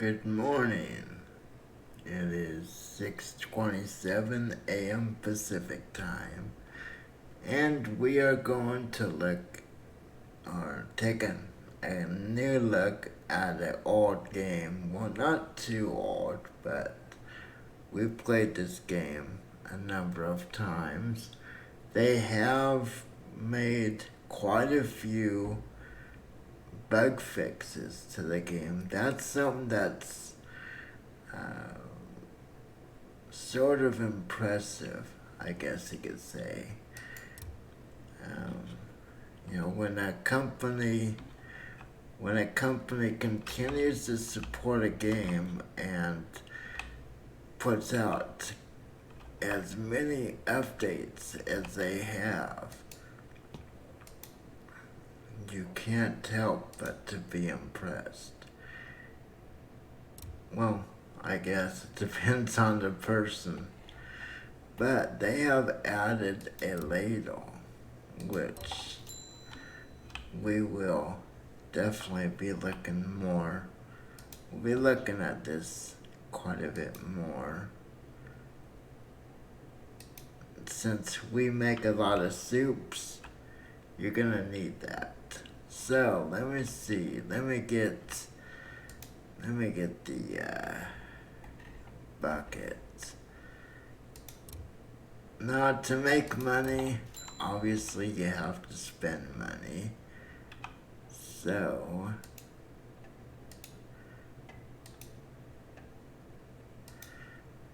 Good morning. It is 6:27 a.m. Pacific time, and we are going to look or take a new look at an old game. Well, not too old, but we've played this game a number of times. They have made quite a few bug fixes to the game. That's something that's uh, sort of impressive, I guess you could say. Um, when a company continues to support a game and puts out as many updates as they have, you can't help but to be impressed. Well, I guess it depends on the person. But they have added a ladle, which we will definitely be looking more. We'll be looking at this quite a bit more. Since we make a lot of soups, you're gonna need that. So let me see. Let me get the bucket. Now, to make money, obviously you have to spend money. So,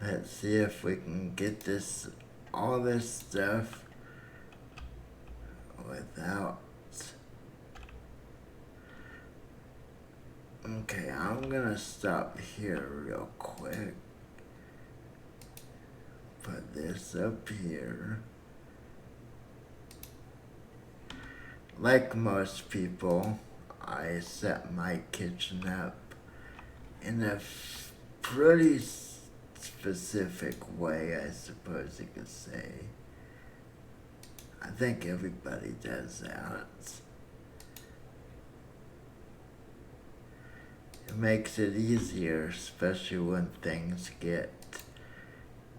let's see if we can get all this stuff without. Okay, I'm gonna stop here real quick. Put this up here. Like most people, I set my kitchen up in a pretty specific way, I suppose you could say. I think everybody does that. It makes it easier, especially when things get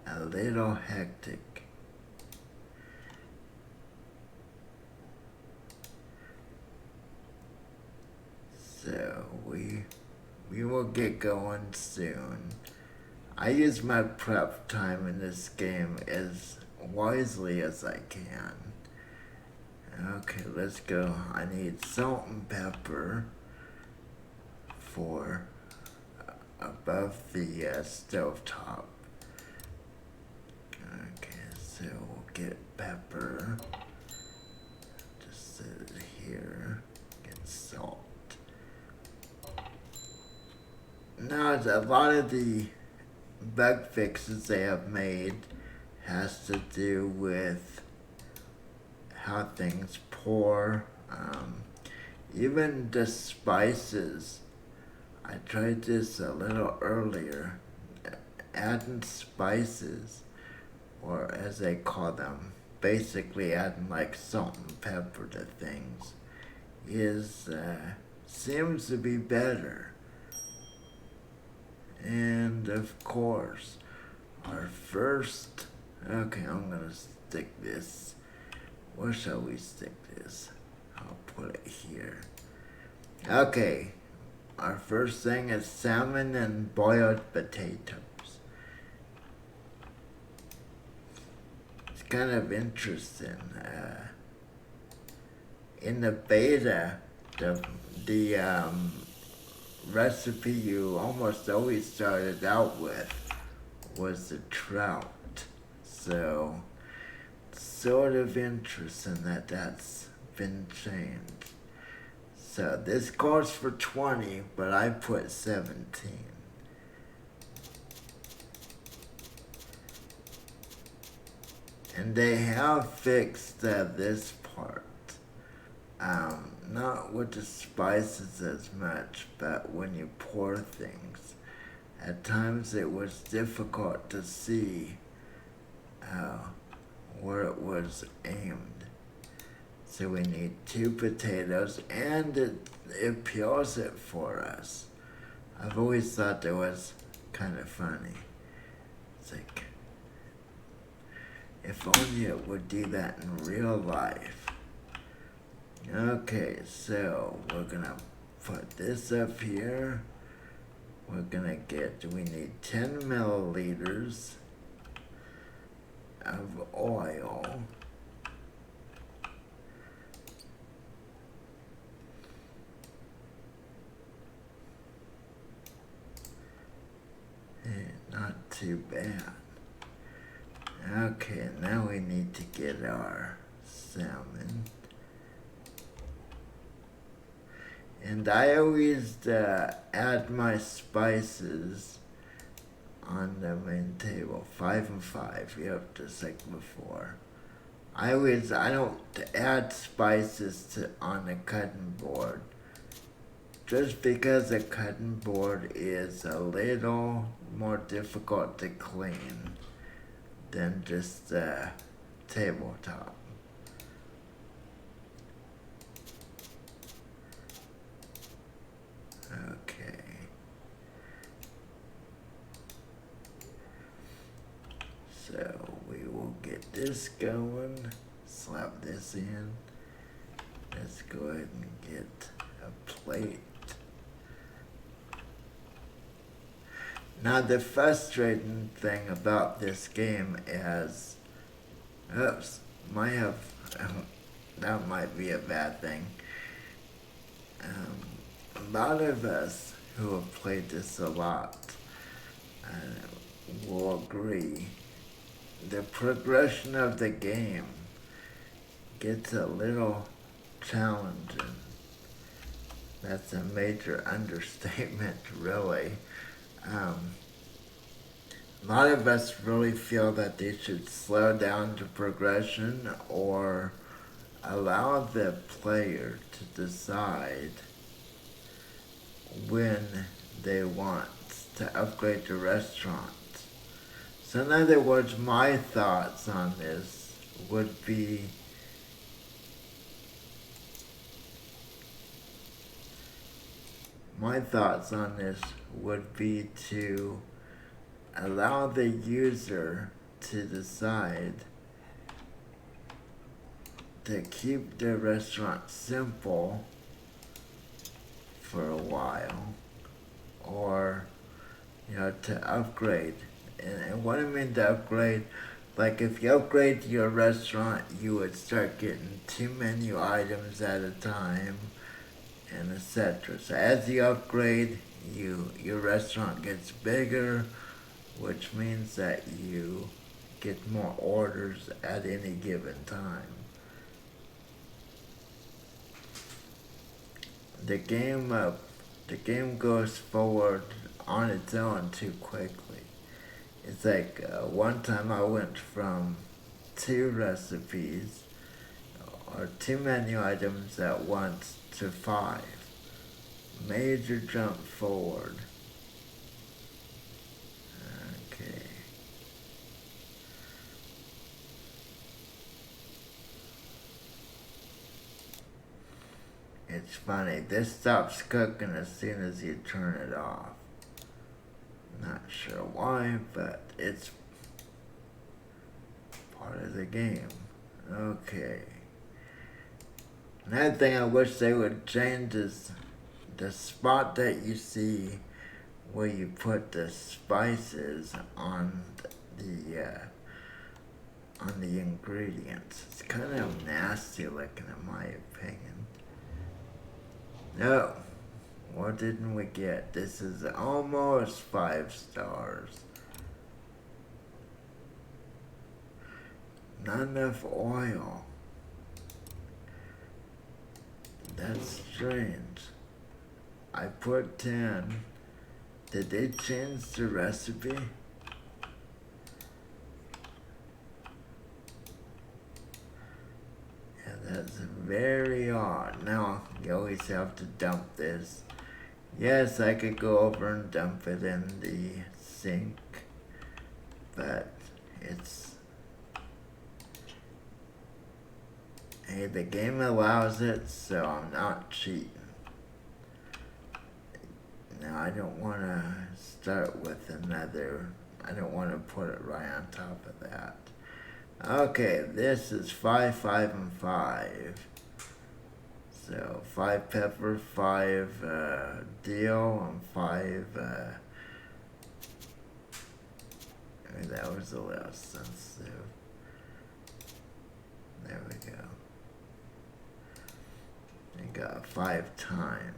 a little hectic. So we will get going soon. I use my prep time in this game as wisely as I can. Okay, let's go. I need salt and pepper for above the stove top. Okay, so we'll get pepper. Just set it here. Get salt. Now, a lot of the bug fixes they have made has to do with how things pour. Even the spices. I tried this a little earlier. Adding spices, or as they call them, basically adding like salt and pepper to things, seems to be better. And of course, our first. Okay, I'm gonna stick this. Where shall we stick this? I'll put it here. Okay, our first thing is salmon and boiled potatoes. It's kind of interesting. In the beta, the recipe you almost always started out with was the trout. So, sort of interesting that that's been changed. So this calls for 20, but I put 17. And they have fixed this part. Not with the spices as much, but when you pour things, at times it was difficult to see where it was aimed. So we need 2 potatoes, and it peels it for us. I've always thought that was kind of funny. It's like, if only it would do that in real life. Okay, so we're gonna put this up here. We're gonna get, we need 10 milliliters of oil. Not too bad. Okay, now we need to get our salmon. And I always add my spices on the main table. 5 and 5, yep, just like before. I don't add spices on the cutting board. Just because the cutting board is a little more difficult to clean than just the tabletop. Okay. So we will get this going. Slap this in. Let's go ahead and get a plate. Now the frustrating thing about this game is, that might be a bad thing. A lot of us who have played this a lot will agree. The progression of the game gets a little challenging. That's a major understatement, really. A lot of us really feel that they should slow down the progression or allow the player to decide when they want to upgrade the restaurant. So in other words, my thoughts on this would be to allow the user to decide to keep the restaurant simple for a while, or to upgrade. And what I mean to upgrade, like if you upgrade your restaurant, you would start getting 2 menu items at a time, and etc. So as you upgrade, your restaurant gets bigger, which means that you get more orders at any given time. The game goes forward on its own too quickly. It's like one time I went from 2 recipes or 2 menu items at once to 5. Major jump forward. Okay. It's funny, this stops cooking as soon as you turn it off. Not sure why, but it's part of the game. Okay. Another thing I wish they would change is the spot that you see where you put the spices on the ingredients. It's kind of nasty looking in my opinion. No, what didn't we get? This is almost 5 stars. Not enough oil. That's strange. I put 10. Did they change the recipe? Yeah, that's very odd. Now, you always have to dump this. Yes, I could go over and dump it in the sink, but hey, the game allows it, so I'm not cheating. Now I don't want to start with another, I don't want to put it right on top of that. Okay, this is 5, 5, and 5. So 5 pepper, 5 dill, and 5. That was a little sensitive. There we go. I got 5 thyme.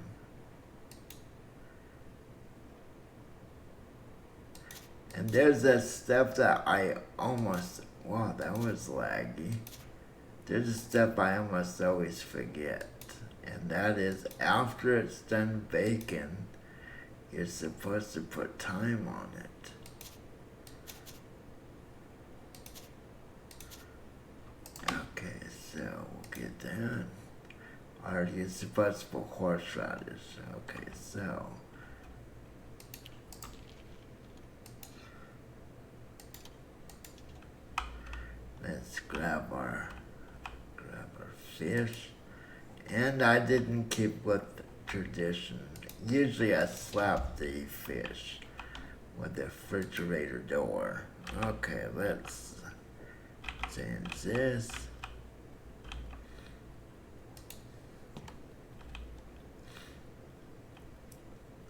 And there's that step that I almost, wow, that was laggy. There's a step I almost always forget. And that is after it's done baking, you're supposed to put thyme on it. Okay, so we'll get that. Already you're supposed to put horseradish. Okay, so let's grab our fish. And I didn't keep with tradition. Usually I slap the fish with the refrigerator door. Okay, let's change this.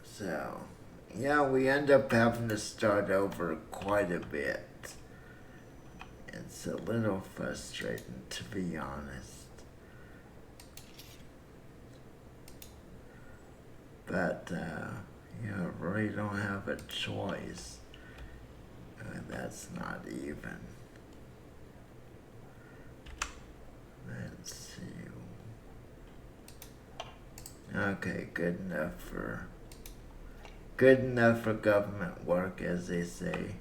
So, yeah, we end up having to start over quite a bit. It's a little frustrating, to be honest. But, you really don't have a choice. That's not even. Let's see. Okay, good enough for government work, as they say.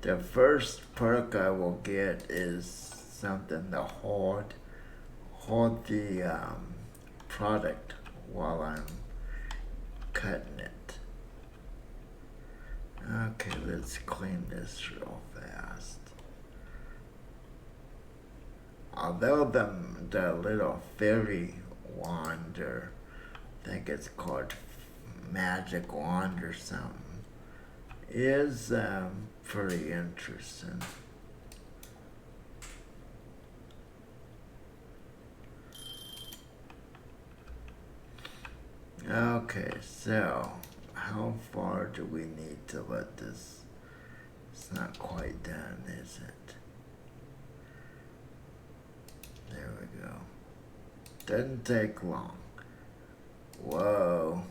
The first perk I will get is something to hold the product while I'm cutting it. Okay, let's clean this real fast. Although the little fairy wand, or I think it's called magic wand or something, is pretty interesting. Okay, so how far do we need to let this? It's not quite done, is it? There we go. Doesn't take long. Whoa.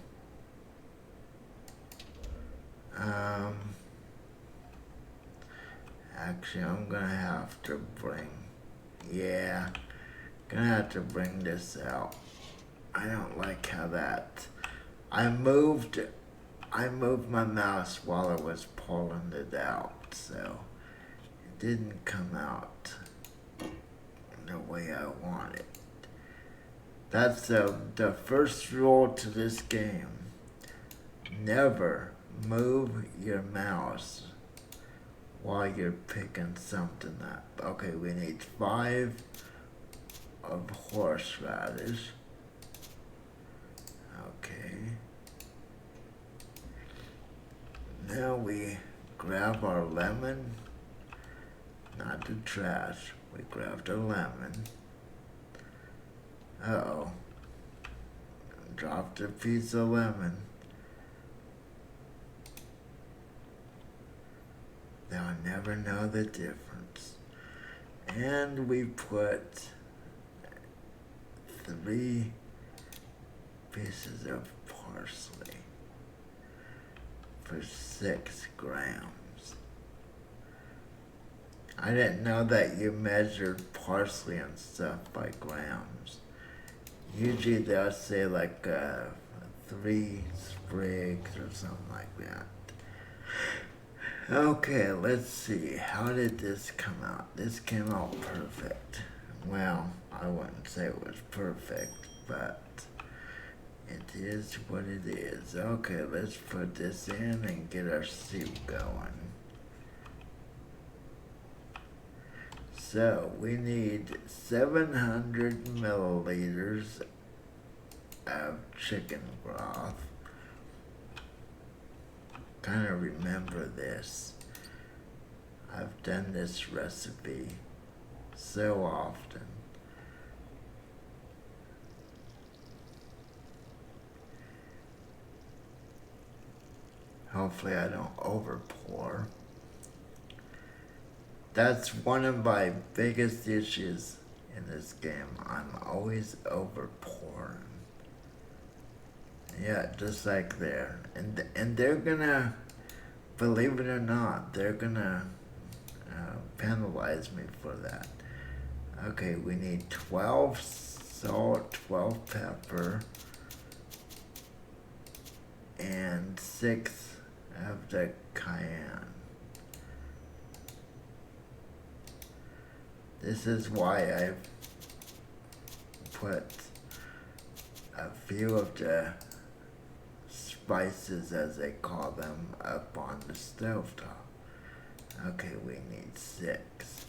Actually, I'm gonna have to bring this out. I don't like how that. I moved my mouse while I was pulling it out, so it didn't come out the way I wanted. That's the first rule to this game. Never move your mouse while you're picking something up. Okay, we need 5 of horseradish. Okay. Now we grab our lemon. Not the trash. We grabbed a lemon. Uh-oh. Dropped a piece of lemon. They'll never know the difference. And we put 3 pieces of parsley for 6 grams. I didn't know that you measured parsley and stuff by grams. Usually they'll say like 3 sprigs or something like that. Okay, let's see. How did this come out? This came out perfect. Well, I wouldn't say it was perfect, but it is what it is. Okay, let's put this in and get our soup going. So we need 700 milliliters of chicken broth. Kind of remember this. I've done this recipe so often. Hopefully I don't over pour. That's one of my biggest issues in this game. I'm always over pouring. Yeah, just like there. And they're gonna, believe it or not, they're gonna penalize me for that. Okay, we need 12 salt, 12 pepper, and 6 of the cayenne. This is why I've put a few of the spices, as they call them, up on the stovetop. Okay, we need 6.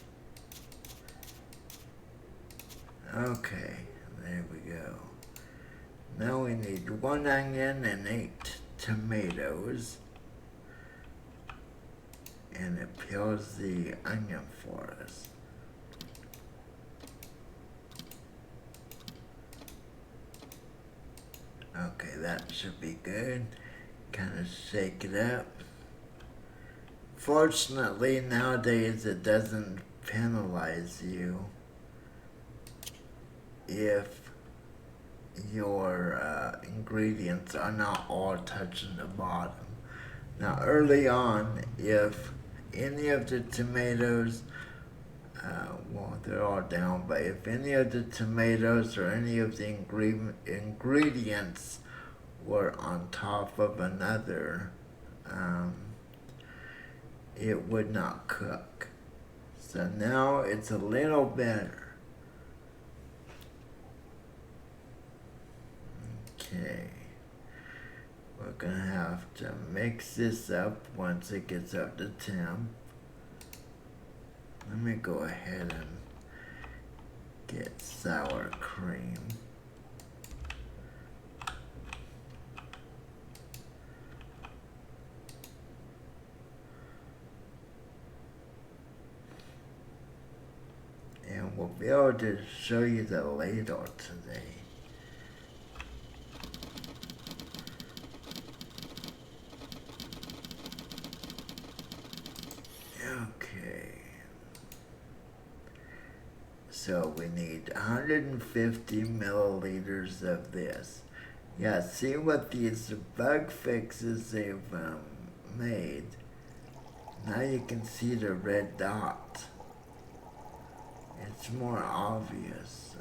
Okay, there we go. Now we need 1 onion and 8 tomatoes. And it peels the onion for us. Okay, that should be good. Kind of shake it up. Fortunately, nowadays it doesn't penalize you if your ingredients are not all touching the bottom. Now, early on, if any of the tomatoes, well, they're all down, but if any of the tomatoes or any of the ingredients were on top of another, it would not cook. So now it's a little better. Okay. We're gonna have to mix this up once it gets up to temp. Let me go ahead and get sour cream. And we'll be able to show you the ladle today. Okay. So we need 150 milliliters of this. Yeah, see what these bug fixes they've made. Now you can see the red dot. It's more obvious.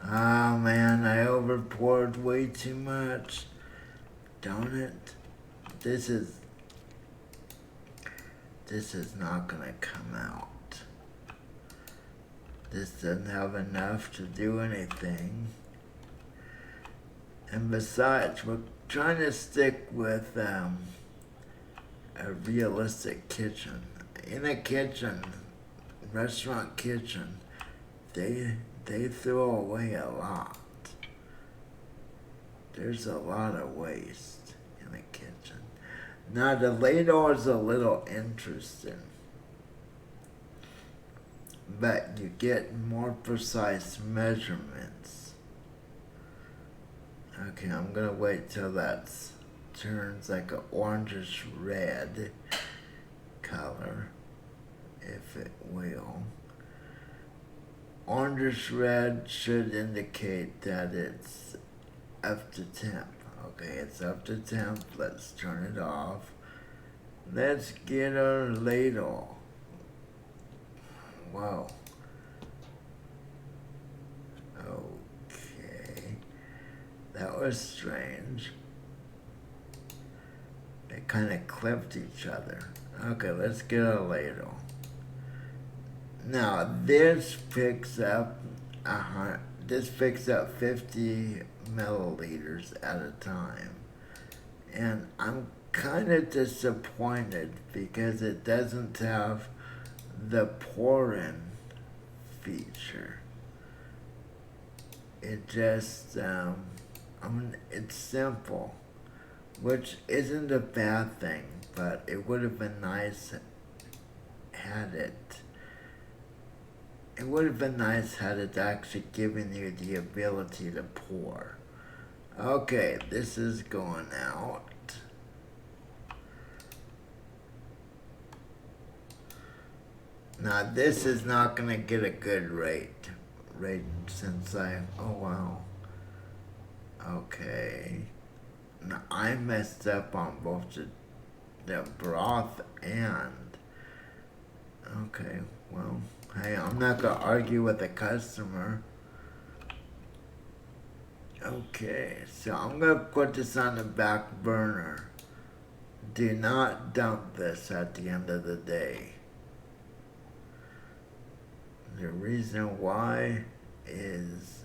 Oh man, I overpoured way too much. Darn it. This is not gonna come out. This doesn't have enough to do anything. And besides, we're trying to stick with a realistic kitchen. In a kitchen, restaurant kitchen, they throw away a lot. There's a lot of waste in a kitchen. Now the ladle is a little interesting, but you get more precise measurements. Okay, I'm gonna wait till that turns like an orangish red color, if it will. Orangish red should indicate that it's up to temp. Okay, it's up to temp. Let's turn it off. Let's get our ladle. Wow. Okay. That was strange. They kind of clipped each other. Okay, let's get our ladle. Now this picks up 50 milliliters at a time, and I'm kind of disappointed because it doesn't have the pour-in feature. It just, it's simple, which isn't a bad thing, but it would have been nice had it. It would have been nice had it actually given you the ability to pour. Okay, this is going out. Now this is not gonna get a good rate since oh wow. Okay. Now I messed up on both the broth and, okay, well, hey, I'm not gonna argue with the customer. Okay, so I'm gonna put this on the back burner. Do not dump this at the end of the day. The reason why is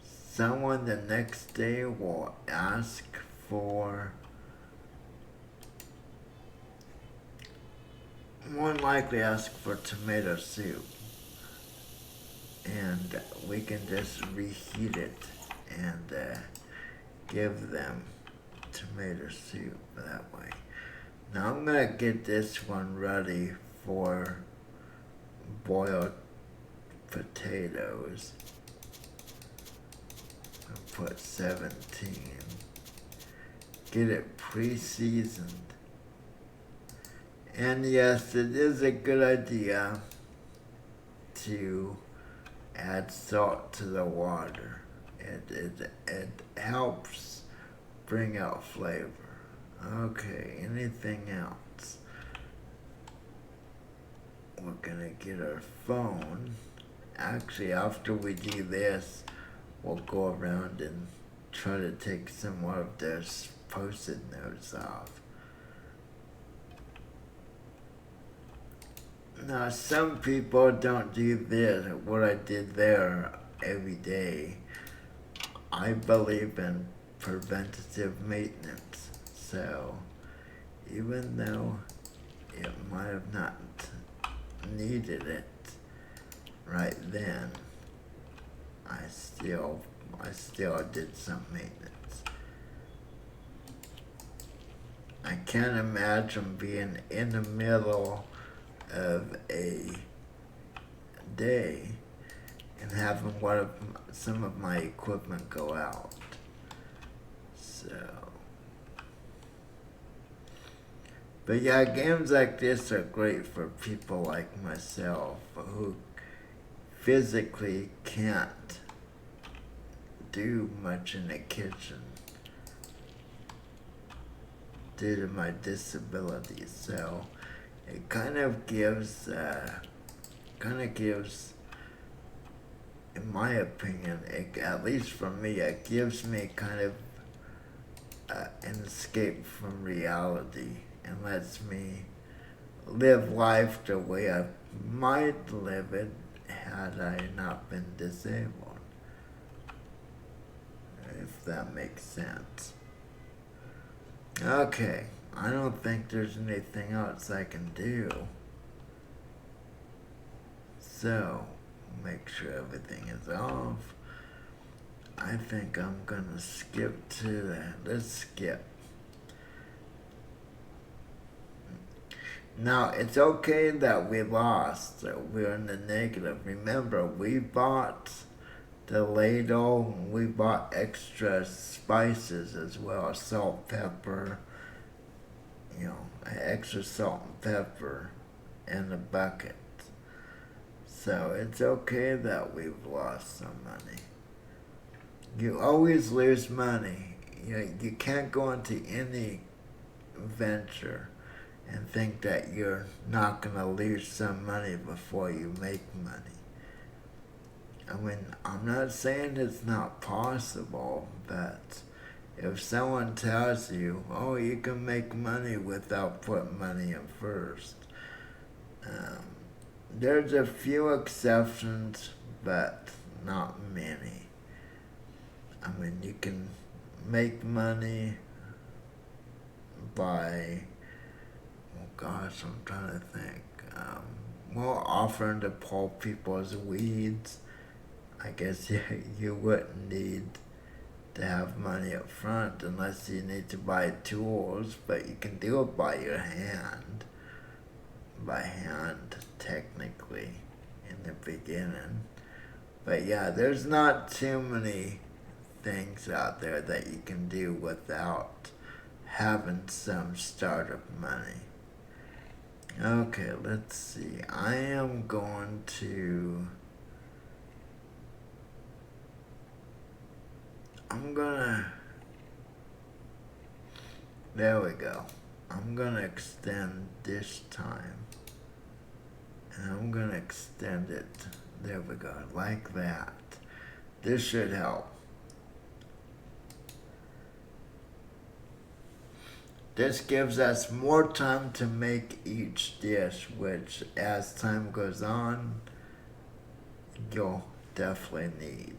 someone the next day will ask for, more than likely ask for tomato soup. And we can just reheat it and give them tomato soup that way. Now I'm gonna get this one ready for boiled potatoes. I'll put 17. Get it pre-seasoned. And yes, it is a good idea to add salt to the water. It helps bring out flavor. Okay, anything else? We're gonna get our phone. Actually, after we do this, we'll go around and try to take some more of those post-it notes off. Now, some people don't do this, what I did there every day. I believe in preventative maintenance. So, even though it might have not needed it right then, I still did some maintenance. I can't imagine being in the middle of a day and having some of my equipment go out. So, but yeah, games like this are great for people like myself who physically can't do much in the kitchen due to my disability. So it kind of gives, in my opinion, at least for me, it gives me kind of an escape from reality and lets me live life the way I might live it had I not been disabled. If that makes sense. Okay, I don't think there's anything else I can do. So, make sure everything is off. I think I'm gonna skip to that. Let's skip. Now, it's okay that we lost. We're in the negative. Remember, we bought the ladle. We bought extra spices as well. Salt, pepper, extra salt and pepper in the bucket. So it's okay that we've lost some money. You always lose money. You can't go into any venture and think that you're not going to lose some money before you make money. I mean, I'm not saying it's not possible, but if someone tells you, oh, you can make money without putting money in first, there's a few exceptions, but not many. I mean, you can make money by, oh gosh, I'm trying to think. well, offering to pull people's weeds. I guess you wouldn't need to have money up front unless you need to buy tools, but you can do it by your hand. By hand, technically, in the beginning. But yeah, there's not too many things out there that you can do without having some startup money. Okay, let's see. I am going to. I'm gonna. There we go. I'm gonna extend this time. And I'm gonna extend it. There we go. Like that. This should help. This gives us more time to make each dish, which as time goes on, you'll definitely need.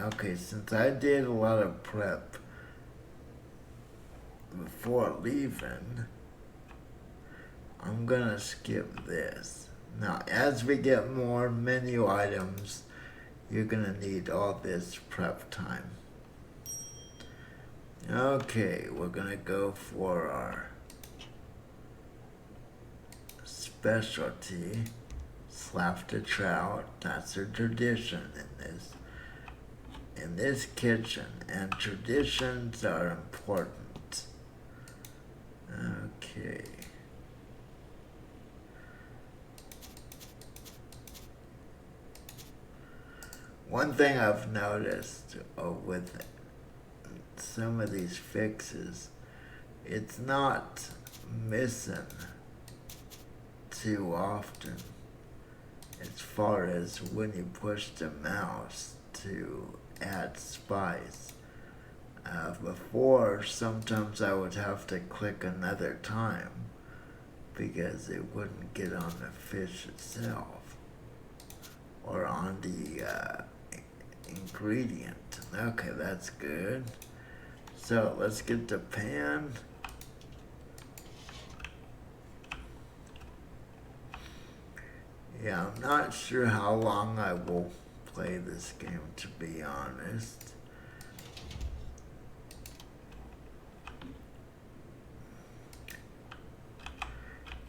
Okay, since I did a lot of prep before leaving, I'm gonna skip this. Now, as we get more menu items, you're gonna need all this prep time. Okay, we're gonna go for our specialty, slafted trout. That's a tradition in this kitchen, and traditions are important. Okay. One thing I've noticed with some of these fixes, it's not missing too often as far as when you push the mouse to add spice. Before, sometimes I would have to click another time because it wouldn't get on the fish itself or on the ingredient. Okay, that's good. So let's get the pan. Yeah, I'm not sure how long I will play this game, to be honest.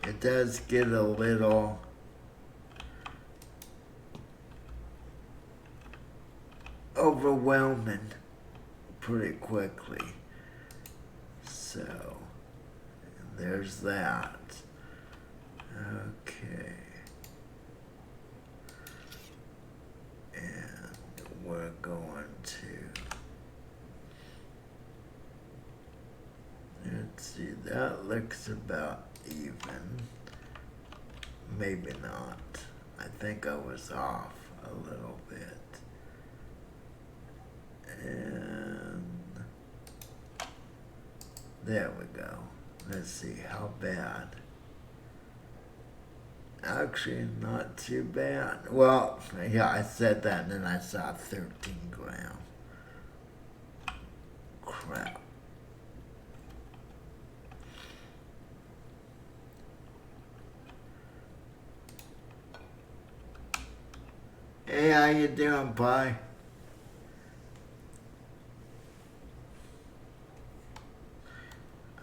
It does get a little overwhelming pretty quickly. So, there's that. Okay. And we're going to, let's see, that looks about even. Maybe not. I think I was off a little bit. And there we go. Let's see, how bad? Actually, not too bad. Well, yeah, I said that and then I saw 13 grams. Crap. Hey, how you doing, Pi?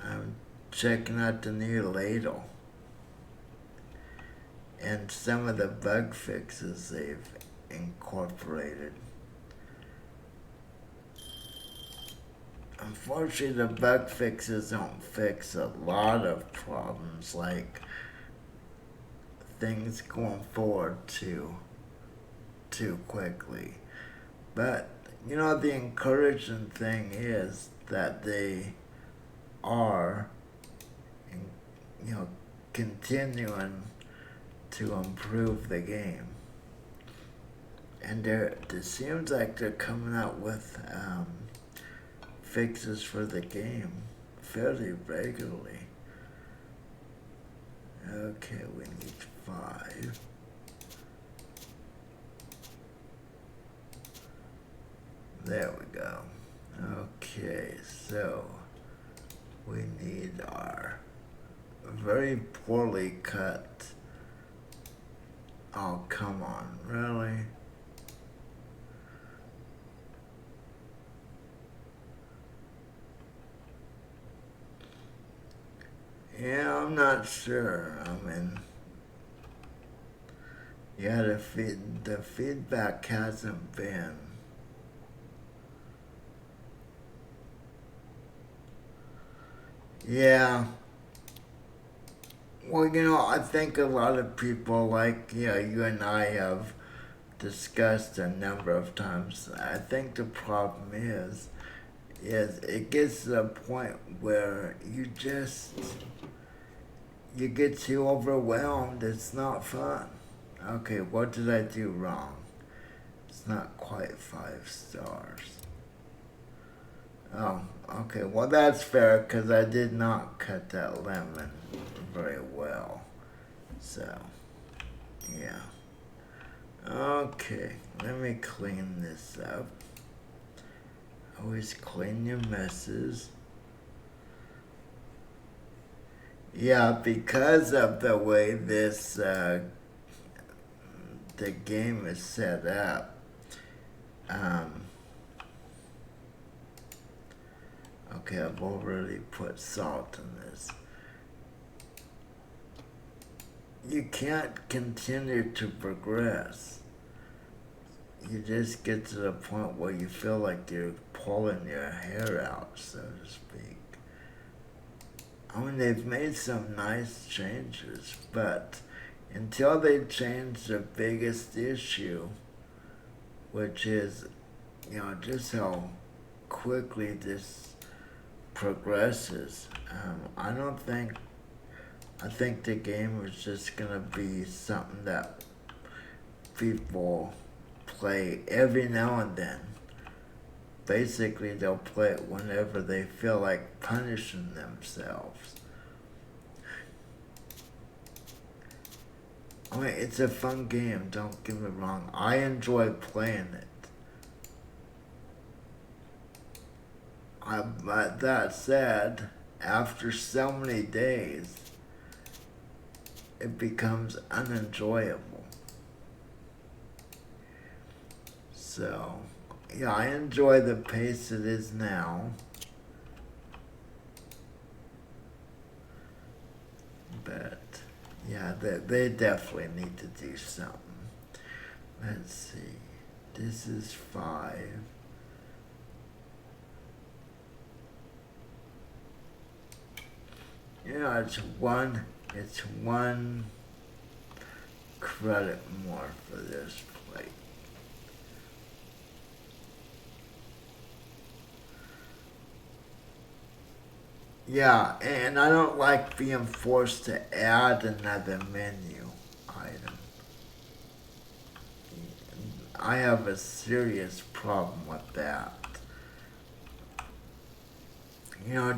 I'm checking out the new ladle and some of the bug fixes they've incorporated. Unfortunately, the bug fixes don't fix a lot of problems like things going forward too quickly. But, the encouraging thing is that they are, continuing to improve the game. And it seems like they're coming out with fixes for the game fairly regularly. Okay, we need 5. There we go. Okay, so we need our very poorly cut Oh, come on, really? Yeah, I'm not sure. I mean, yeah, the feedback hasn't been. Yeah. Well, I think a lot of people, like, you and I have discussed a number of times. I think the problem is it gets to the point where you get too overwhelmed. It's not fun. Okay, what did I do wrong? It's not quite 5 stars. Oh, okay. Well, that's fair because I did not cut that lemon very well. So, yeah. Okay, let me clean this up. Always clean your messes. Yeah, because of the way the game is set up. Um, okay, I've already put salt in this. You can't continue to progress. You just get to the point where you feel like you're pulling your hair out, so to speak. I mean, they've made some nice changes, but until they change the biggest issue, which is, just how quickly this progresses, I don't think, I think the game is just gonna be something that people play every now and then. Basically, they'll play it whenever they feel like punishing themselves. I mean, it's a fun game, don't get me wrong. I enjoy playing it. But that said, after so many days, it becomes unenjoyable. So, yeah, I enjoy the pace it is now. But, yeah, they definitely need to do something. Let's see. This is 5. It's one credit more for this plate. Yeah, and I don't like being forced to add another menu item. I have a serious problem with that.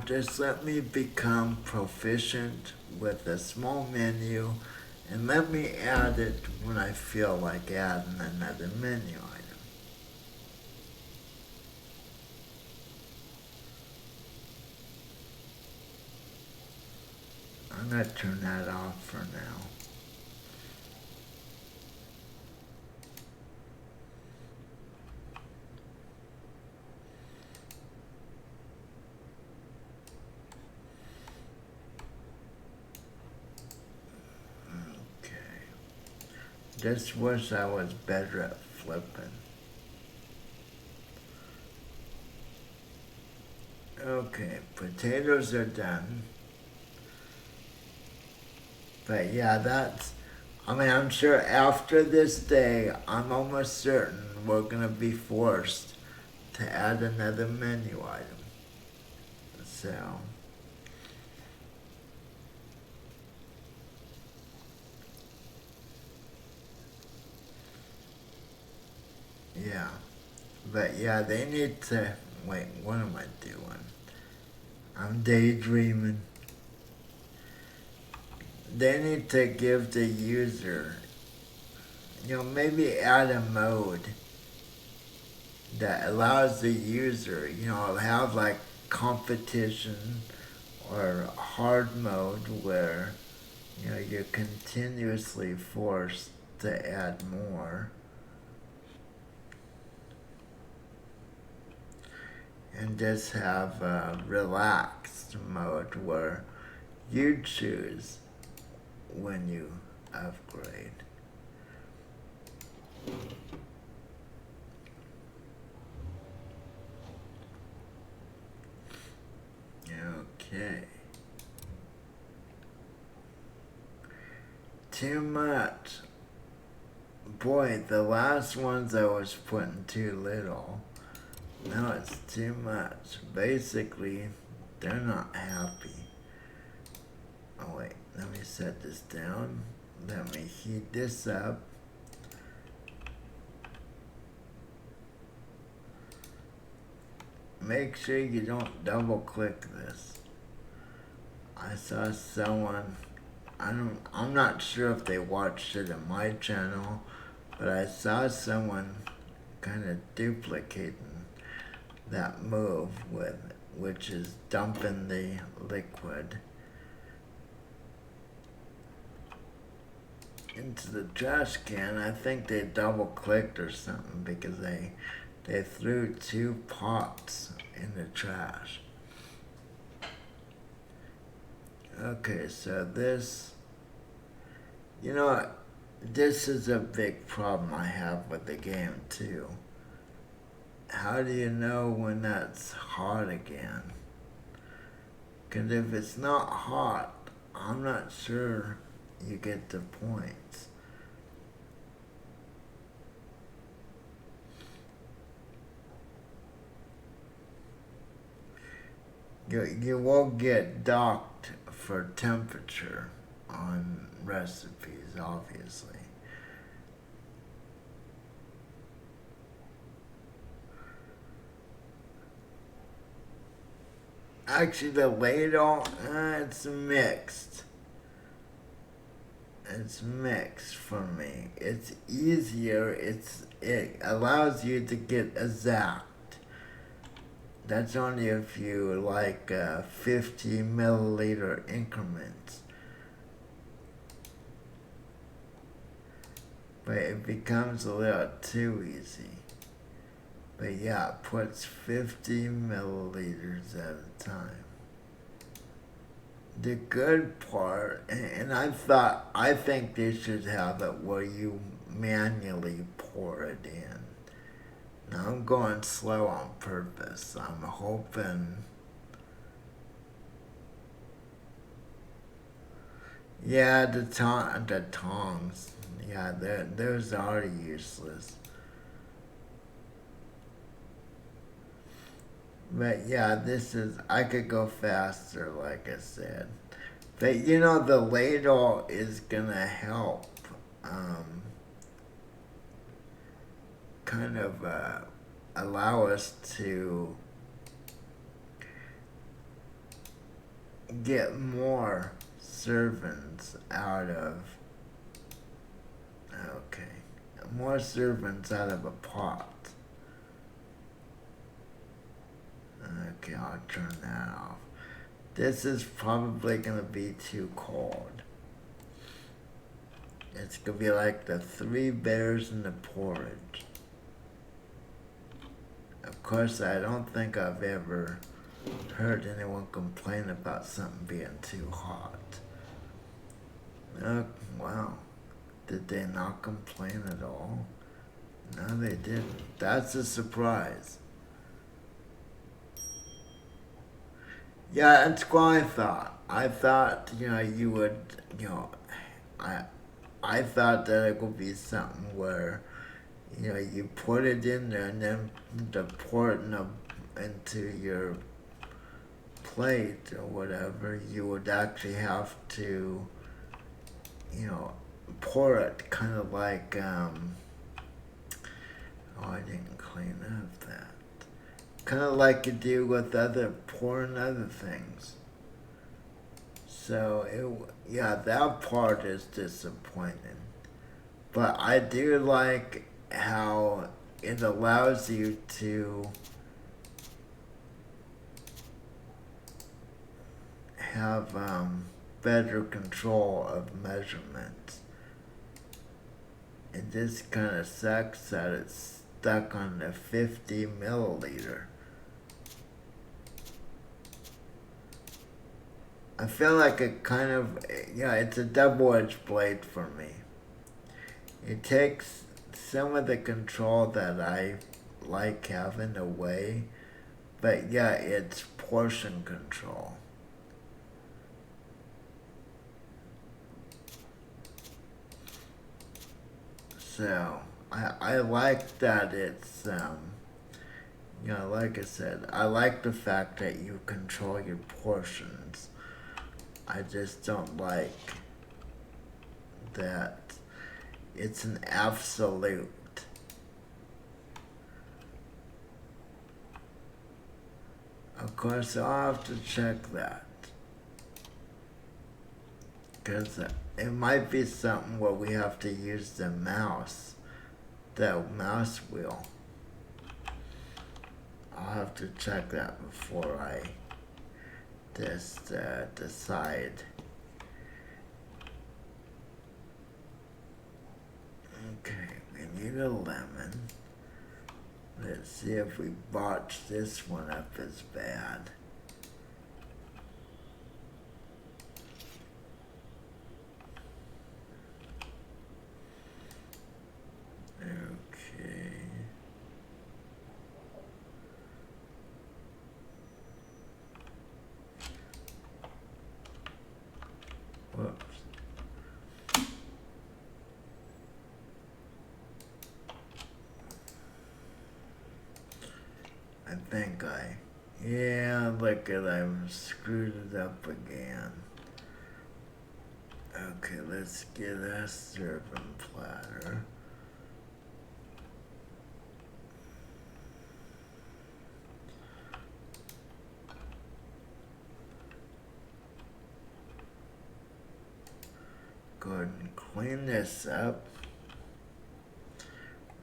Just let me become proficient with a small menu and let me add it when I feel like adding another menu item. I'm going to turn that off for now. Okay. Just wish I was better at flipping. Okay, potatoes are done. But yeah, I mean, I'm sure after this day, I'm almost certain we're going to be forced to add another menu item. So, yeah. But yeah, they need to. Wait, what am I doing? I'm daydreaming. They need to give the user, maybe add a mode that allows the user, have like competition or hard mode where, you're continuously forced to add more. And just have a relaxed mode where you choose when you upgrade. Okay. Too much. Boy, the last ones I was putting too little. Now it's too much. Basically, they're not happy. Oh wait, let me set this down. Let me heat this up. Make sure you don't double click this. I saw someone, I'm not sure if they watched it on my channel, but I saw someone kind of duplicating that move which is dumping the liquid into the trash can. I think they double clicked or something because they threw 2 pots in the trash. Okay, so this, this is a big problem I have with the game too. How do you know when that's hot again? Because if it's not hot, I'm not sure you get the points. You won't get docked for temperature on recipes, obviously. Actually, the ladle, it's mixed. It's mixed for me. It's easier. It allows you to get exact. That's only if you like 50 milliliter increments. But it becomes a little too easy. But yeah, it puts 50 milliliters at a time. The good part, and I think they should have it where you manually pour it in. Now I'm going slow on purpose. I'm hoping. Yeah, the tongs. Yeah, those are useless. But yeah, I could go faster, like I said. But the ladle is gonna help kind of allow us to get more servants out of. Okay. More servants out of a pot. Okay, I'll turn that off. This is probably gonna be too cold. It's gonna be like the 3 bears in the porridge. Of course, I don't think I've ever heard anyone complain about something being too hot. Wow. Did they not complain at all? No, they didn't. That's a surprise. Yeah, that's what I thought. I thought, you would, I thought that it would be something where, you put it in there and then to pour it into your plate or whatever, you would actually have to, pour it kind of like, I didn't clean up that. Kind of like you do with pouring other things. So, that part is disappointing. But I do like how it allows you to have better control of measurements. it just kind of sucks that it's stuck on the 50 milliliter. I feel like it kind of, yeah, it's a double-edged blade for me. It takes some of the control that I like having away, but yeah, it's portion control. So, I like that it's, like I said, I like the fact that you control your portions. I just don't like that it's an absolute. Of course, I'll have to check that. Because it might be something where we have to use the mouse wheel. I'll have to check that before I just decide. Okay, we need a lemon. Let's see if we botch this one up as bad. Okay. Whoops. I think yeah, look at I've screwed it up again. Okay, let's get a serving platter. Go ahead and clean this up.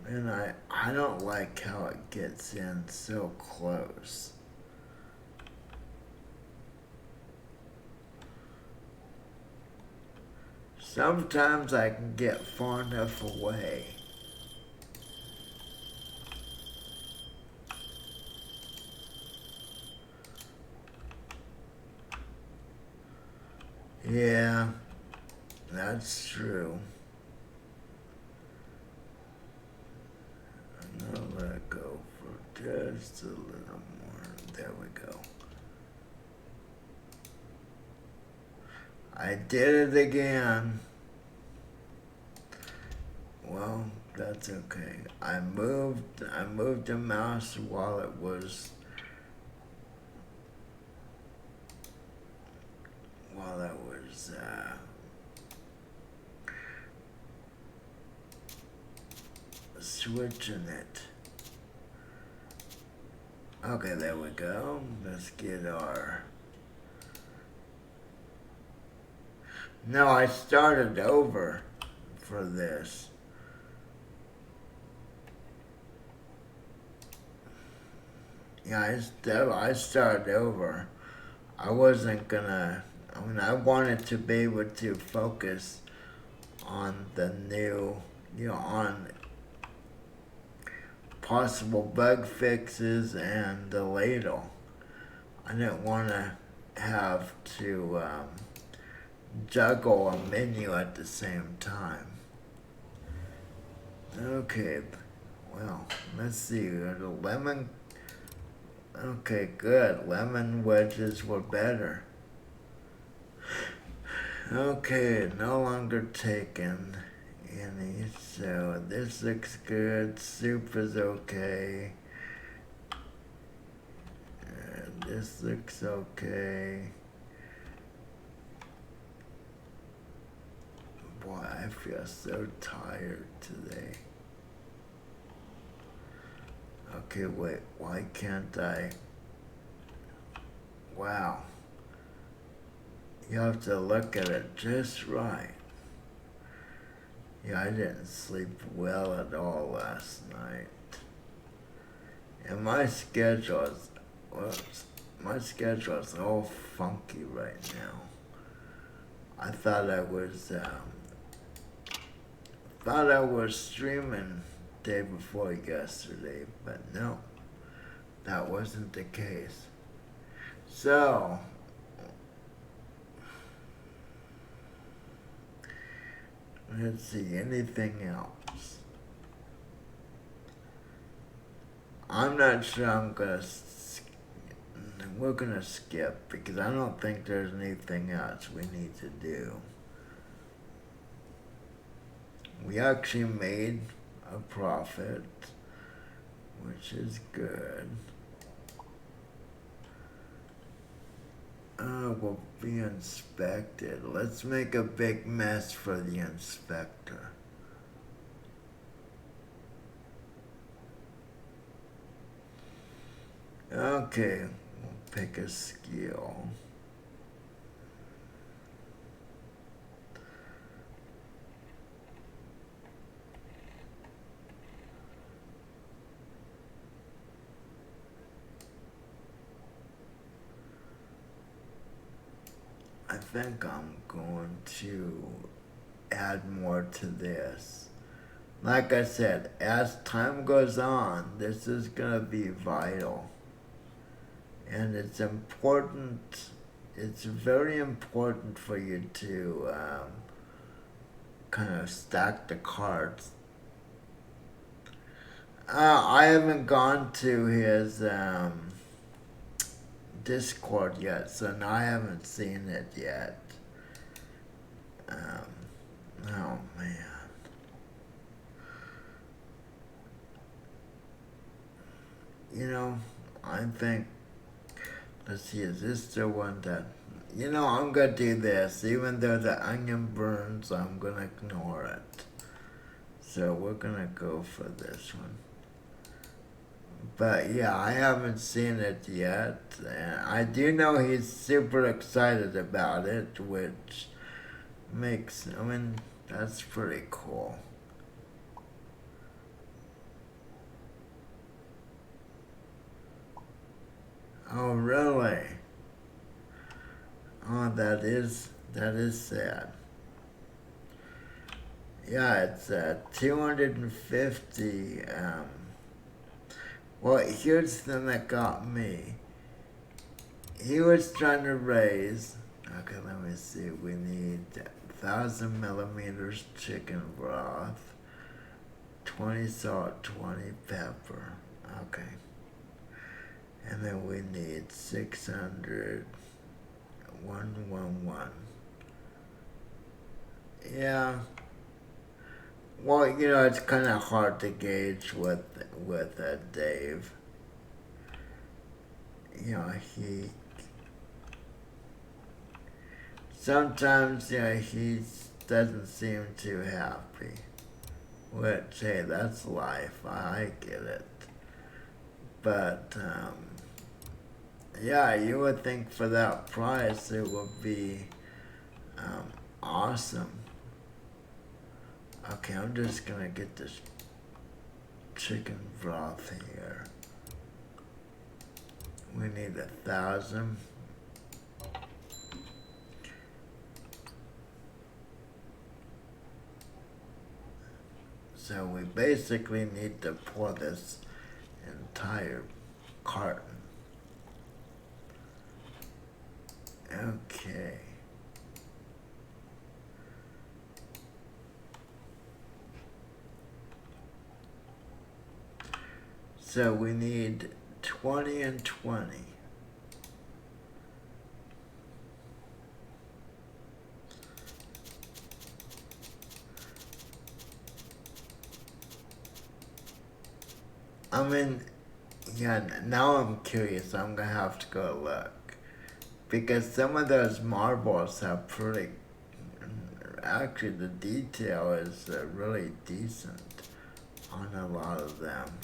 And I don't like how it gets in so close. Sometimes I can get far enough away. Yeah, that's true. I'm gonna let it go for just a little more. There we go. I did it again. Well, that's okay. I moved the mouse while it was switching it. Okay, there we go. Let's get our... No, I started over for this. Yeah, I started over. I wasn't gonna... I wanted to be able to focus on the new, on possible bug fixes and the ladle. I didn't want to have to juggle a menu at the same time. Okay, well, let's see. The lemon. Okay, good. Lemon wedges were better. Okay, no longer taken any. So this looks good. Soup is okay. This looks okay. Boy, I feel so tired today. Okay, wait, why can't I? Wow. You have to look at it just right. Yeah, I didn't sleep well at all last night. And my schedule is, all funky right now. I thought I was thought I was streaming day before yesterday, but no, that wasn't the case. So, let's see, anything else? I'm not sure we're gonna skip because I don't think there's anything else we need to do. We actually made a profit, which is good. Will be inspected. Let's make a big mess for the inspector. Okay, we'll pick a skill. I think I'm going to add more to this. Like I said, as time goes on, this is going to be vital. And it's important, it's very important for you to kind of stack the cards. I haven't gone to his Discord yet, so now I haven't seen it yet. Oh man. You know, I think, let's see, is this the one that, I'm gonna do this. Even though the onion burns, I'm gonna ignore it. So we're gonna go for this one. But yeah, I haven't seen it yet. And I do know he's super excited about it, which that's pretty cool. Oh, really? Oh, that is sad. Yeah, it's 250. Well, here's the thing that got me. He was trying to raise. Okay, let me see. We need 1,000 millimeters chicken broth, 20 salt, 20 pepper. Okay. And then we need 600, 111. Yeah. Well, it's kind of hard to gauge with Dave. He sometimes he doesn't seem too happy. Which, hey, that's life. I get it. But yeah, you would think for that price it would be awesome. Okay, I'm just gonna get this chicken broth here. We need 1,000. So we basically need to pour this entire carton. Okay. So we need 20 and 20. Yeah, now I'm curious. I'm gonna have to go look. Because some of those marbles have pretty. Actually, the detail is really decent on a lot of them.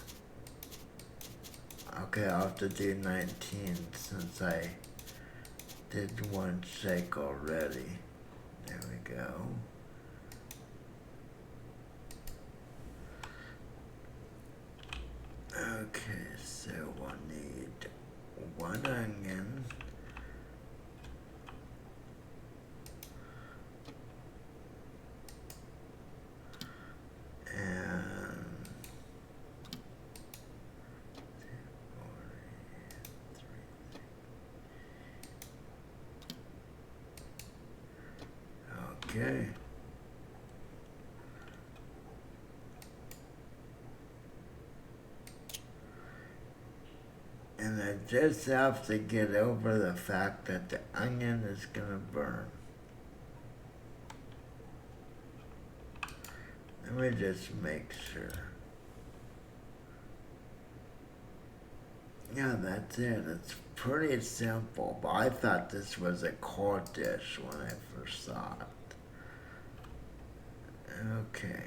Okay, I'll have to do 19 since I did one shake already. There we go. Okay, so we'll need 1 onion. Okay. And I just have to get over the fact that the onion is gonna burn. Let me just make sure. Yeah, that's it. It's pretty simple, but I thought this was a core dish when I first saw it. Okay.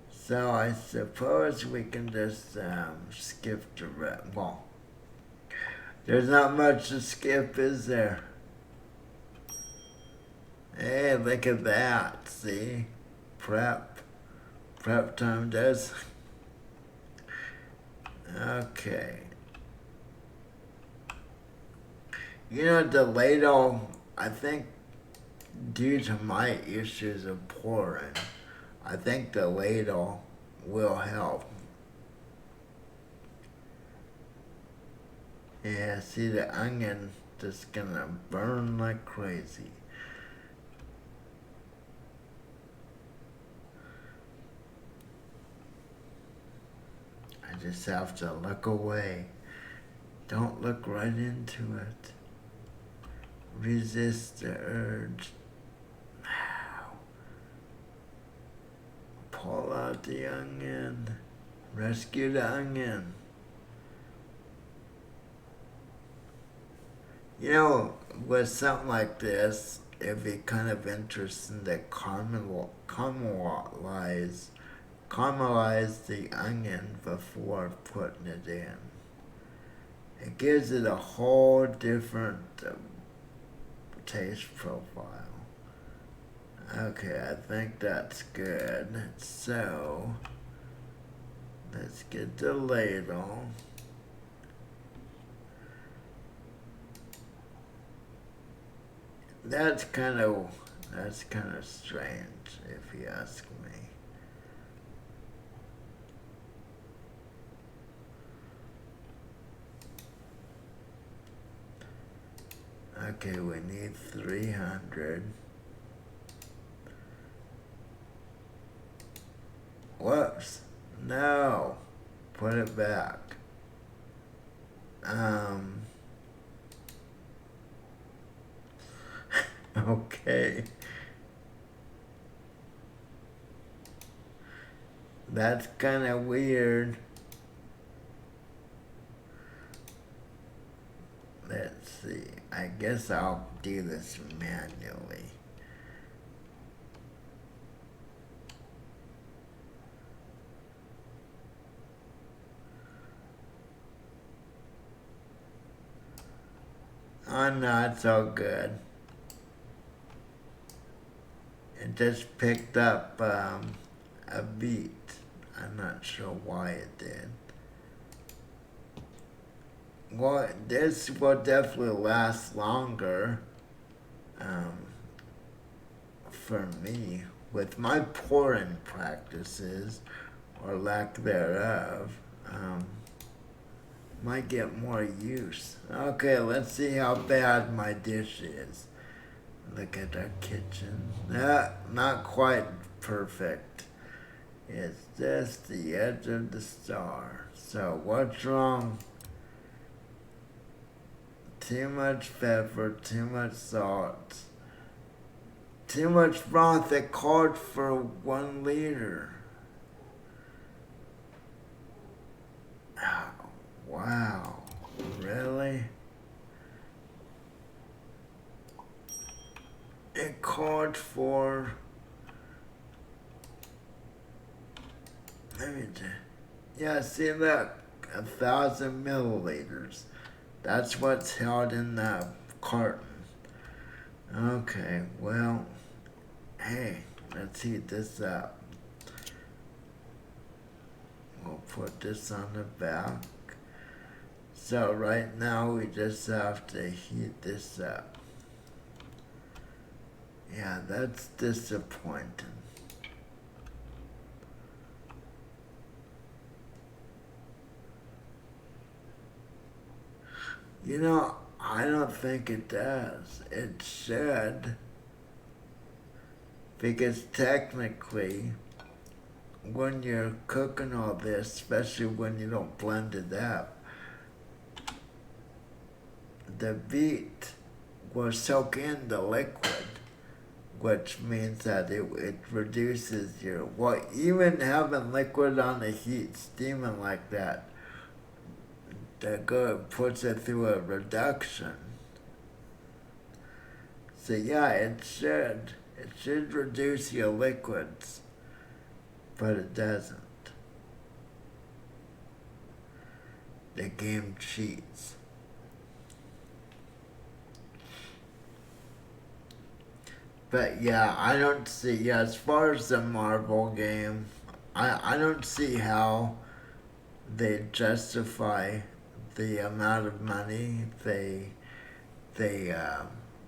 So I suppose we can just skip the rest. Well, there's not much to skip, is there? Hey, look at that. See? Prep. Prep time does. Okay. You know, the ladle, I think, due to my issues of pouring, I think the ladle will help. Yeah, see the onion just gonna burn like crazy. I just have to look away. Don't look right into it. Resist the urge. Now. Pull out the onion. Rescue the onion. You know, with something like this, it'd be kind of interesting to caramelize the onion before putting it in. It gives it a whole different taste profile. Okay, I think that's good. So, let's get the ladle. That's kind of strange, if you ask me. Okay, we need 300. Whoops. No. Put it back. Okay. That's kind of weird. Let's see. I guess I'll do this manually. Oh no, it's all good. It just picked up a beat. I'm not sure why it did. Well, this will definitely last longer for me with my pouring practices or lack thereof. Might get more use. Okay, let's see how bad my dish is. Look at our kitchen. Not quite perfect. It's just the edge of the star. So what's wrong? Too much pepper, too much salt, too much broth. It called for 1 liter. Oh, wow. Really? It called for... Yeah, see that? 1,000 milliliters. That's what's held in the carton. Okay, well, hey, let's heat this up. We'll put this on the back. So right now we just have to heat this up. Yeah, that's disappointing. You know, I don't think it does. It should. Because technically, when you're cooking all this, especially when you don't blend it up, the beet will soak in the liquid, which means that it reduces your, well, even having liquid on the heat steaming like that, puts it through a reduction. So yeah, it should reduce your liquids, but it doesn't. The game cheats. But yeah, I don't see, yeah, as far as the Marvel game, I don't see how they justify the amount of money they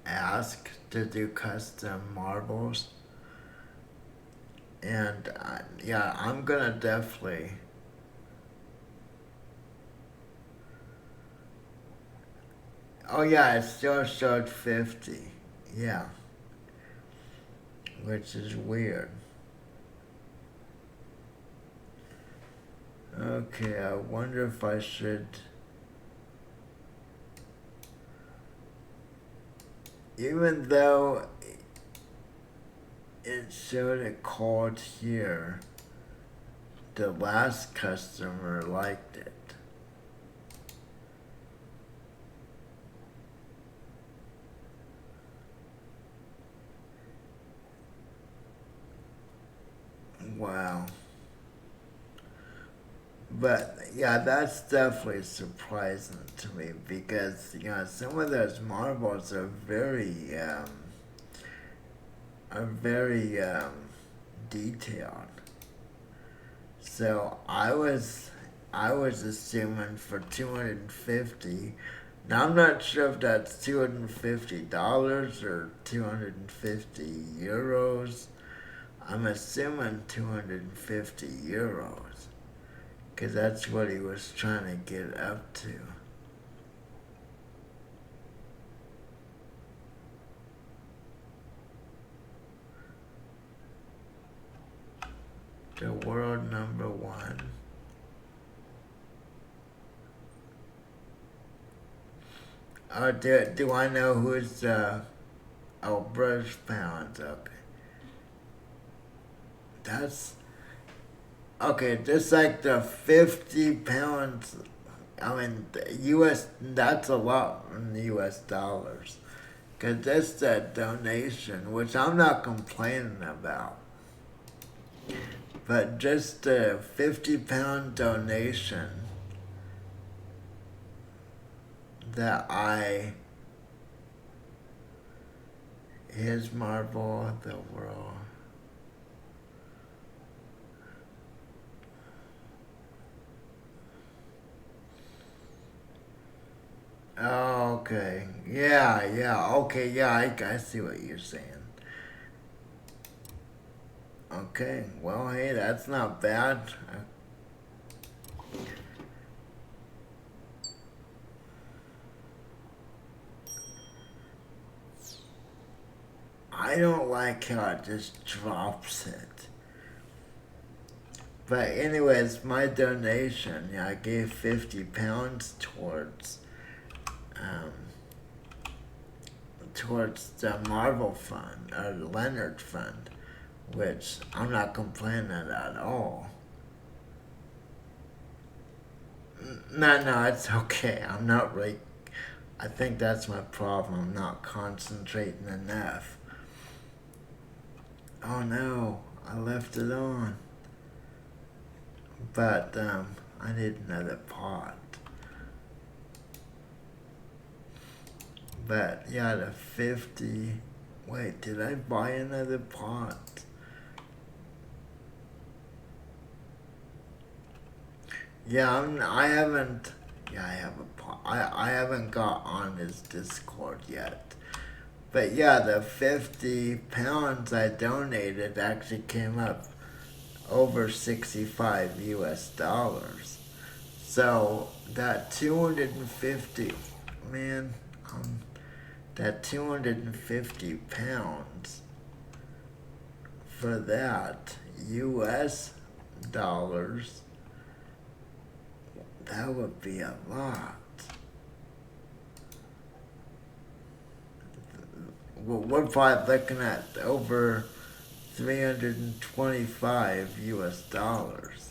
ask to do custom marbles. And yeah, I'm gonna definitely. Oh yeah, it still showed 50. Yeah, which is weird. Okay, I wonder if I should. Even though it showed a called here, the last customer liked it. Wow. But yeah, that's definitely surprising to me because some of those marbles are very detailed. So I was assuming for 250. Now I'm not sure if that's $250 or 250 euros. I'm assuming 250 euros because that's what he was trying to get up to. The world number one. Oh, do I know who's oh, British pounds? Okay, that's okay. Just like the 50 pounds. I mean, the U.S. That's a lot in U.S. dollars. Cause that's that donation, which I'm not complaining about. But just a 50-pound donation that his marble of the world. Oh, okay. Yeah, yeah, okay, yeah, I see what you're saying. Okay, well, hey, that's not bad. I don't like how it just drops it. But anyways, my donation, yeah, I gave 50 pounds um, towards the Marvel Fund or the Leonard Fund, which I'm not complaining at all. No, no, it's okay. I'm not really. I think that's my problem. I'm not concentrating enough. Oh no, I left it on. But I need another pot. But yeah, the 50. Wait, did I buy another pot? Yeah, I haven't. Yeah, I have a pot. I haven't got on his Discord yet. But yeah, the 50 pounds I donated actually came up over 65 US dollars. So that 250, man, that 250 pounds for that, US dollars, that would be a lot. We're probably looking at over 325 US dollars.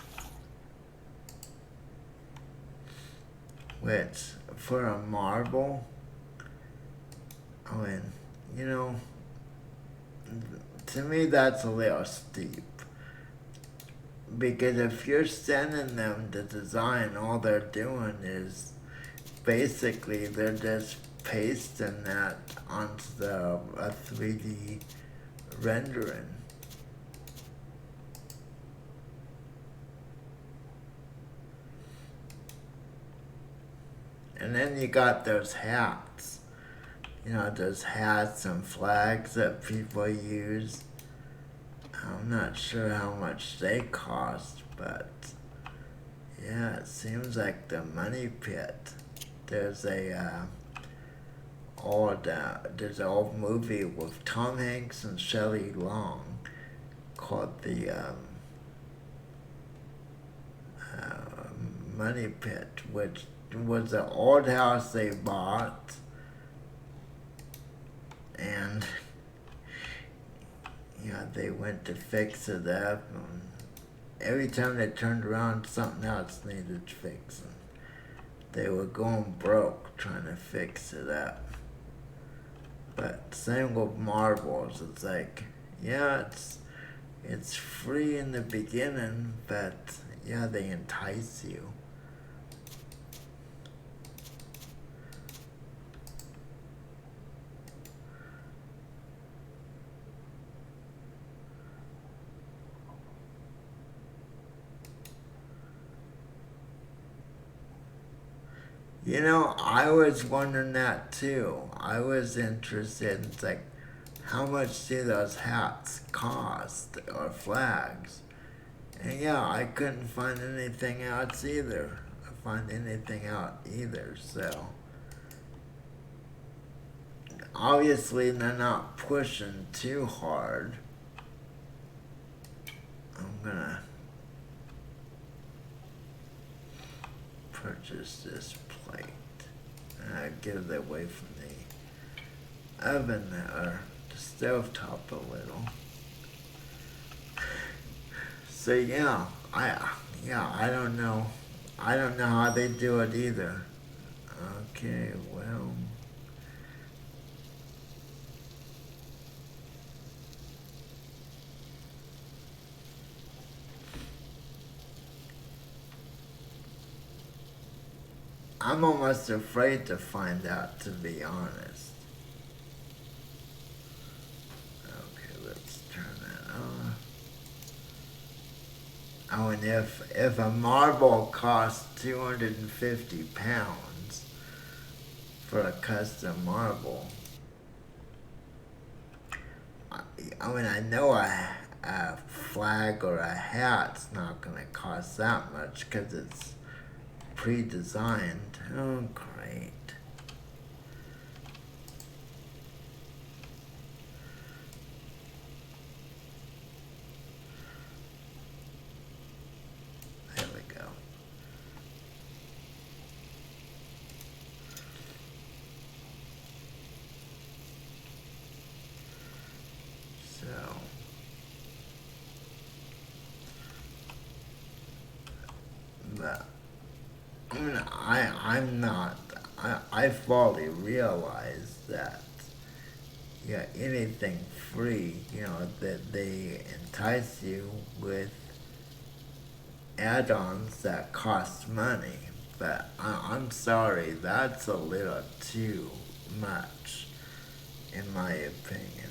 Which, for a marble, I mean, you know, to me that's a little steep. Because if you're sending them the design, all they're doing is basically they're just pasting that onto a 3D rendering. And then you got those hats. You know, those hats and flags that people use. I'm not sure how much they cost, but yeah, it seems like the money pit. There's there's an old movie with Tom Hanks and Shelley Long called the Money Pit, which was an old house they bought, and they went to fix it up, and every time they turned around, something else needed fixing. They were going broke trying to fix it up. But same with marbles. It's like, yeah, it's free in the beginning, but yeah, they entice you. You know, I was wondering that too. I was interested in like, how much do those hats cost or flags? And yeah, I couldn't find anything else either. Find anything out either. So obviously they're not pushing too hard. I'm gonna purchase this plate. Get it away from the oven or the stove top a little. So I don't know. I don't know how they do it either. Okay, well. I'm almost afraid to find out, to be honest. Okay, let's turn that on. Oh, and if a marble costs £250 for a custom marble, I mean, I know a flag or a hat's not going to cost that much because it's pre-designed. Oh, great. There we go. So, but I mean, I'm not. I fully realize that, yeah, anything free, that they entice you with add-ons that cost money. But I'm sorry, that's a little too much, in my opinion.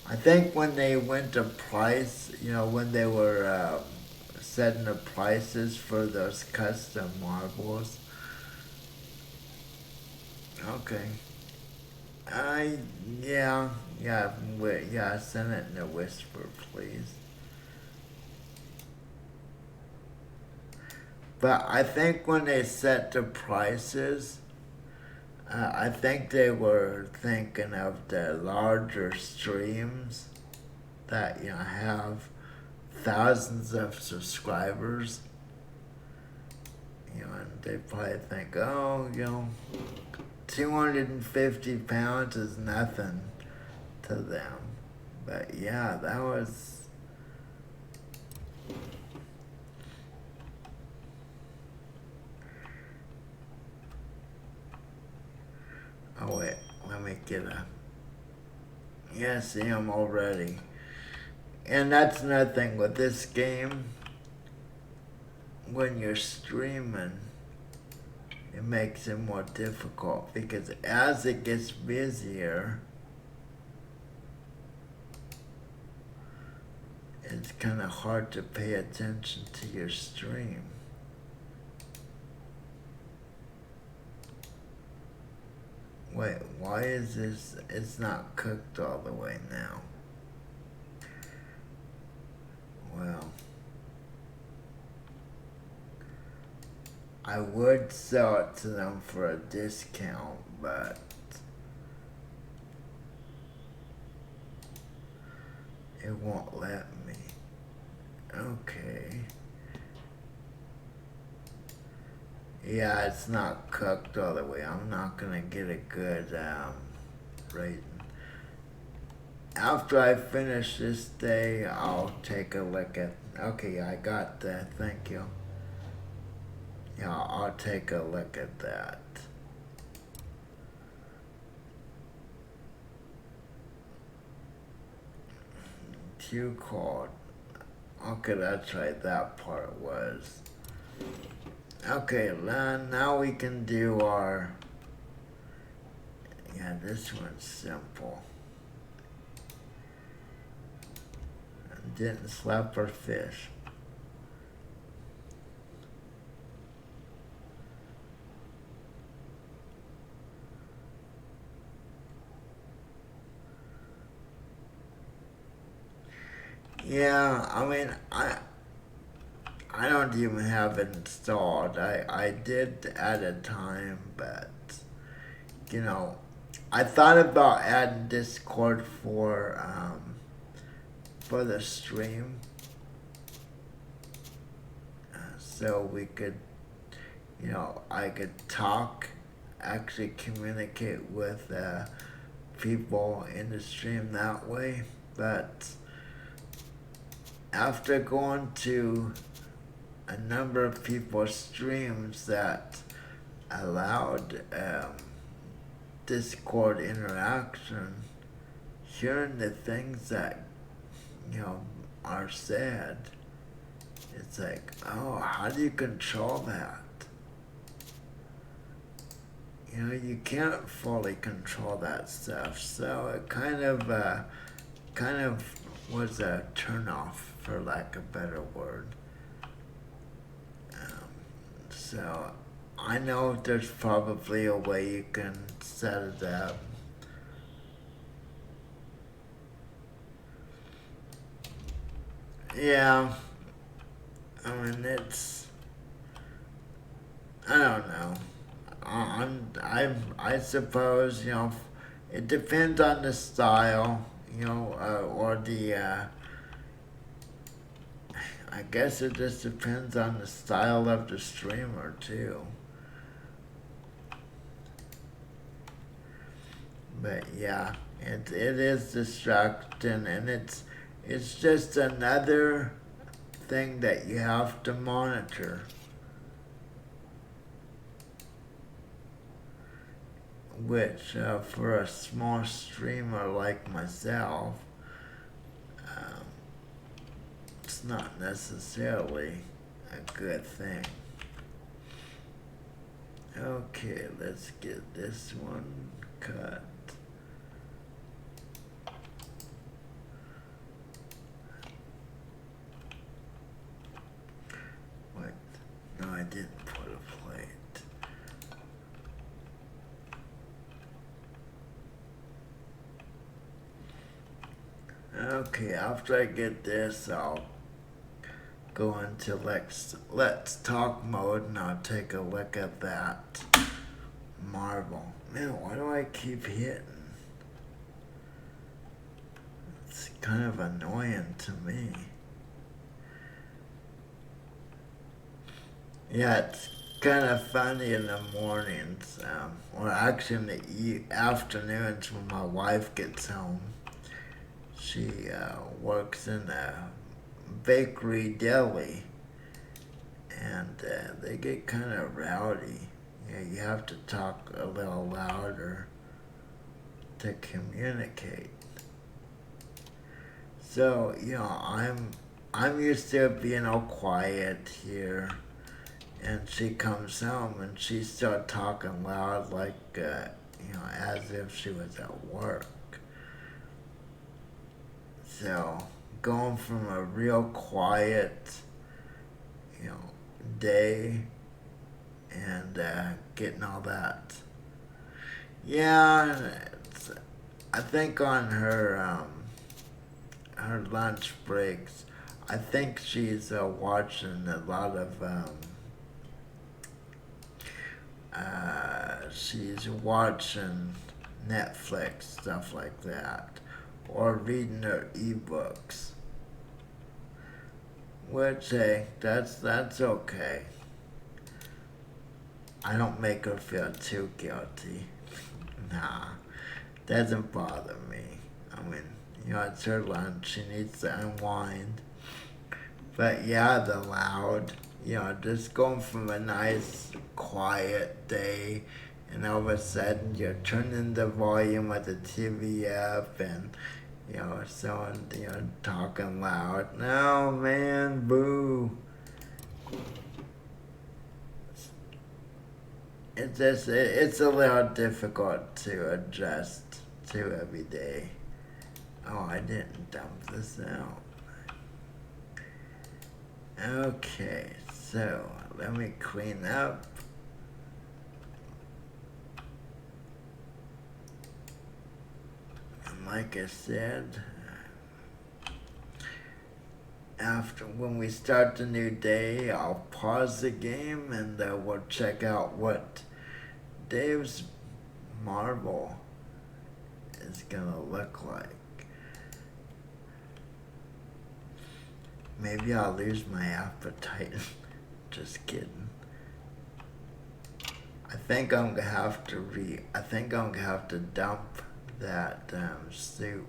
I think when they went to price, when they were setting the prices for those custom marbles. Okay. I yeah, send it in a whisper, please. But I think when they set the prices, I think they were thinking of the larger streams that have thousands of subscribers. And they probably think, oh, 250 pounds is nothing to them. But yeah, that was. Oh, wait, let me get a. Yeah, see him already. And that's another thing with this game. When you're streaming, it makes it more difficult because as it gets busier, it's kind of hard to pay attention to your stream. Wait, why is this? It's not cooked all the way now. Well, I would sell it to them for a discount, but it won't let me. Okay. Yeah, it's not cooked all the way. I'm not gonna get a good rating. After I finish this day, I'll take a look at. Okay, I got that. Thank you. Yeah, I'll take a look at that. Q called. Okay, that's right. That part was. Okay, now we can do our. Yeah, this one's simple. Didn't slap our fish. Yeah, I mean, I don't even have it installed. I did at a time, but I thought about adding Discord for the stream, so we could, I could actually communicate with people in the stream that way. But after going to a number of people's streams that allowed Discord interaction, hearing the things that are said, it's like, oh, how do you control that? You can't fully control that stuff, so it kind of was a turnoff, for lack of a better word. So I know there's probably a way you can set it up. Yeah, I mean I don't know. I suppose it depends on the style, or the. I guess it just depends on the style of the streamer too. But yeah, it is distracting, and it's just another thing that you have to monitor. Which, for a small streamer like myself, um, it's not necessarily a good thing. Okay, let's get this one cut. What? No, I didn't put a plate. Okay, after I get this, I'll go into let's talk mode, and I'll take a look at that Marble. Man, why do I keep hitting? It's kind of annoying to me. Yeah, it's kind of funny in the mornings, or actually in the afternoons when my wife gets home. She works in a bakery deli, and they get kind of rowdy. You have to talk a little louder to communicate. So I'm used to being all quiet here, and she comes home and she starts talking loud like as if she was at work. So going from a real quiet you know day and getting all that. Yeah, I think on her lunch breaks, I think she's watching a lot of she's watching Netflix, stuff like that, or reading her ebooks. Which, hey, that's okay. I don't make her feel too guilty. Nah, doesn't bother me. I mean, it's her lunch. She needs to unwind. But yeah, the loud. Just going from a nice, quiet day, and all of a sudden you're turning the volume of the TV up, and someone talking loud. No, man, boo. It's a little difficult to adjust to every day. Oh, I didn't dump this out. Okay, so let me clean up. And like I said, after when we start the new day, I'll pause the game and we'll check out what Dave's marble is gonna look like. Maybe I'll lose my appetite. Just kidding. I think I'm gonna have to dump that soup.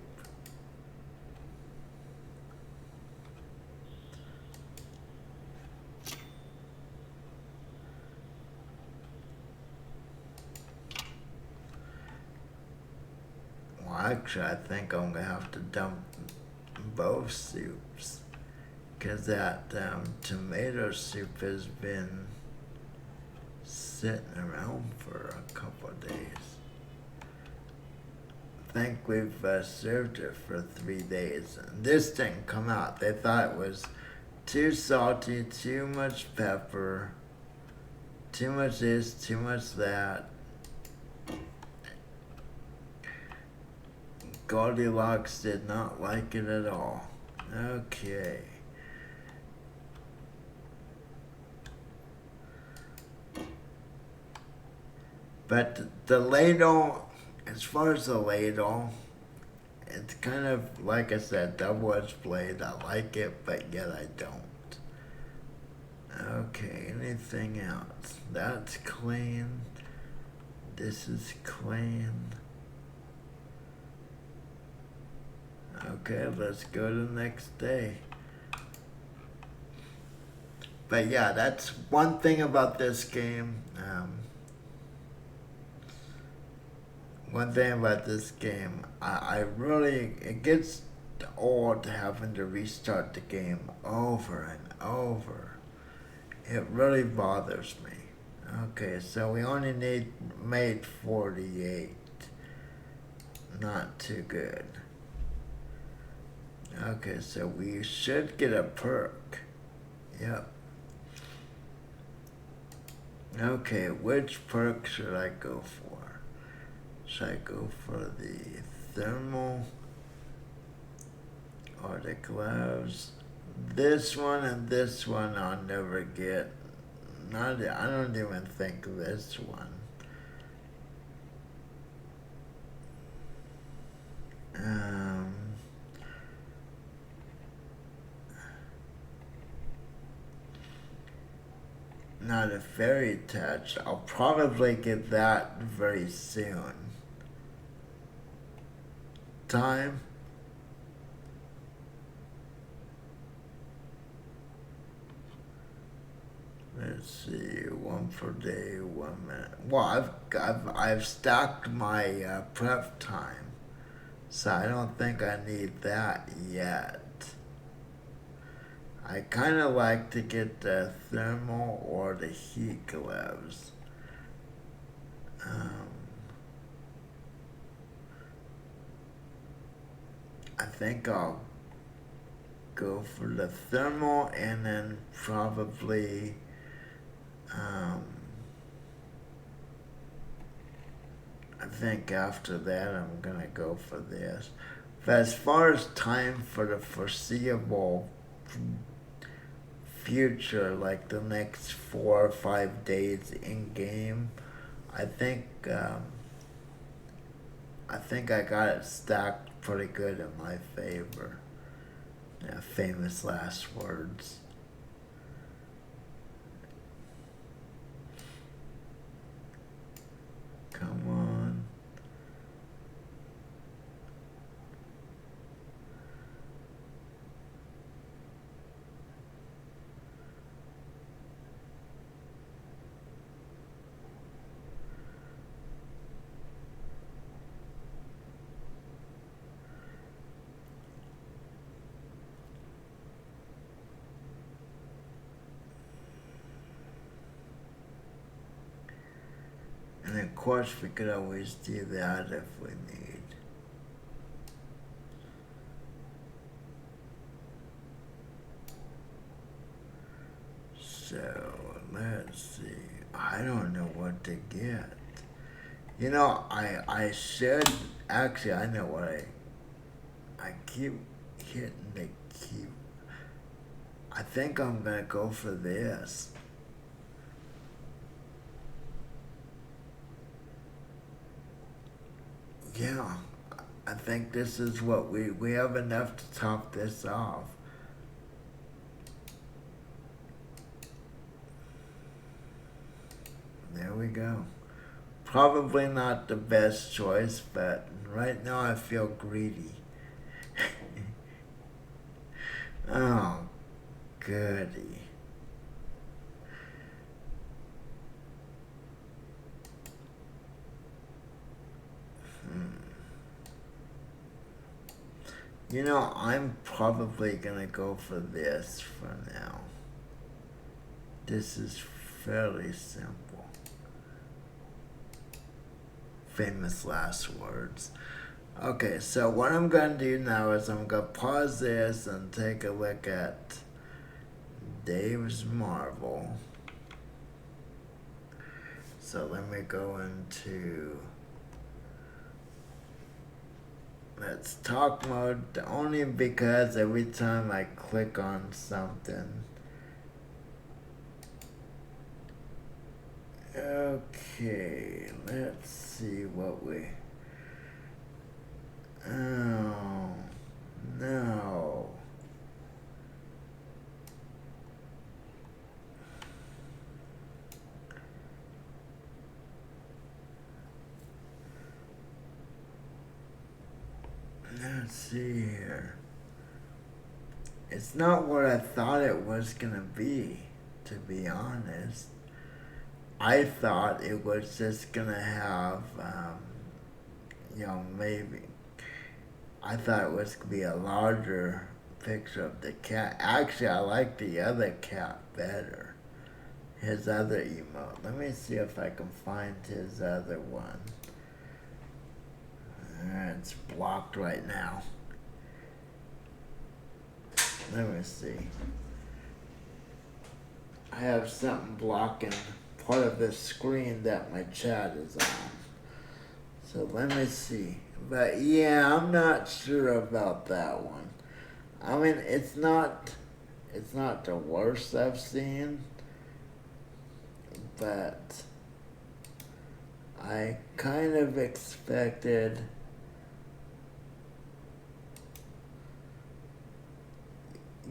Well, actually, I think I'm gonna have to dump both soups, because that tomato soup has been sitting around for a couple of days. I think we've served it for 3 days, and this didn't come out. They thought it was too salty, too much pepper, too much this, too much that. Goldilocks did not like it at all. Okay. But the ladle, as far as the ladle, it's kind of, like I said, double-edged blade. I like it, but yet I don't. Okay, anything else? That's clean. This is clean. Okay, let's go to the next day. But yeah, that's one thing about this game. I really, it gets old having to restart the game over and over. It really bothers me. Okay, so we only made 48. Not too good. Okay, so we should get a perk. Yep. Okay, which perk should I go for? Should I go for the thermal or the gloves? This one and this one I'll never get. I don't even think this one. Um, Not a fairy touch. I'll probably get that very soon. Time? Let's see, one per day, 1 minute. Well, I've stacked my prep time, so I don't think I need that yet. I kind of like to get the thermal or the heat gloves. Um, I think I'll go for the thermal and then probably um, I think after that I'm gonna go for this. But as far as time for the foreseeable future, like the next 4 or 5 days in game, I think um, I think I got it stacked pretty good in my favor. Yeah, famous last words. Come on. And of course, we could always do that if we need. So, let's see. I don't know what to get. You know, I should, actually, I know what I keep hitting the key. I think I'm gonna go for this. Yeah, I think this is what we have enough to top this off. There we go. Probably not the best choice, but right now I feel greedy. Oh, goody. Hmm. You know, I'm probably gonna go for this for now. This is fairly simple. Famous last words. Okay, so what I'm gonna do now is I'm gonna pause this and take a look at Dave's Marvel. So let me go into let's talk mode only because every time I click on something. Okay, let's see what we. Oh, no. Let's see here. It's not what I thought it was gonna be, to be honest. I thought it was just gonna have, maybe. I thought it was gonna be a larger picture of the cat. Actually, I like the other cat better. His other emote. Let me see if I can find his other one. It's blocked right now. Let me see. I have something blocking part of the screen that my chat is on. So let me see. But yeah, I'm not sure about that one. I mean, it's not the worst I've seen, but I kind of expected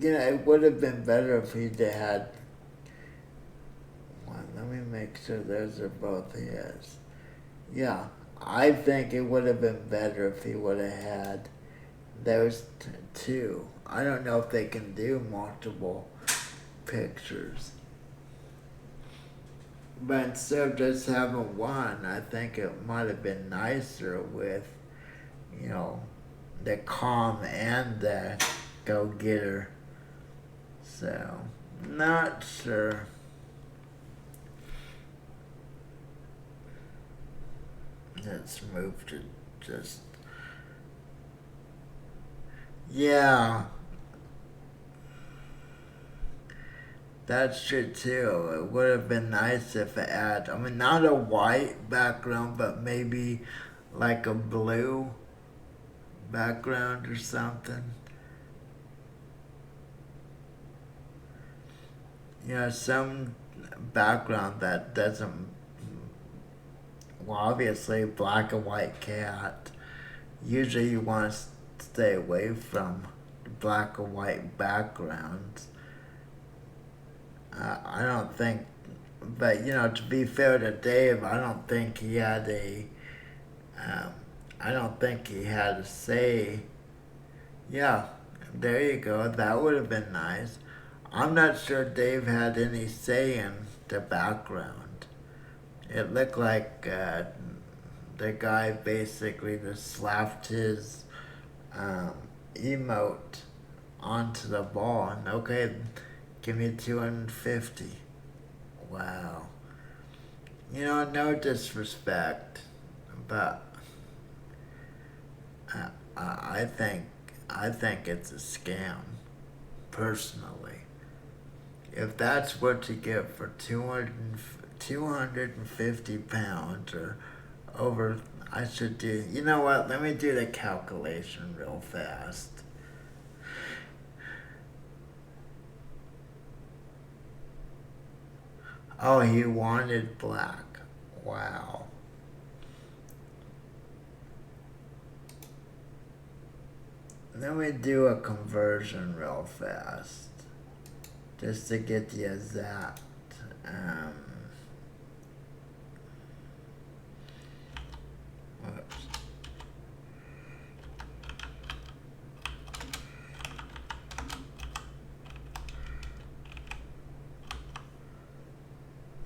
it would have been better if he'd had one. Let me make sure those are both his. Yeah, I think it would have been better if he would have had those two. I don't know if they can do multiple pictures. But instead of just having one, I think it might have been nicer with, you know, the calm and the go getter. So, not sure. Let's move to just. Yeah, that's true too. It would have been nice if it had, I mean, not a white background, but maybe like a blue background or something. Some background that doesn't, well, obviously, black and white cat. Usually, you want to stay away from black and white backgrounds. I don't think, but to be fair to Dave, I don't think he had um, I don't think he had a say. Yeah, there you go. That would have been nice. I'm not sure Dave had any say in the background. It looked like the guy basically just slapped his um, emote onto the ball and okay, give me 250. Wow. No disrespect, but I think it's a scam. Personally, if that's what you get for 250 pounds or over, I should do. You know what? Let me do the calculation real fast. Oh, he wanted black. Wow. Let me do a conversion real fast. Just to get the exact. Um, whoops.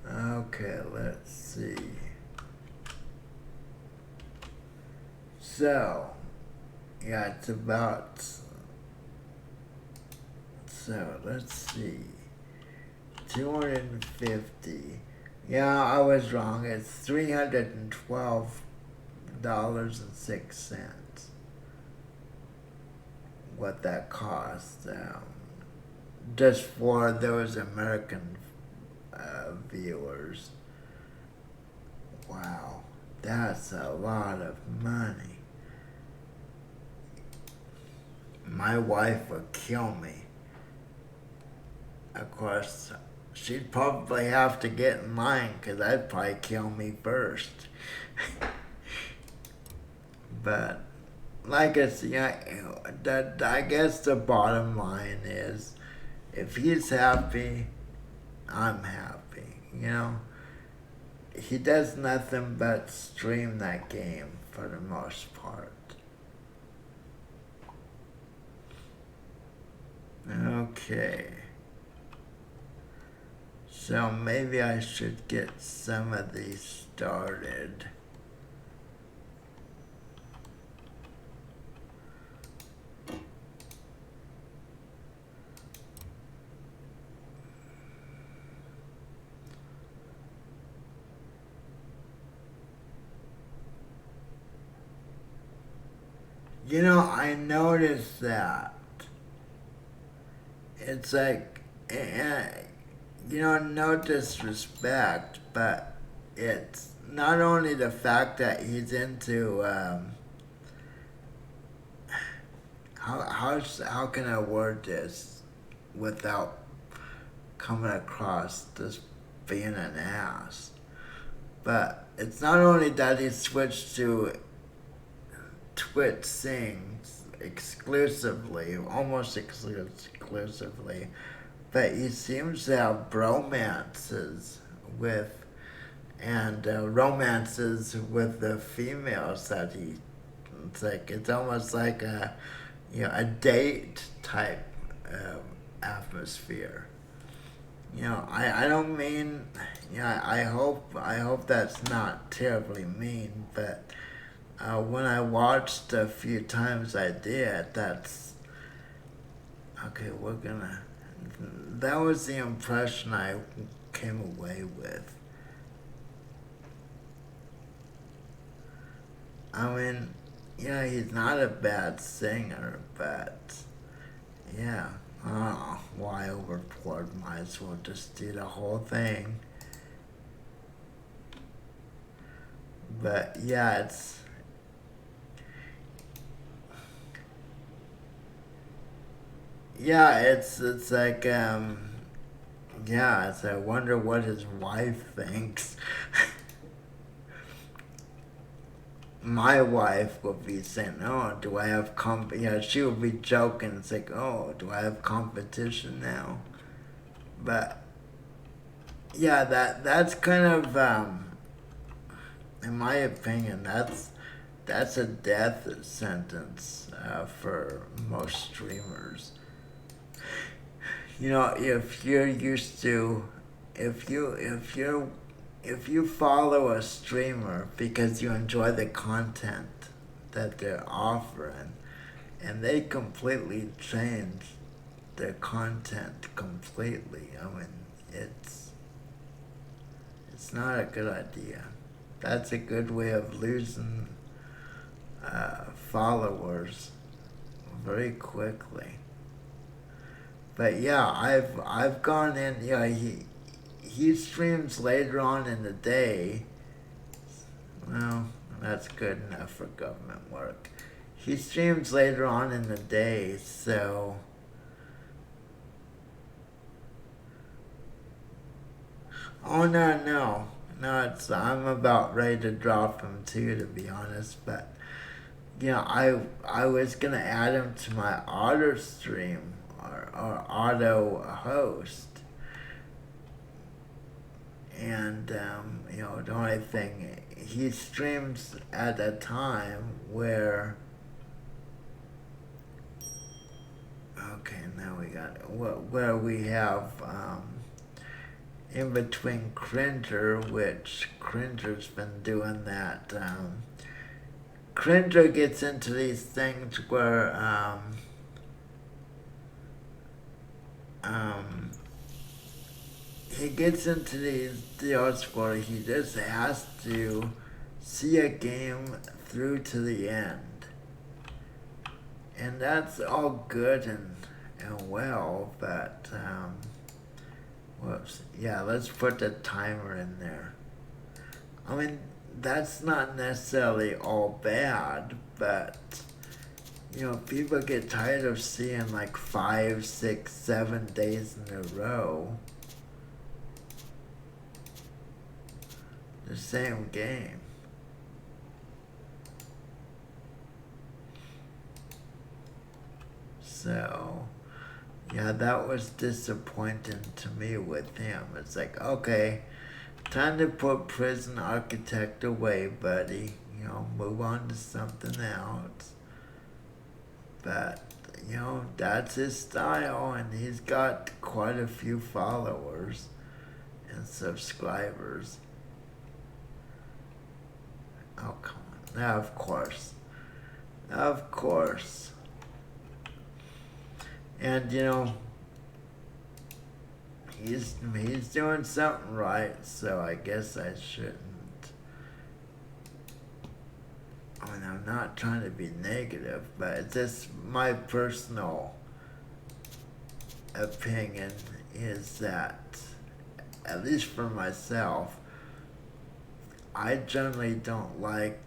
Okay, let's see. So, yeah, it's about. So, let's see. 250. Yeah, I was wrong. It's $312.06. What that cost. Just for those American viewers. Wow, that's a lot of money. My wife would kill me. Of course, she'd probably have to get in line because that'd probably kill me first. But, like I said, I guess the bottom line is if he's happy, I'm happy. He does nothing but stream that game for the most part. Okay. So maybe I should get some of these started. I noticed that it's like, no disrespect, but it's not only the fact that he's into, how can I word this without coming across this being an ass? But it's not only that he switched to Twitch Sings, exclusively, almost exclusively, but he seems to have bromances with and romances with the females that he. It's almost like a date type atmosphere. I don't mean, I hope that's not terribly mean, but when I watched a few times I did, that's okay. That was the impression I came away with. I mean, he's not a bad singer, but yeah, why overboard? Might as well just do the whole thing. But yeah, it's like I wonder what his wife thinks. My wife would be saying, "Oh, do I have she would be joking. It's like, "Oh, do I have competition now?" But yeah, that's kind of, in my opinion, that's a death sentence for most streamers. If you're used to, if you follow a streamer because you enjoy the content that they're offering, and they completely change their content completely, I mean, it's not a good idea. That's a good way of losing followers very quickly. But yeah, I've gone in. He streams later on in the day. Well, that's good enough for government work. He streams later on in the day, so oh no, I'm about ready to drop him too, to be honest. But I was gonna add him to my auto stream or auto host, and the only thing, he streams at a time where, okay, now we got where we have in between Cringer, which Cringer's been doing that. Cringer gets into these things where he gets into these deals where he just has to see a game through to the end. And that's all good and well, but whoops. Yeah, let's put the timer in there. I mean, that's not necessarily all bad, but people get tired of seeing like 5, 6, 7 days in a row the same game. So, yeah, that was disappointing to me with him. It's like, okay, time to put Prison Architect away, buddy. Move on to something else. But, that's his style, and he's got quite a few followers and subscribers. Oh, come on. Now, of course. Of course. And, he's doing something right, so I guess I shouldn't. I mean, I'm not trying to be negative, but it's just my personal opinion is that, at least for myself, I generally don't like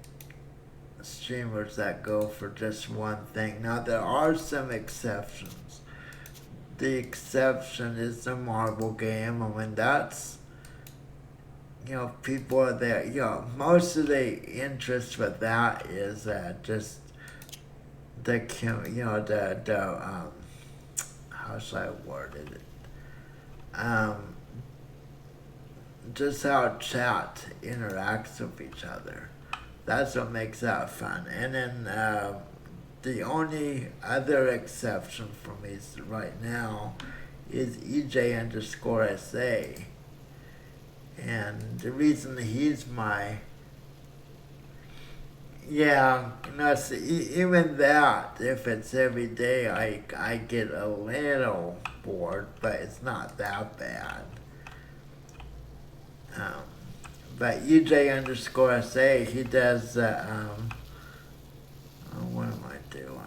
streamers that go for just one thing. Now, there are some exceptions. The exception is the Marvel game. I mean, that's, people are there. Most of the interest for that is just how should I word it? Um, just how chat interacts with each other. That's what makes that fun. And then the only other exception for me right now is EJ underscore SA. And the reason he's my yeah, no, see, even that, if it's every day, I get a little bored, but it's not that bad. Um, but EJ underscore SA, he does, what am I doing?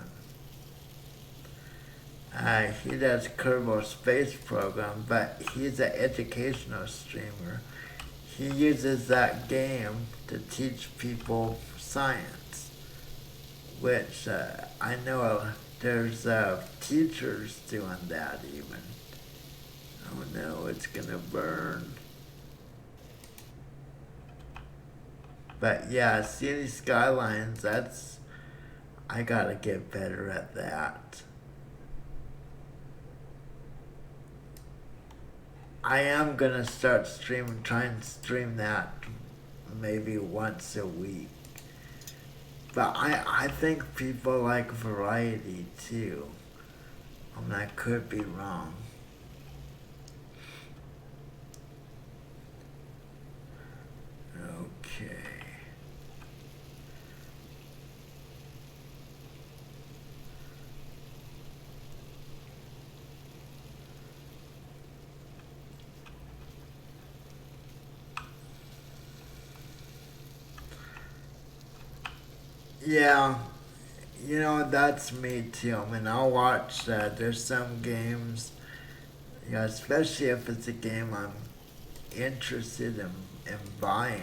He does Kerbal Space Program, but he's an educational streamer. He uses that game to teach people science, which I know there's teachers doing that even. Oh no, it's gonna burn. But yeah, City Skylines, I gotta get better at that. I am gonna start try and stream that maybe once a week. But I think people like variety too. I could be wrong. Okay. Yeah, that's me too. I'll watch that. There's some games, especially if it's a game I'm interested in buying.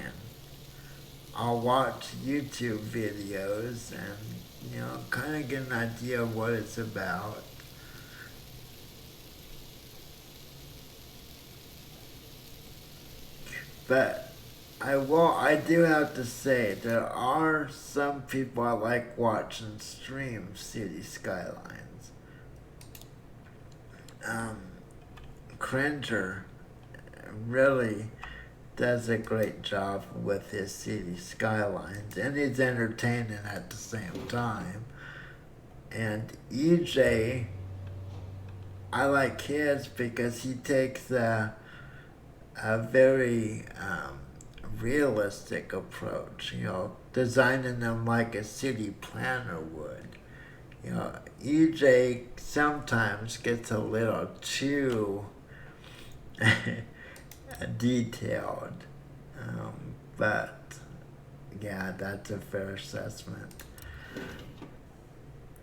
I'll watch YouTube videos and, kind of get an idea of what it's about. But I do have to say, there are some people I like watching stream City Skylines. Um, Cringer really does a great job with his City Skylines, and he's entertaining at the same time. And EJ, I like his because he takes a very realistic approach, designing them like a city planner would. EJ sometimes gets a little too detailed, but yeah, that's a fair assessment.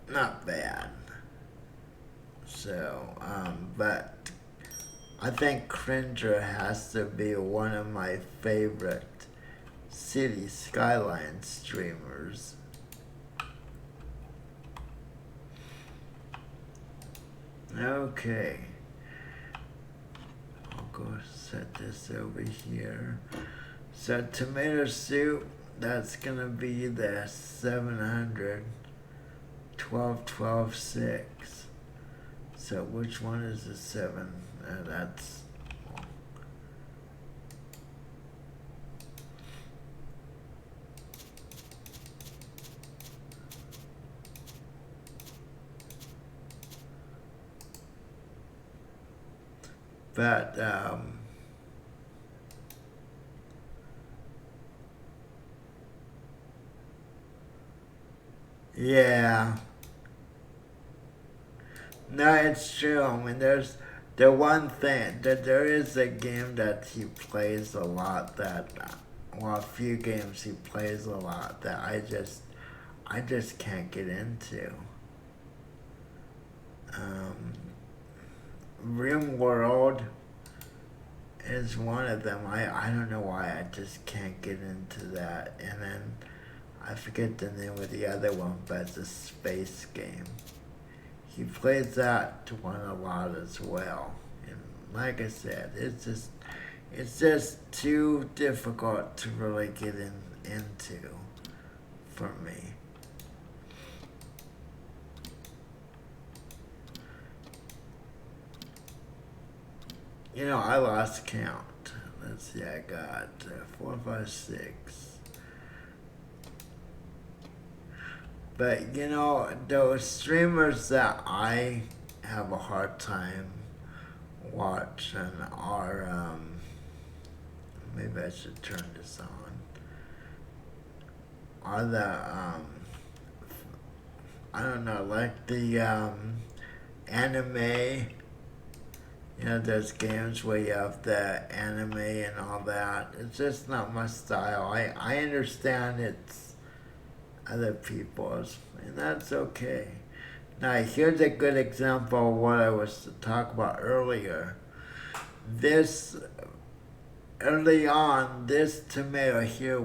Not bad. So, but I think Cringer has to be one of my favorite City Skyline streamers. Okay. I'll go set this over here. So tomato soup, that's gonna be the 700 12 6. So which one is the 7? That's but yeah. No, it's true. There's the one thing that there is a game that he plays a lot that, well, a few games he plays a lot that I just can't get into. Um, RimWorld is one of them. I don't know why I just can't get into that. And then I forget the name of the other one, but it's a space game. He plays that one a lot as well. And like I said, it's just too difficult to really into for me. I lost count. Let's see, I got 4, 5, 6. But those streamers that I have a hard time watching are maybe I should turn this on. Are the I don't know, like the anime. Those games where you have the anime and all that. It's just not my style. I understand it's other people's, and that's okay. Now, here's a good example of what I was talking about earlier. This, early on, this tomato here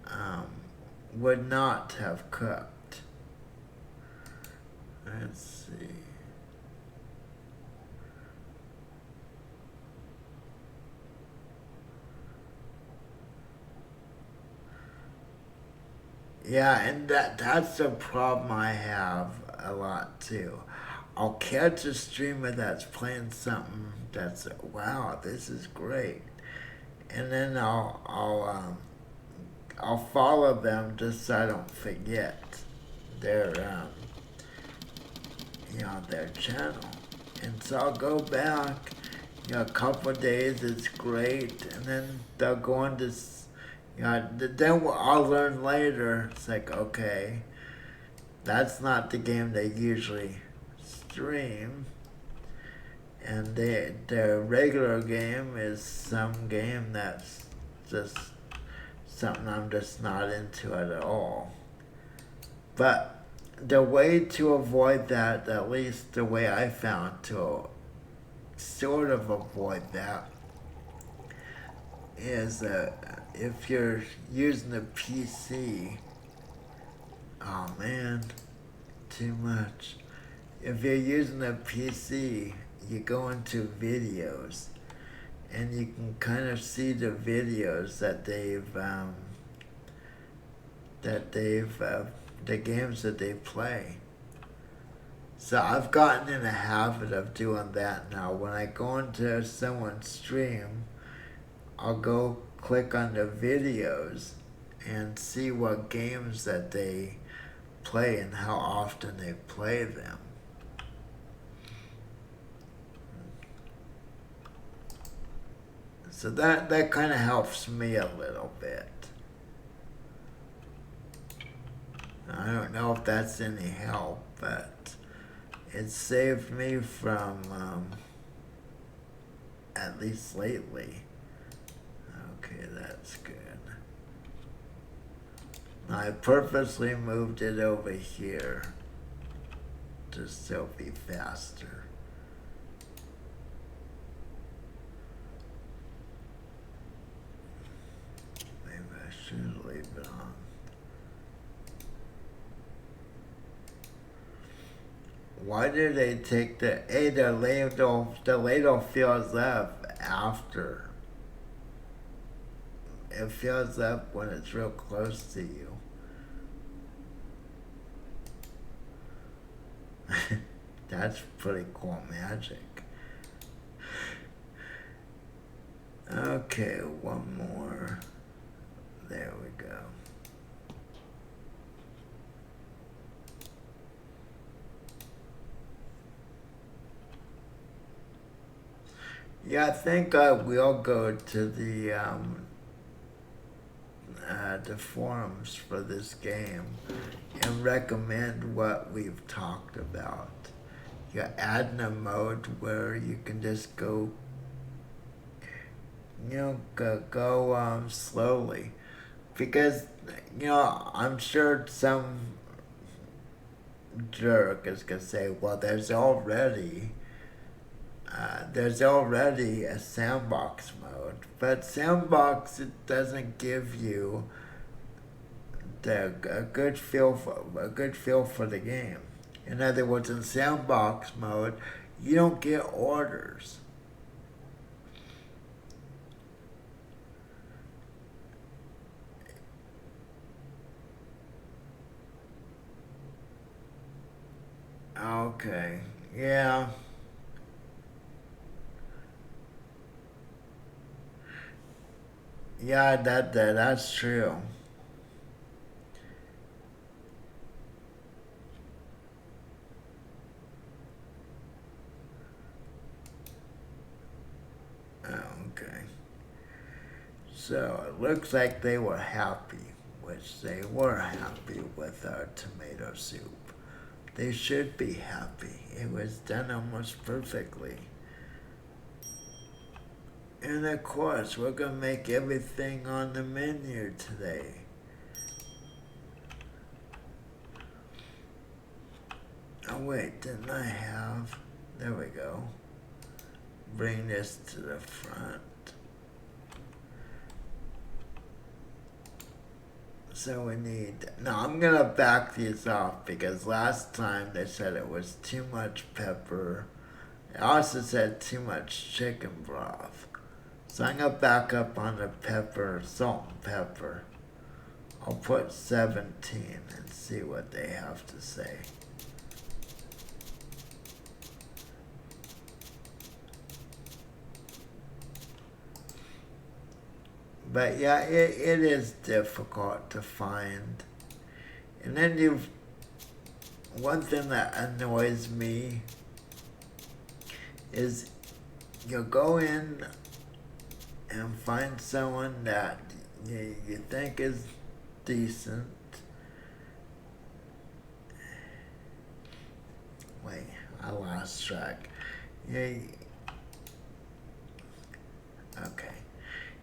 um, would not have cooked. Let's see. Yeah, and that's a problem I have a lot too. I'll catch a streamer that's playing something that's wow, this is great, and then I'll follow them just so I don't forget their their channel, and so I'll go back. A couple of days it's great, and then they'll go on to then I'll learn later. It's like, okay, that's not the game they usually stream, and their regular game is some game that's just something I'm just not into at all. But the way to avoid that, at least the way I found to sort of avoid that, is if you're using a PC, oh man, too much. If you're using a PC, you go into videos, and you can kind of see the videos the games that they play. So I've gotten in a habit of doing that now. When I go into someone's stream, I'll go click on the videos and see what games that they play and how often they play them. So that kind of helps me a little bit. I don't know if that's any help, but it saved me from, at least lately. Okay, that's good. I purposely moved it over here to still be faster. Maybe I should leave it on. Why do they take the ladle fills up after? It fills up when it's real close to you. That's pretty cool magic. Okay, one more. There we go. Yeah, I think I will go to the forums for this game and recommend what we've talked about. You're adding a mode where you can just go slowly, because I'm sure some jerk is gonna say, well, there's already a sandbox mode, but sandbox, it doesn't give you a good feel for the game. In other words, in sandbox mode, you don't get orders. Okay, yeah. Yeah, that's true. Okay. So it looks like they were happy, which they were happy with our tomato soup. They should be happy. It was done almost perfectly. And of course, we're gonna make everything on the menu today. Oh wait, didn't I have? There we go. Bring this to the front. So we need. No, I'm gonna back these off because last time they said it was too much pepper. It also said too much chicken broth. So I'm gonna back up on the pepper, salt and pepper. I'll put 17 and see what they have to say. But yeah, it is difficult to find. And then one thing that annoys me is you'll go in and find someone that you think is decent. Wait, I lost track. Yeah, okay.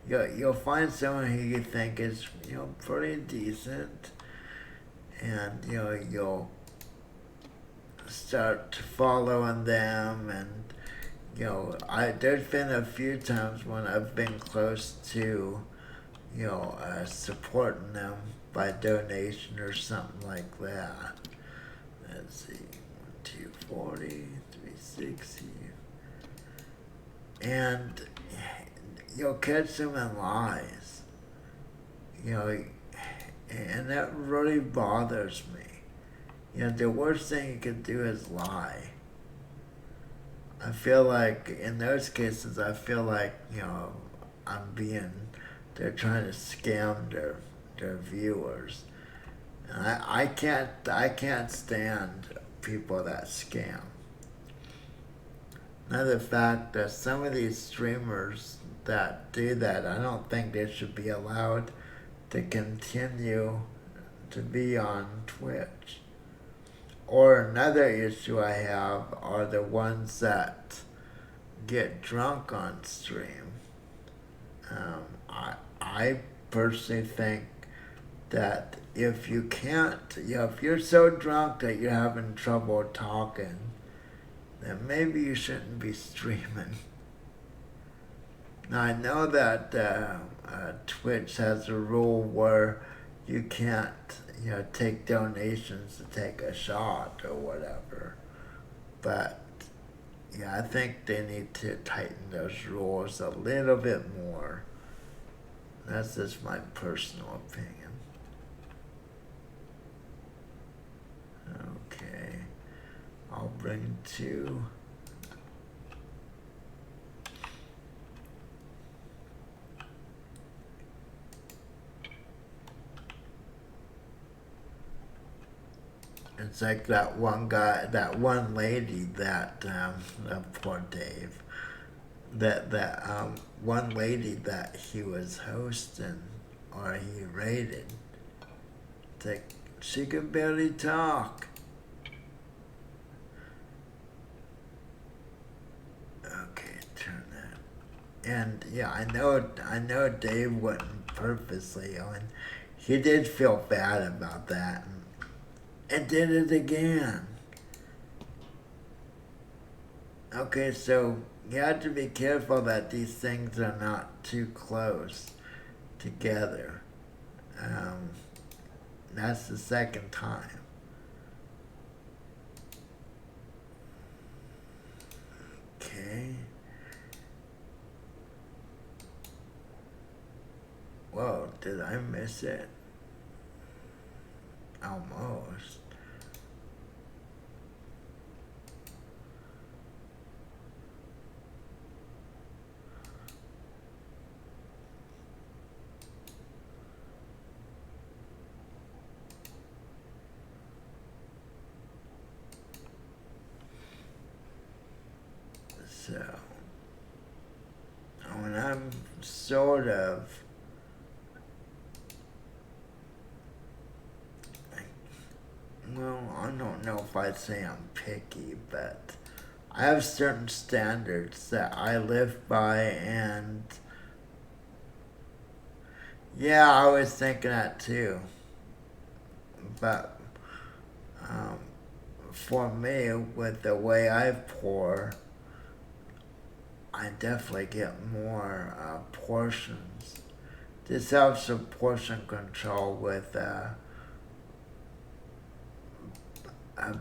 You'll find someone who you think is pretty decent, and you'll start following them, and there's been a few times when I've been close to supporting them by donation or something like that. Let's see, 240, 360, and you'll catch them in lies, you know, and that really bothers me. The worst thing you can do is lie. I feel like in those cases, I feel like I'm being, they're trying to scam their viewers. And I can't stand people that scam. Another fact that some of these streamers that do that, I don't think they should be allowed to continue to be on Twitch. Or another issue I have are the ones that get drunk on stream. I personally think that if you can't, if you're so drunk that you're having trouble talking, then maybe you shouldn't be streaming. Now I know that Twitch has a rule where you can't, take donations to take a shot or whatever. But yeah, I think they need to tighten those rules a little bit more. That's just my personal opinion. Okay, I'll bring two. It's like that one guy, that one lady that poor Dave, that one lady that he was hosting or he rated. It's like she could barely talk. Okay, turn that. And yeah, I know Dave wouldn't purposely, and he did feel bad about that, and did it again. Okay, so you have to be careful that these things are not too close together. Um, that's the second time. Okay. Whoa, did I miss it? Almost. So, when I'm sort of, well, I don't know if I'd say I'm picky, but I have certain standards that I live by, and yeah, I was thinking that too. But um, for me, with the way I pour, I definitely get more portions. This helps with portion control with a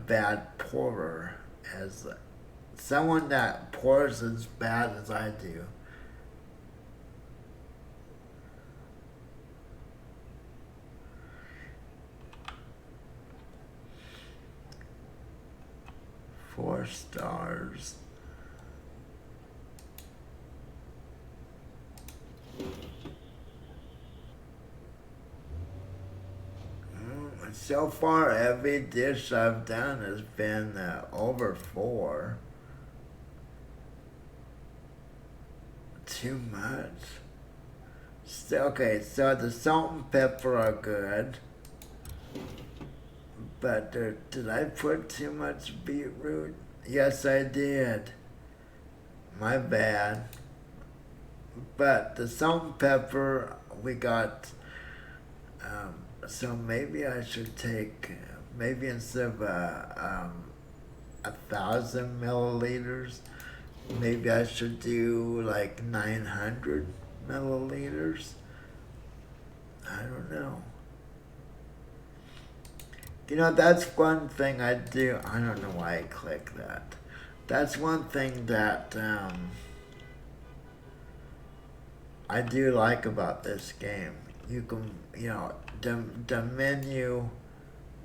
bad pourer. As someone that pours as bad as I do, 4 stars. So far, every dish I've done has been over 4. Too much. Okay, so the salt and pepper are good, but did I put too much beetroot? Yes, I did. My bad. But the salt and pepper we got. So maybe I should take, maybe instead of 1,000 milliliters, maybe I should do like 900 milliliters. I don't know. That's one thing I do. I don't know why I click that. That's one thing that I do like about this game. You can, the menu,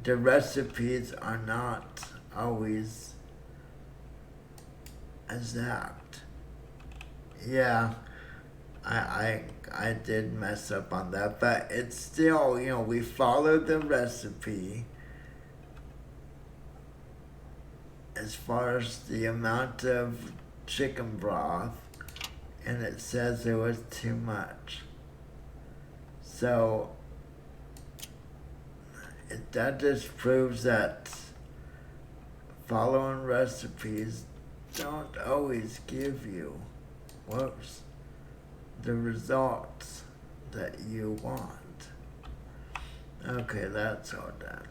the recipes are not always exact. Yeah, I did mess up on that, but it's still, we followed the recipe as far as the amount of chicken broth, and it says it was too much. So that just proves that following recipes don't always give you, whoops, the results that you want. Okay, that's all done.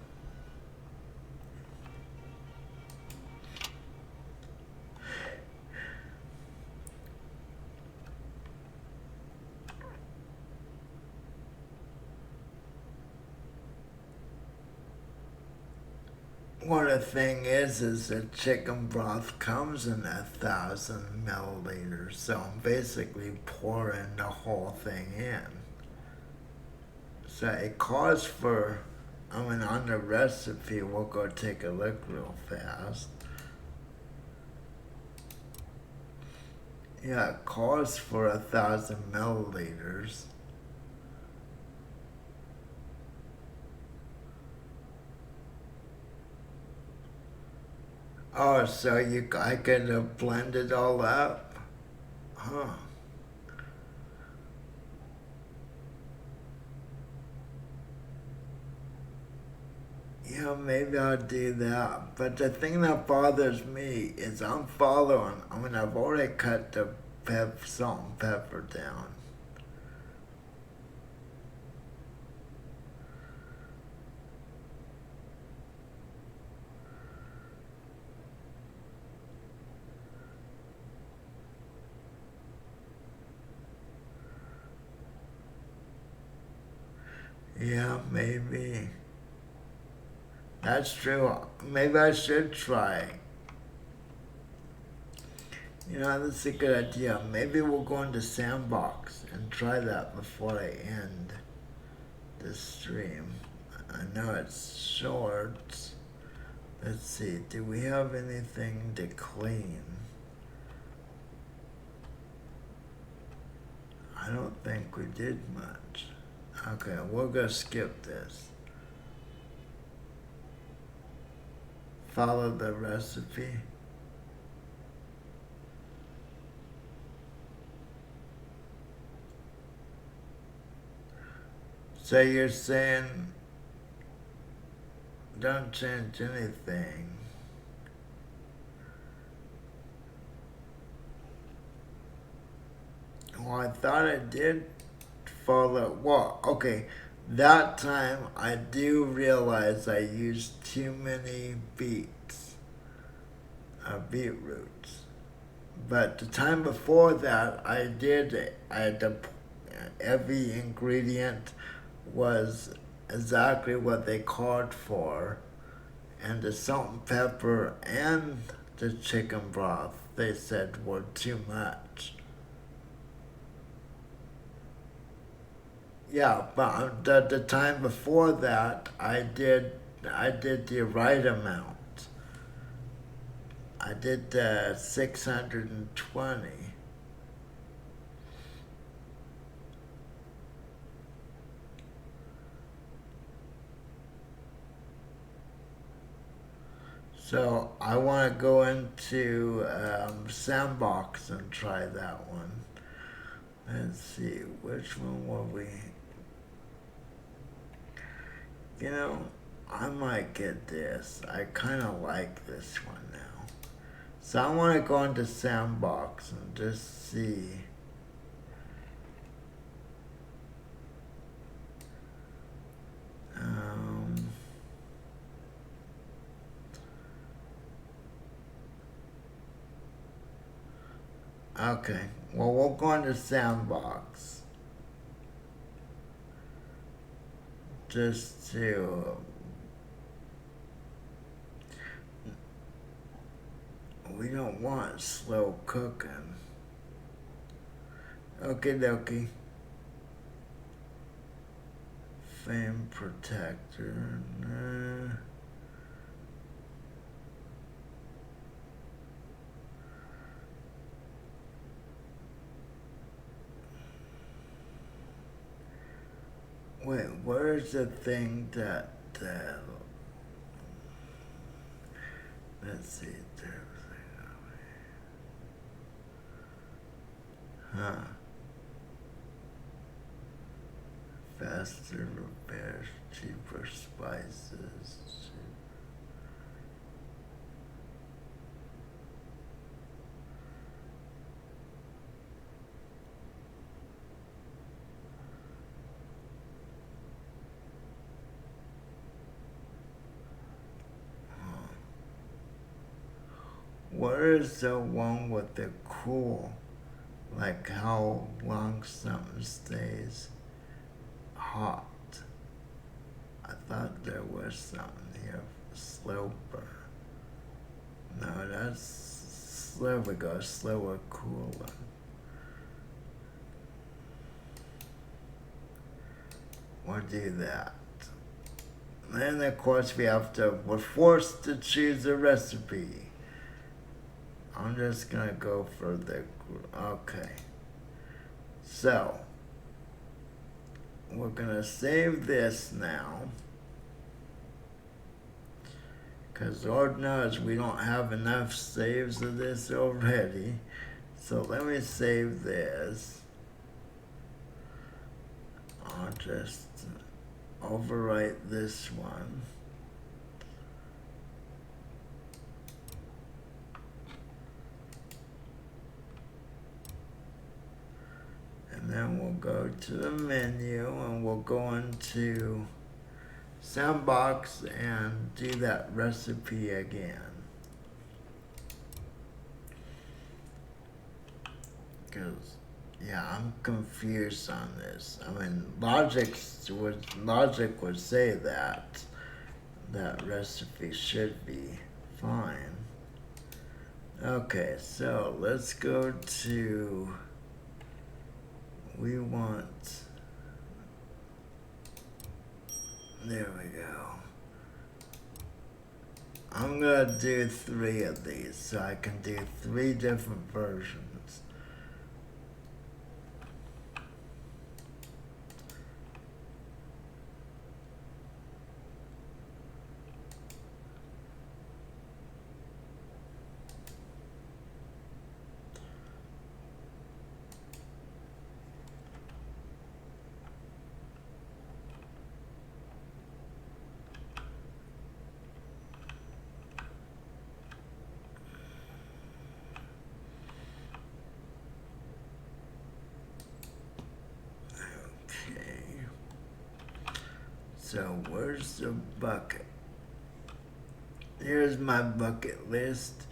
Well, the thing is that chicken broth comes in 1,000 milliliters, so I'm basically pouring the whole thing in. So it calls for, on the recipe, we'll go take a look real fast. Yeah, it calls for 1,000 milliliters. Oh, so I could have blended all up? Huh. Yeah, maybe I'll do that. But the thing that bothers me is I've already cut the salt and pepper down. Yeah, maybe. That's true. Maybe I should try. That's a good idea. Maybe we'll go into Sandbox and try that before I end this stream. I know it's short. Let's see, do we have anything to clean? I don't think we did much. Okay, we'll go skip this. Follow the recipe. So you're saying don't change anything. Well, I thought I did follow. Well, okay. That time I do realize I used too many beetroots. But the time before that, I had every ingredient was exactly what they called for, and the salt and pepper and the chicken broth they said were too much. Yeah, but the time before that, I did the right amount. I did 620. So I want to go into Sandbox and try that one. Let's see, which one will we? You know, I might get this. I kind of like this one now. So I want to go into Sandbox and just see. Um, okay, well, we'll go into Sandbox just to. We don't want slow cooking. Okie dokie. Flame protector. Nah. Wait, where's the thing that? Let's see. Huh. Faster repairs, cheaper spices. Where is the one with the cool? Like how long something stays hot. I thought there was something here. Slow burn. No, that's there we go. Slower cooler. We'll do that. Then of course we're forced to choose a recipe. I'm just gonna go for the, okay. So, we're gonna save this now. Because Lord knows we don't have enough saves of this already. So let me save this. I'll just overwrite this one. And then we'll go to the menu and we'll go into Sandbox and do that recipe again. Because, yeah, I'm confused on this. I mean, logic would say that recipe should be fine. Okay, so let's go to, we want, there we go. I'm gonna do 3 of these so I can do 3 different versions. So where's the bucket? Here's my bucket list.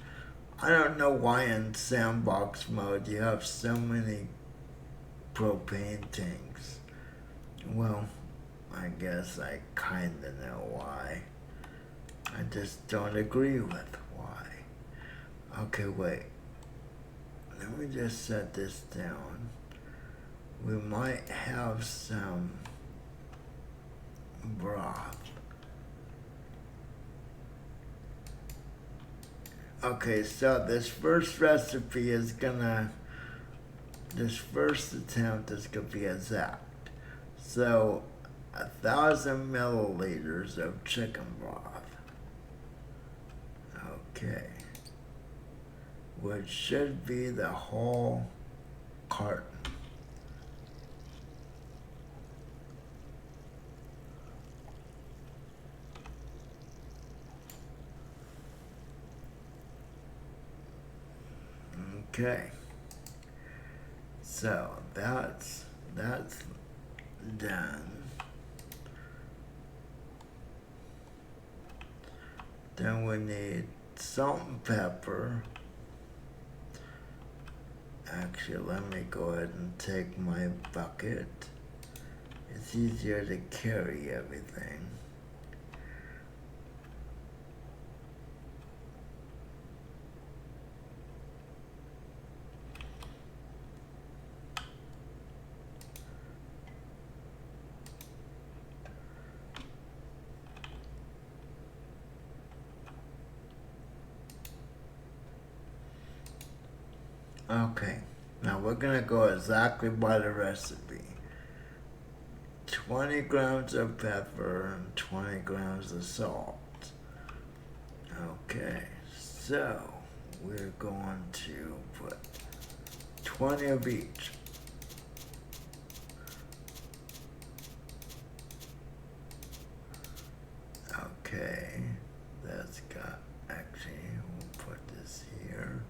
I don't know why in sandbox mode you have so many propane tanks. Well, I guess I kinda know why. I just don't agree with why. Okay, wait. Let me just set this down. We might have some broth. Okay, so this first recipe is this first attempt is gonna be exact. So, 1,000 milliliters of chicken broth. Okay. Which should be the whole carton. Okay. So that's done. Then we need salt and pepper. Actually, let me go ahead and take my bucket. It's easier to carry everything. Okay, now we're gonna go exactly by the recipe. 20 grams of pepper and 20 grams of salt. Okay, so we're going to put 20 of each. Okay, that's got, actually, we'll put this here.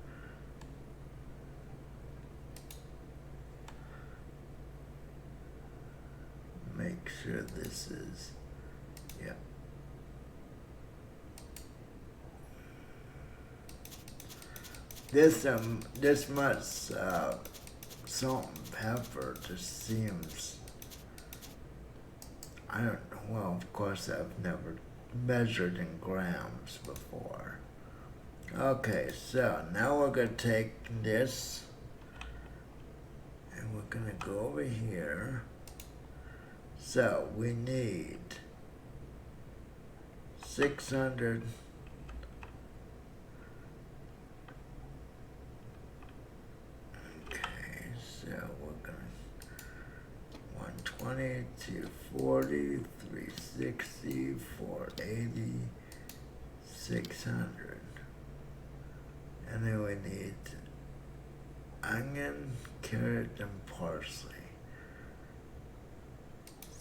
Make sure this is, yeah. This much salt and pepper just seems, I don't know, well, of course I've never measured in grams before. Okay, so now we're gonna take this and we're gonna go over here. So we need 600 we're gonna 120, 240, 360, 480, 600. And then we need onion, carrot, and parsley.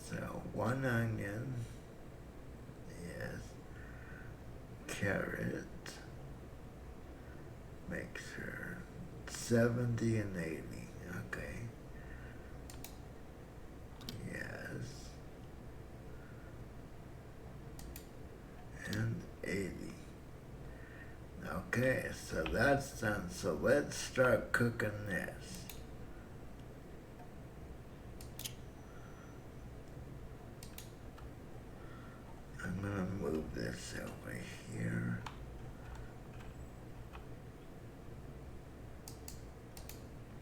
So 1 onion, yes, carrot, make sure, 70 and 80, okay, yes, and 80. Okay, so that's done, so let's start cooking this. I'm gonna move this over here.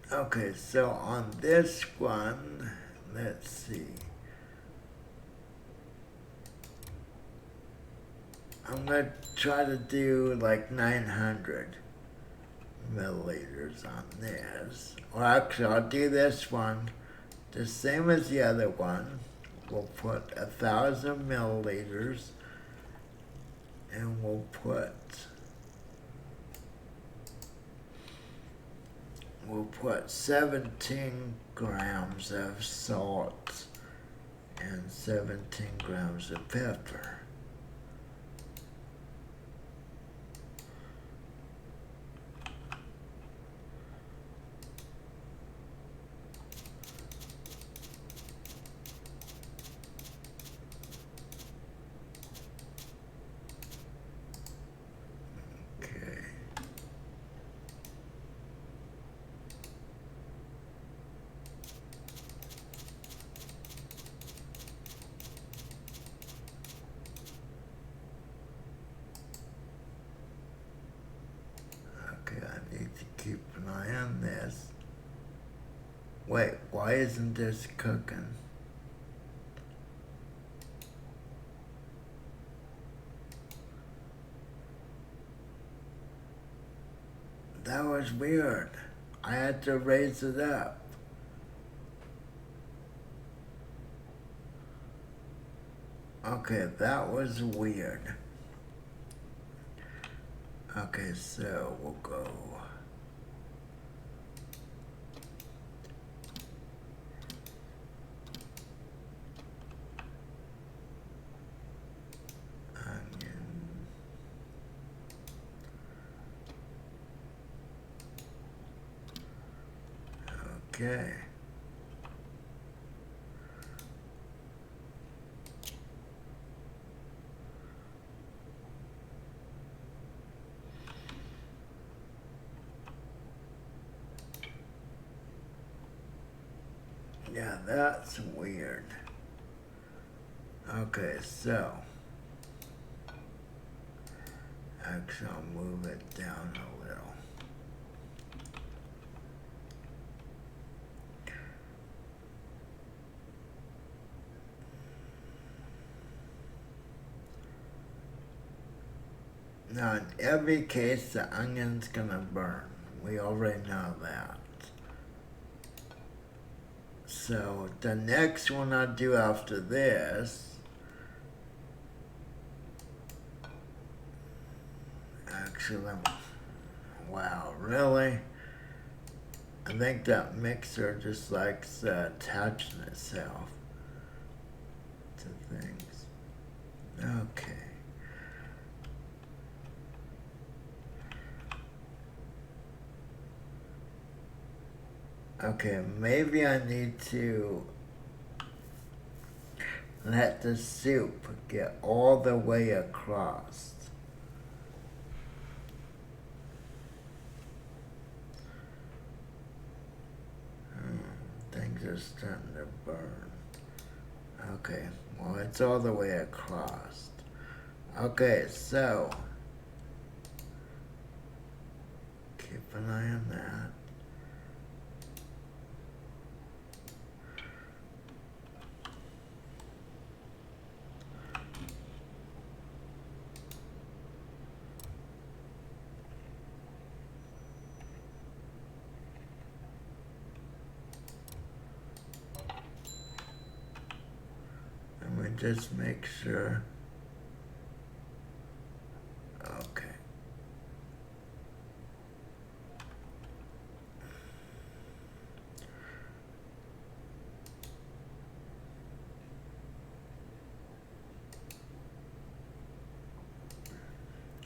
Okay, so on this one, let's see. I'm gonna try to do like 900 milliliters on this. Or actually, I'll do this one the same as the other one. We'll put 1,000 milliliters and we'll put 17 grams of salt and 17 grams of pepper. in this. Wait, why isn't this cooking? That was weird. I had to raise it up. Okay, that was weird. Okay, so we'll go. Onion. Okay. Yeah, that's weird. Okay, so actually I'll move it down a little. Now in every case the onion's gonna burn. We already know that. So the next one I do after this, actually, wow, really? I think that mixer just likes attaching itself to things. Okay. Okay, maybe I need to let the soup get all the way across. Things are starting to burn. Okay, well, it's all the way across. Okay, so keep an eye on that. And we just make sure. Okay.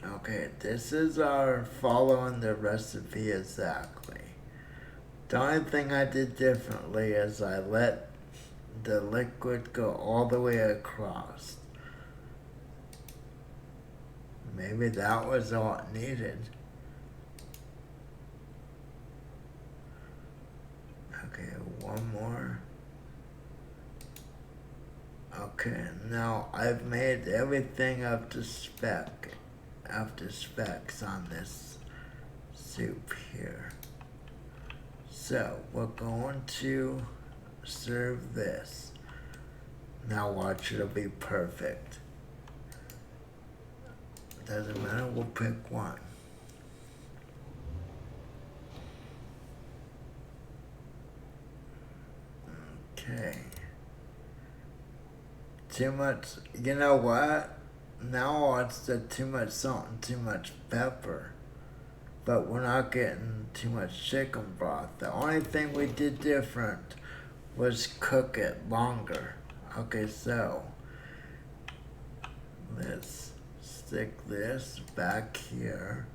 Okay, this is our following the recipe exactly. The only thing I did differently is I let the liquid go all the way across. Maybe that was all it needed. Okay, one more. Okay, now I've made everything up to spec, after specs on this soup here. So we're going to serve this. Now watch, it'll be perfect. Doesn't matter, we'll pick one. Okay. Too much, you know what? Now it's the too much salt and too much pepper. But we're not getting too much chicken broth. The only thing we did different was cook it longer. Okay, so let's stick this back here.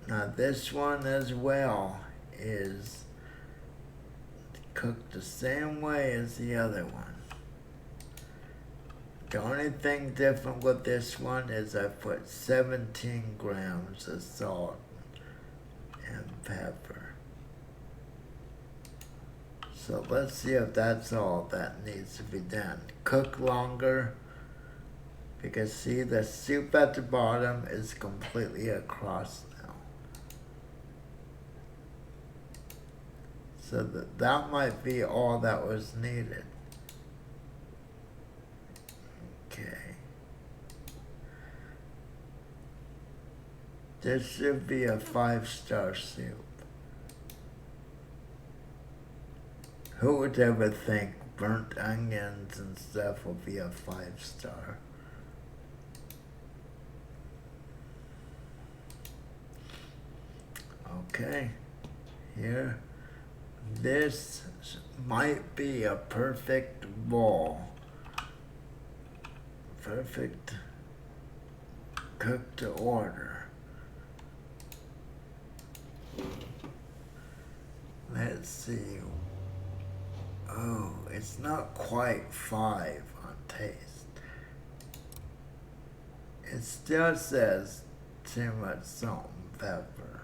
Now this one as well is cooked the same way as the other one. The only thing different with this one is I put 17 grams of salt and pepper. So let's see if that's all that needs to be done. Cook longer, because see, the soup at the bottom is completely across now. So that might be all that was needed. Okay. This should be a 5-star soup. Who would ever think burnt onions and stuff will be a 5-star? Okay, here. This might be a perfect bowl. Perfect cook to order. Let's see. Oh, it's not quite 5 on taste. It still says too much salt and pepper.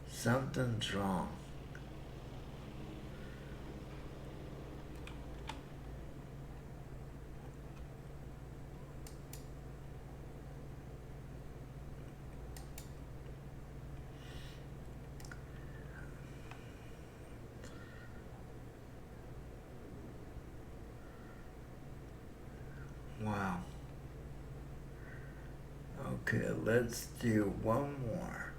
Something's wrong. Wow. Okay, let's do one more.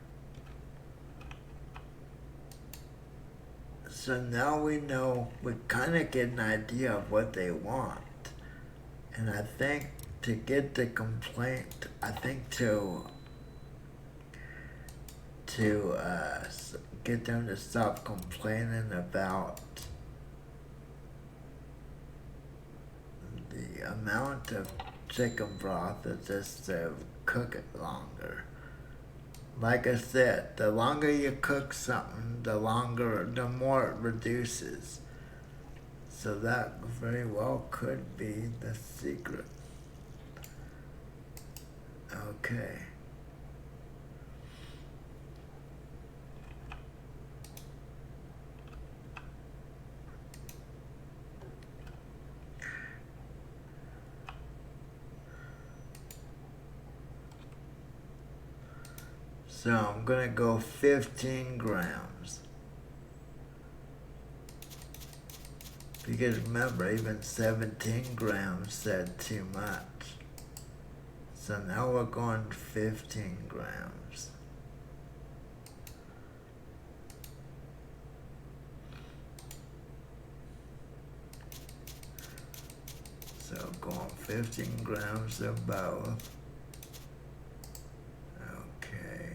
So now we know, we kind of get an idea of what they want. And I think to get the complaint, I think to get them to stop complaining about the amount of chicken broth is just to cook it longer. Like I said, the longer you cook something, the more it reduces. So that very well could be the secret. Okay. So I'm gonna go 15 grams. Because remember, even 17 grams said too much. So now we're going 15 grams. So going 15 grams of both. Okay.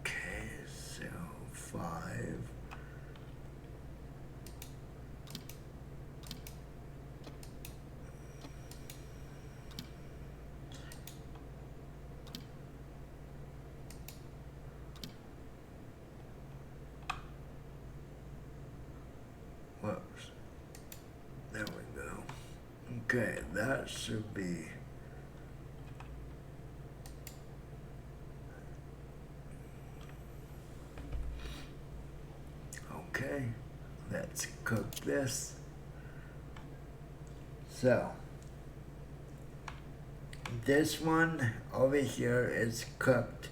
Okay, so 5. Whoops. There we go. Okay, that should be. Okay, let's cook this. So, this one over here is cooked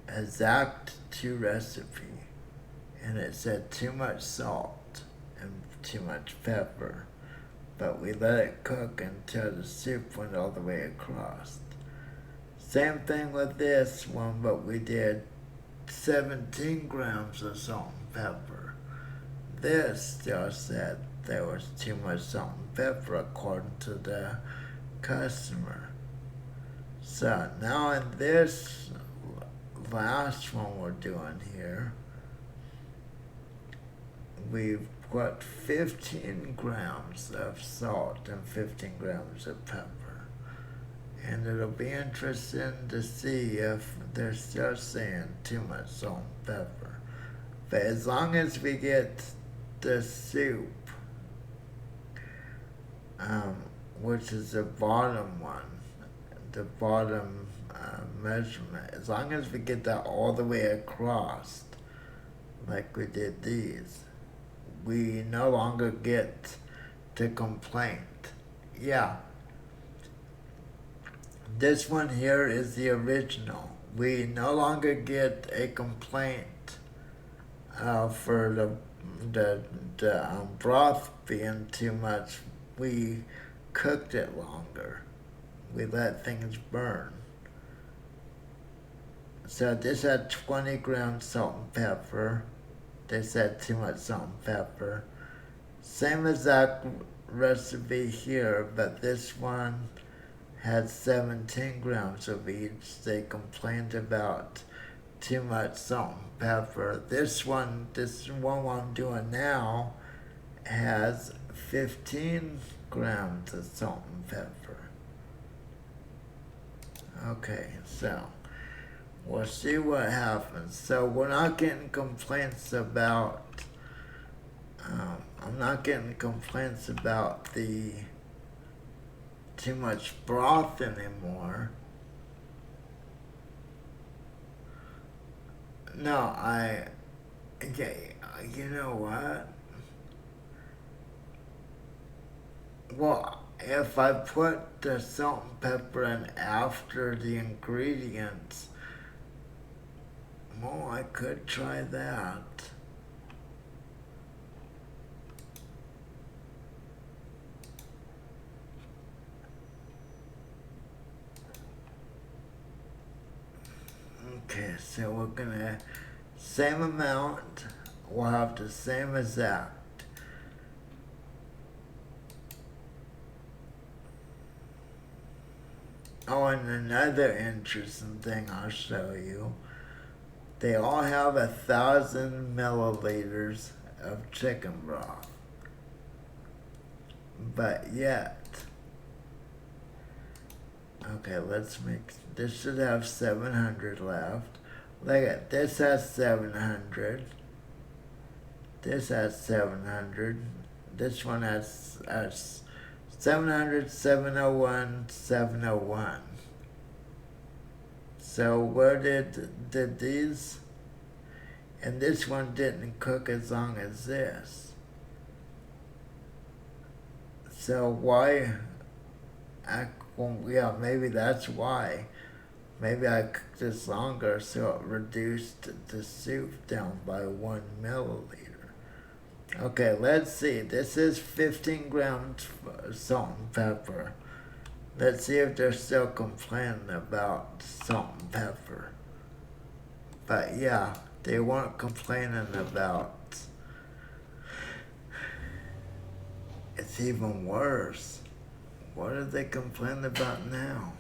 exact to recipe. And it said too much salt and too much pepper. But we let it cook until the soup went all the way across. Same thing with this one, but we did 17 grams of salt and pepper. This still said there was too much salt and pepper according to the customer. So now in this last one we're doing here, we've got 15 grams of salt and 15 grams of pepper. And it'll be interesting to see if they're still saying too much salt and pepper. But as long as we get the soup, which is the bottom one, the bottom measurement, as long as we get that all the way across, like we did these, we no longer get the complaint. Yeah, this one here is the original. We no longer get a complaint for the broth being too much. We cooked it longer. We let things burn. So this had 20 grams salt and pepper. They said too much salt and pepper. Same exact recipe here, but this one had 17 grams of each. They complained about too much salt and pepper. This one I'm doing now, has 15 grams of salt and pepper. Okay, so we'll see what happens. So we're not getting complaints about. I'm not getting complaints about the too much broth anymore. No, okay, you know what? Well, if I put the salt and pepper in after the ingredients, well, I could try that. Okay, so we're gonna, same amount, we'll have the same exact. Oh, and another interesting thing I'll show you. They all have 1,000 milliliters of chicken broth. But yet, okay, let's mix. This should have 700 left. Look at this has 700. This has 700. This one has 700, 701, 701. So where did these? And this one didn't cook as long as this. So why? Yeah, maybe that's why. Maybe I cooked this longer, so it reduced the soup down by 1 milliliter. Okay, let's see. This is 15 grams of salt and pepper. Let's see if they're still complaining about salt and pepper. But yeah, they weren't complaining about. It's even worse. What are they complaining about now?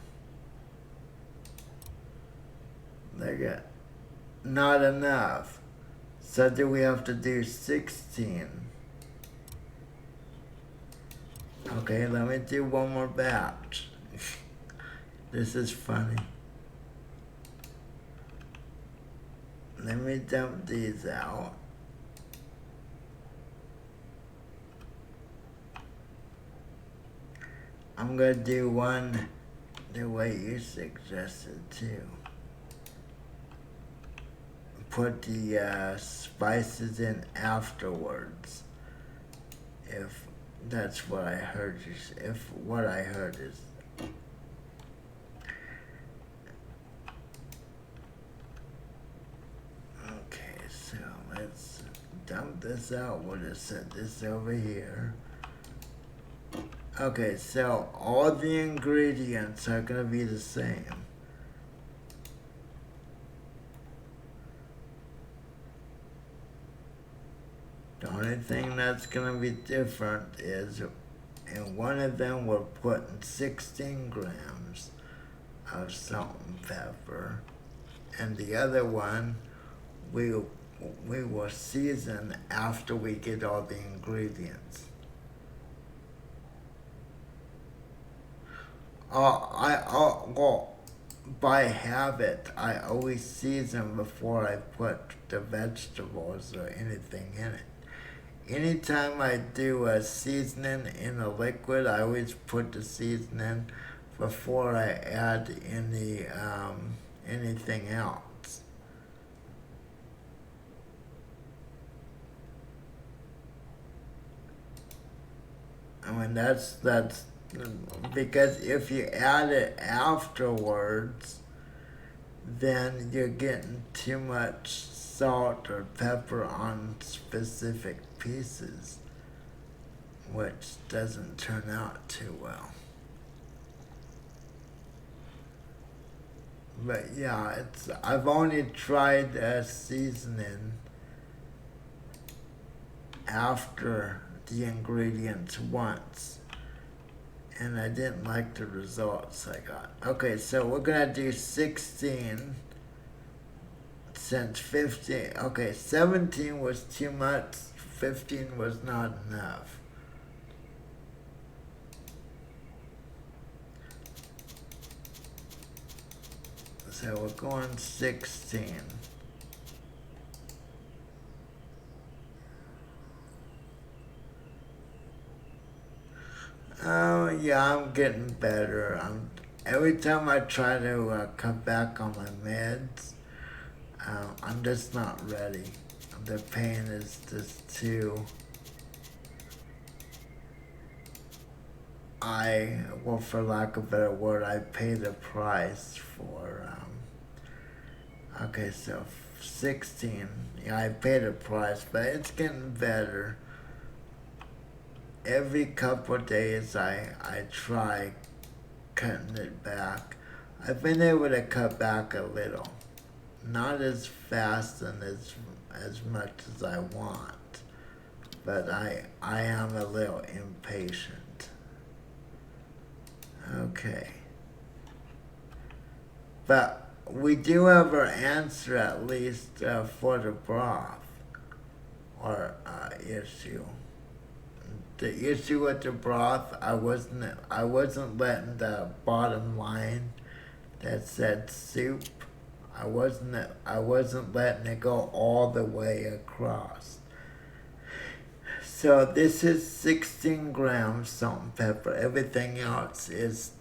They got not enough. So do we have to do 16? Okay, let me do one more batch. This is funny. Let me dump these out. I'm gonna do one the way you suggested too. Put the spices in afterwards. If that's what I heard you say. If what I heard is. Okay, so let's dump this out. We'll just set this over here. Okay, so all the ingredients are gonna be the same. The only thing that's gonna be different is in one of them we're putting 16 grams of salt and pepper, and the other one we will season after we get all the ingredients. Well, by habit, I always season before I put the vegetables or anything in it. Anytime I do a seasoning in a liquid, I always put the seasoning before I add anything else. And that's because if you add it afterwards, then you're getting too much salt or pepper on specific pieces, which doesn't turn out too well. But yeah, I've only tried seasoning after the ingredients once, and I didn't like the results I got. Okay, so we're gonna do 16 since 15. Okay, 17 was too much, 15 was not enough. So we're going 16. Oh yeah, I'm getting better. Every time I try to cut back on my meds, I'm just not ready. The pain is just too. Well, for lack of a better word, I pay the price for. Okay, so 16. Yeah, I paid the price, but it's getting better. Every couple of days, I try cutting it back. I've been able to cut back a little, not as fast and as much as I want, but I am a little impatient. Okay. But we do have our answer at least for the broth or issue. The issue with the broth, I wasn't letting the bottom line that said soup. I wasn't letting it go all the way across. So this is 16 grams salt and pepper. Everything else is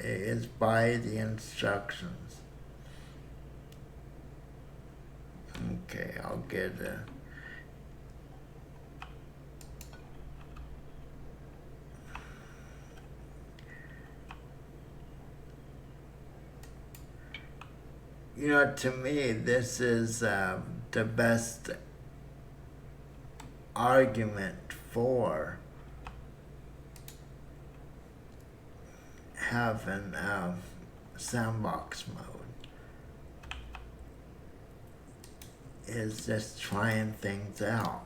is by the instructions. Okay, I'll get a. To me, this is the best argument for having sandbox mode is just trying things out.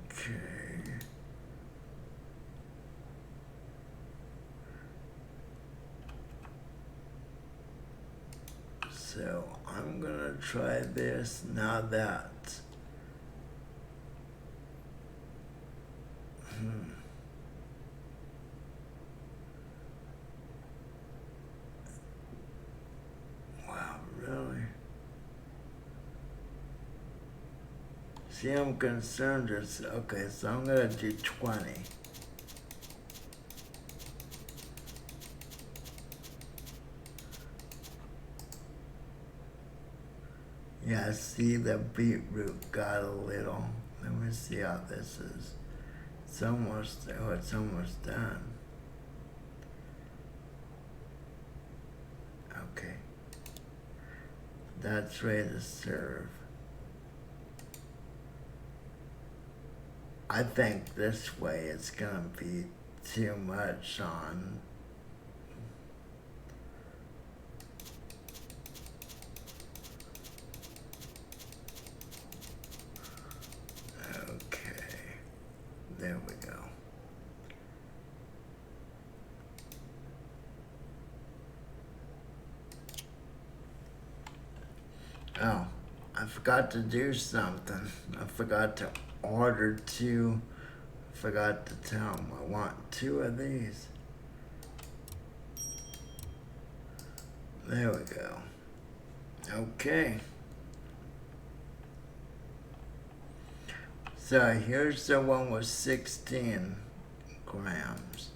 Okay. So I'm gonna try this now that wow, really? See, I'm concerned. Okay, so I'm gonna do 20. Yeah, see, the beetroot got a little. Let me see how this is. It's almost done. Okay. That's ready to serve. I think this way it's gonna be too much on. Okay, there we go. Oh, I forgot to do something. I forgot to order two. I forgot to tell them I want 2 of these. There we go. Okay. So here's the one with 16 grams.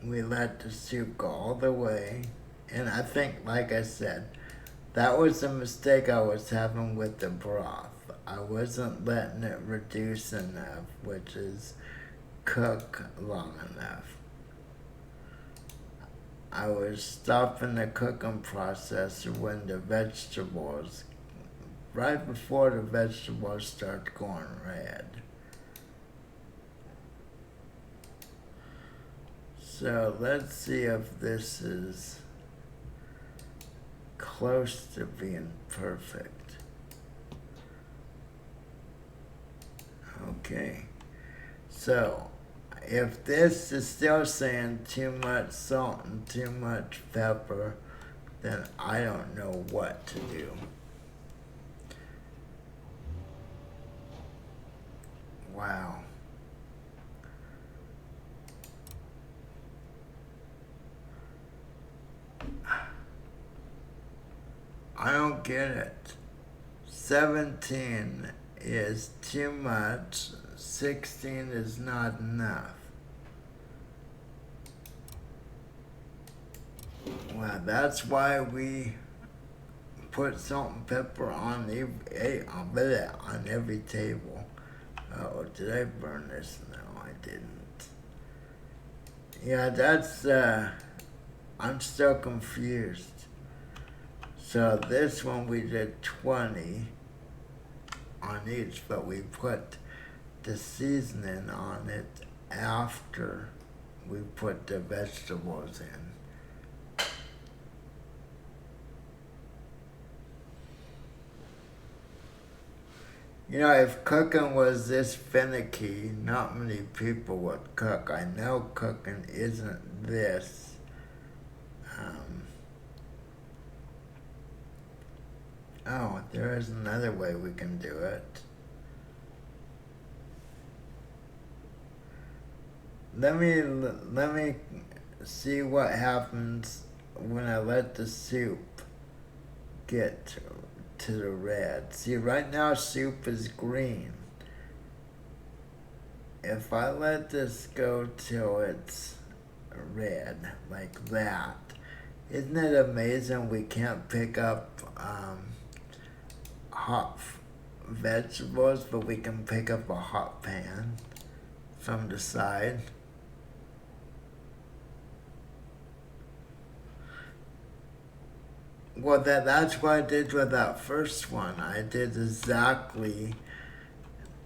We let the soup go all the way. And I think, like I said, that was a mistake I was having with the broth. I wasn't letting it reduce enough, which is cook long enough. I was stopping the cooking process when the vegetables, right before the vegetables start going red. So let's see if this is close to being perfect. Okay. So if this is still saying too much salt and too much pepper, then I don't know what to do. Wow. I don't get it. 17 is too much, 16 is not enough. Well, that's why we put salt and pepper on every table. Oh, did I burn this? No, I didn't. Yeah, that's, I'm still confused. So this one we did 20 on each, but we put the seasoning on it after we put the vegetables in. You know, if cooking was this finicky, not many people would cook. I know cooking isn't this. Oh, there is another way we can do it. Let me see what happens when I let the soup get to the red. See, right now soup is green. If I let this go till it's red, like that, isn't it amazing we can't pick up hot vegetables, but we can pick up a hot pan from the side? Well, that's what I did with that first one. I did exactly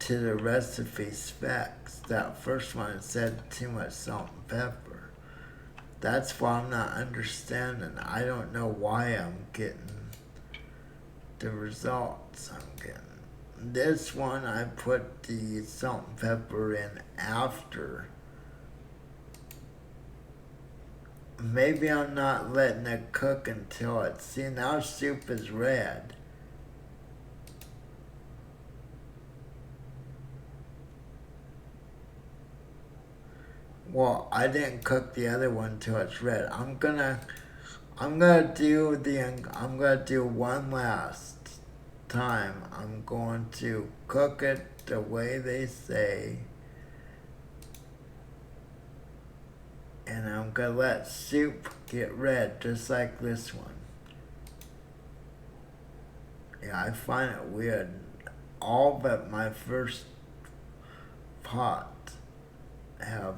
to the recipe specs. That first one said too much salt and pepper. That's why I'm not understanding. I don't know why I'm getting the results I'm getting. This one I put the salt and pepper in after. Maybe I'm not letting it cook until it's, see, now soup is red. Well, I didn't cook the other one till it's red. I'm gonna do one last time. I'm going to cook it the way they say. And I'm gonna let soup get red just like this one. Yeah, I find it weird. All but my first pot have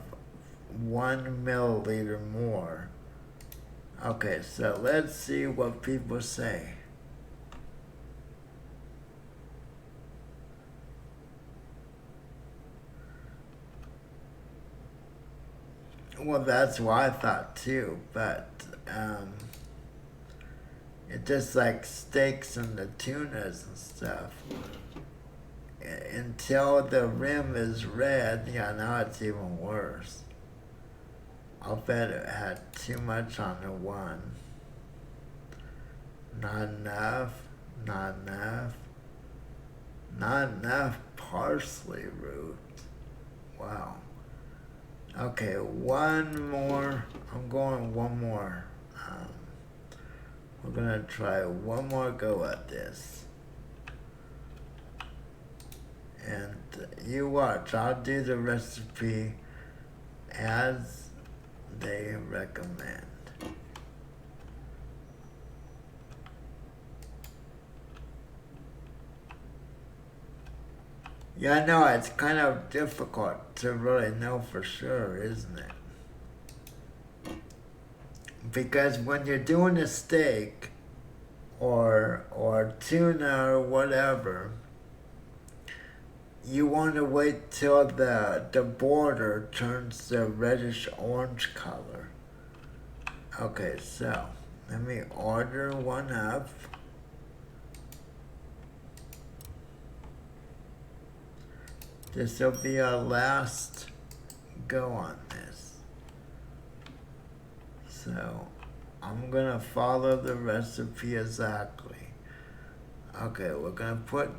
1 milliliter more. Okay, so let's see what people say. Well, that's what I thought too, but it just like steaks and the tunas and stuff. Until the rim is red, yeah, now it's even worse. I'll bet it had too much on the one. Not enough, not enough, not enough parsley root. Wow. Okay, one more. I'm going one more. We're gonna try one more go at this. And you watch, I'll do the recipe as they recommend. Yeah, I know it's kind of difficult to really know for sure, isn't it? Because when you're doing a steak or tuna or whatever, you want to wait till the border turns the reddish orange color. Okay, so let me order one up. This will be our last go on this. So I'm gonna follow the recipe exactly. Okay, we're gonna put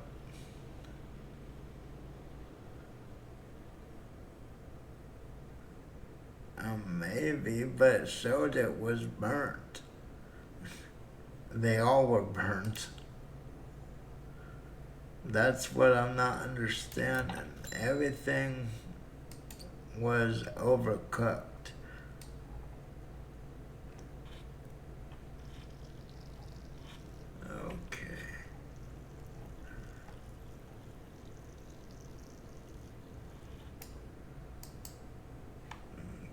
maybe, but it showed it was burnt. They all were burnt. That's what I'm not understanding. Everything was overcooked. Okay.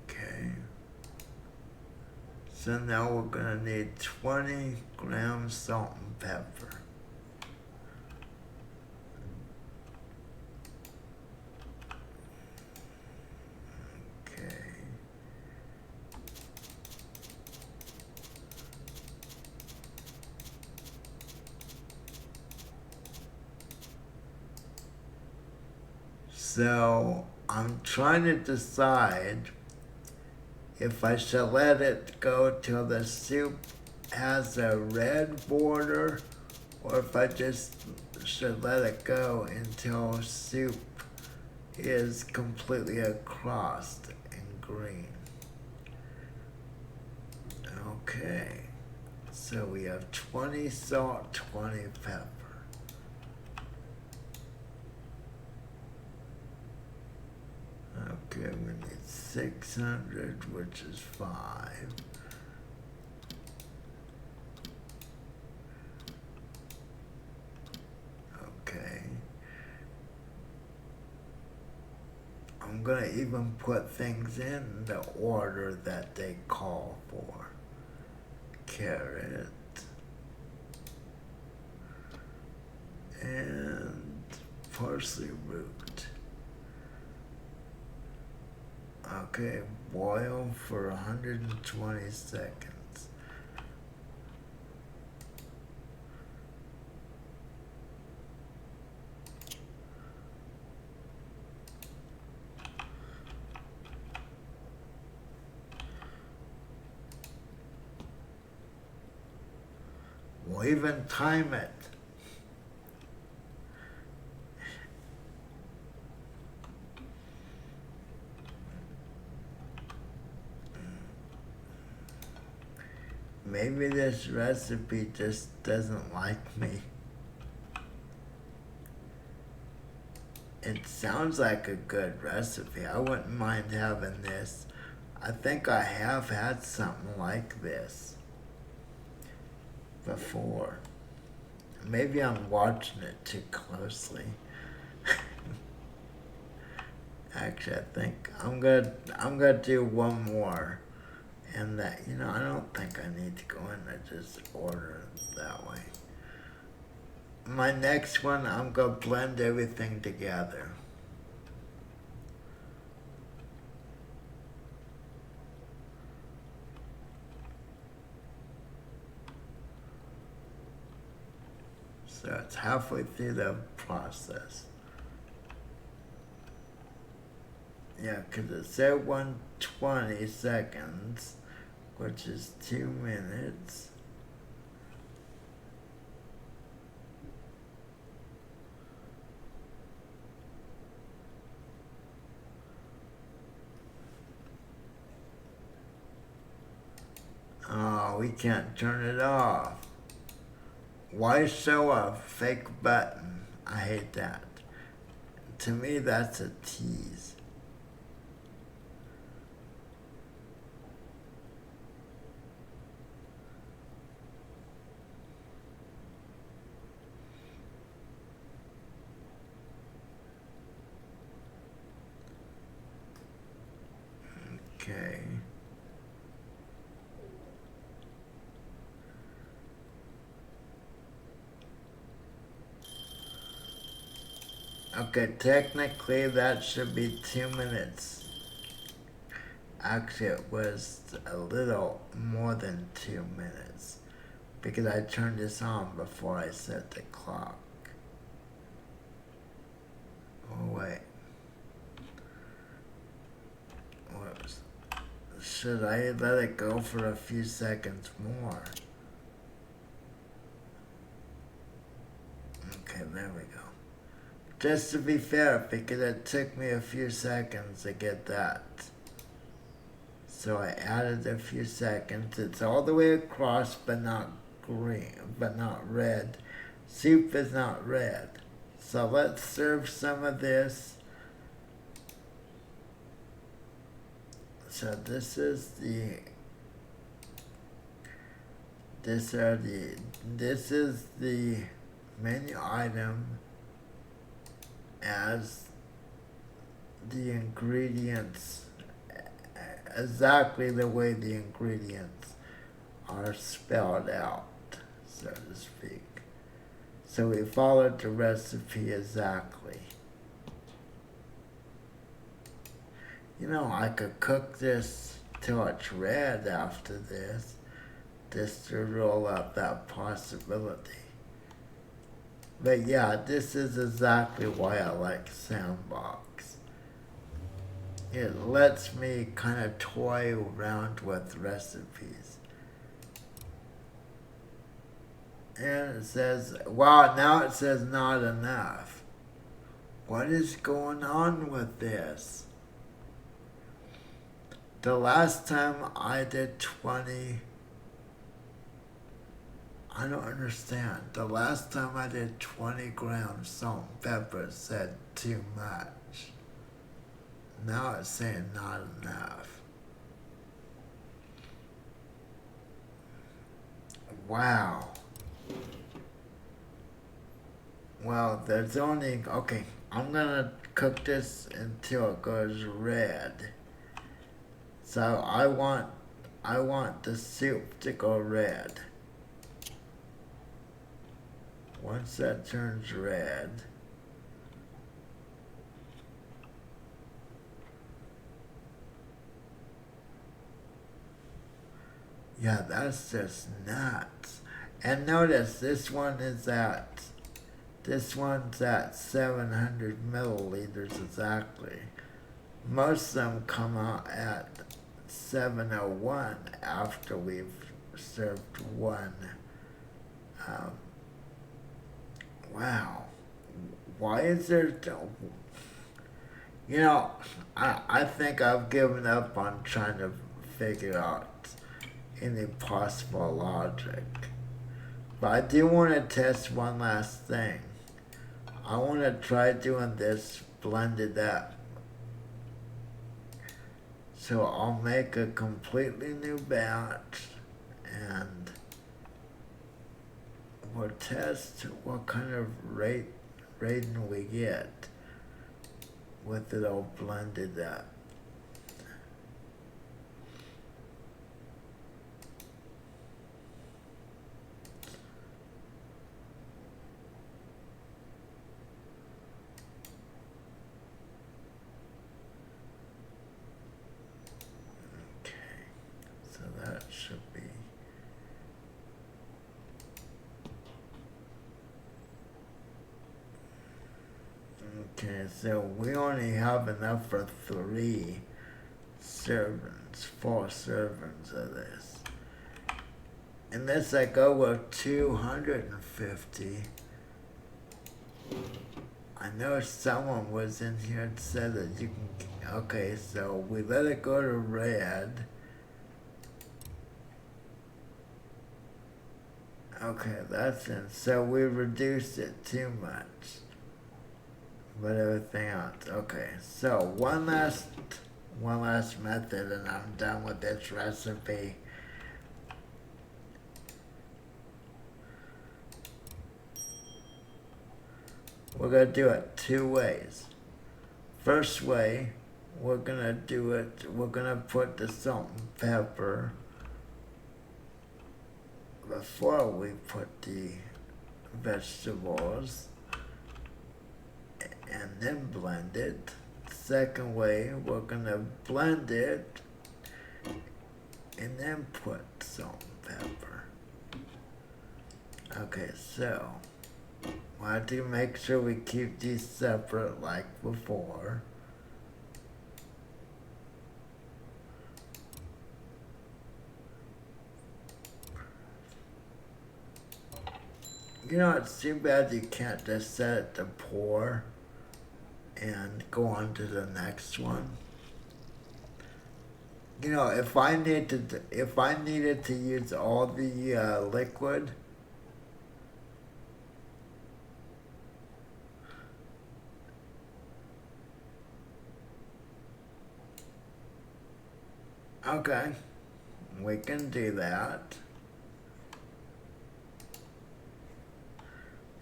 Okay. So now we're gonna need 20 grams salt and pepper. Okay. So I'm trying to decide if I should let it go till the soup has a red border, or if I just should let it go until soup is completely across in green. Okay, so we have 20 salt, 20 pepper. Okay, we need 600, which is 5. Okay. I'm gonna even put things in the order that they call for. Carrot. And parsley root. Okay, boil for 120 seconds. We'll even time it. Maybe this recipe just doesn't like me. It sounds like a good recipe. I wouldn't mind having this. I think I have had something like this before. Maybe I'm watching it too closely. Actually, I think I'm gonna do one more, and that I don't think I need to go in and just order it that way. My next one, I'm gonna blend everything together. So it's halfway through the process. Yeah, because it said 120 seconds, which is 2 minutes. Oh, we can't turn it off. Why show a fake button? I hate that. To me, that's a tease. Okay. Okay, technically that should be 2 minutes. Actually, it was a little more than 2 minutes because I turned this on before I set the clock. Oh, wait. Whoops. Should I let it go for a few seconds more? Okay, there we go. Just to be fair, because it took me a few seconds to get that. So I added a few seconds. It's all the way across, but not green, but not red. Soup is not red. So let's serve some of this. So this is the menu item as the ingredients, exactly the way the ingredients are spelled out, so to speak. So we followed the recipe exactly. You know, I could cook this till it's red after this, just to roll out that possibility. But yeah, this is exactly why I like Sandbox. It lets me kind of toy around with recipes. And it says, wow, now it says not enough. What is going on with this? The last time I did 20, I don't understand. The last time I did 20 grams salt and pepper said too much. Now it's saying not enough. Wow. Well, there's only, okay, I'm gonna cook this until it goes red. So I want the soup to go red. Once that turns red, yeah, that's just nuts. And notice this one's at 700 milliliters exactly. Most of them come out at 701 after we've served one. Um, wow. Why is there... You know, I think I've given up on trying to figure out any possible logic. But I do want to test one last thing. I want to try doing this blended up. So I'll make a completely new batch and we'll test what kind of rating we get with it all blended up. Okay, so that should be... Okay, so we only have enough for 3 servings, 4 servings of this. Unless I go with 250. I know someone was in here and said that you can... Okay, so we let it go to red. Okay, that's it. So we reduced it too much. but everything else. Okay, so one last method and I'm done with this recipe. We're gonna do it two ways. First way, we're gonna put the salt and pepper before we put the vegetables and then blend it. Second way, we're gonna blend it and then put salt and pepper. Okay, so we have to make sure we keep these separate like before. You know, it's too bad you can't just set it to pour and go on to the next one. You know, if I needed to use all the liquid, okay, we can do that.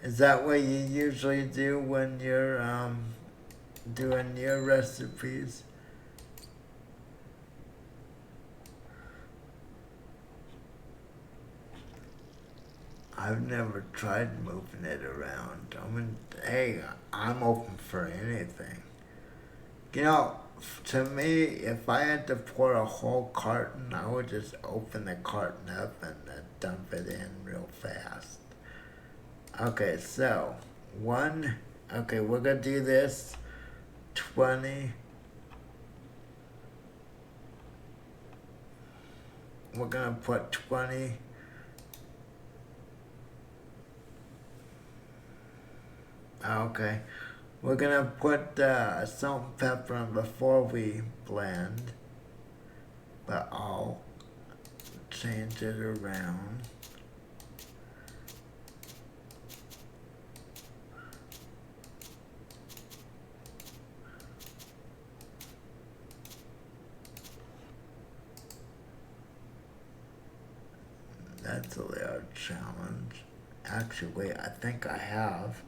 Is that what you usually do when you're doing your recipes? I've never tried moving it around. I mean, hey, I'm open for anything. You know, to me, if I had to pour a whole carton, I would just open the carton up and dump it in real fast. Okay, so okay, we're gonna do this 20. We're gonna put 20. Okay, we're gonna put salt and pepper in before we blend, but I'll change it around. That's a little challenge. Actually, wait, I think I have.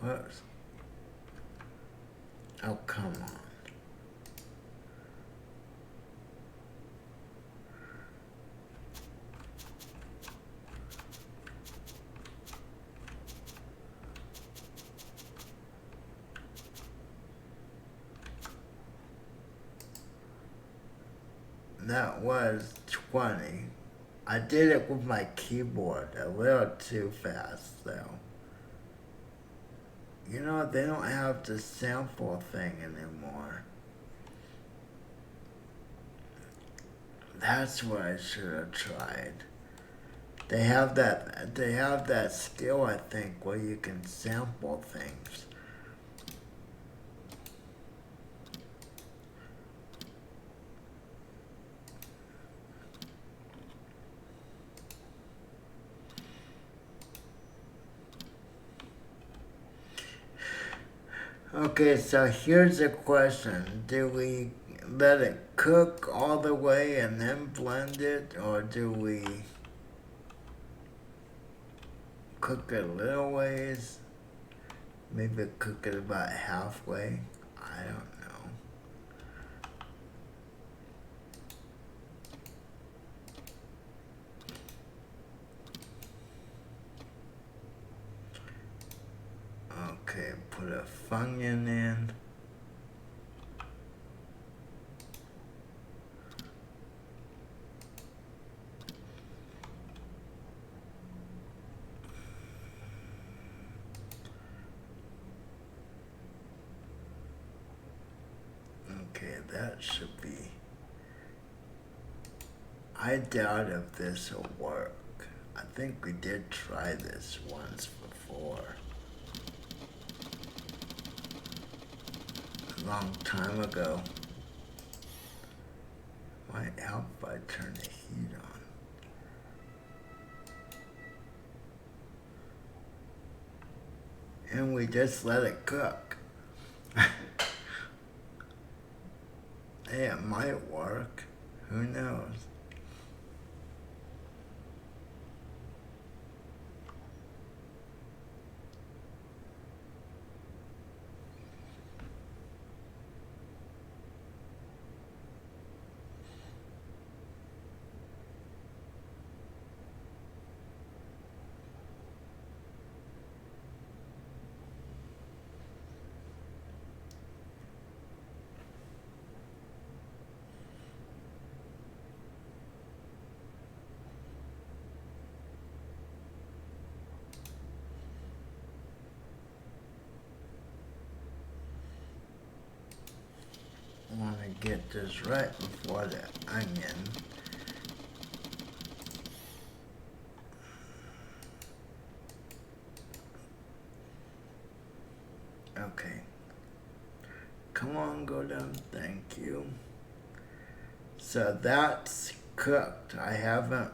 Whoops. Oh, come on. That was 20. I did it with my keyboard a little too fast, though. You know, they don't have the sample thing anymore. That's what I should have tried. They have that skill, I think, where you can sample things. Okay, so here's a question. Do we let it cook all the way and then blend it, or do we cook it a little ways? Maybe cook it about halfway? I don't know. Okay, put a Funyun in. Okay, that should be. I doubt if this will work. I think we did try this once before. A long time ago. might help if I turn the heat on. And we just let it cook. Hey, it might work. Who knows? I want to get this right before the onion. Okay. Come on, go down. Thank you. So that's cooked. I haven't.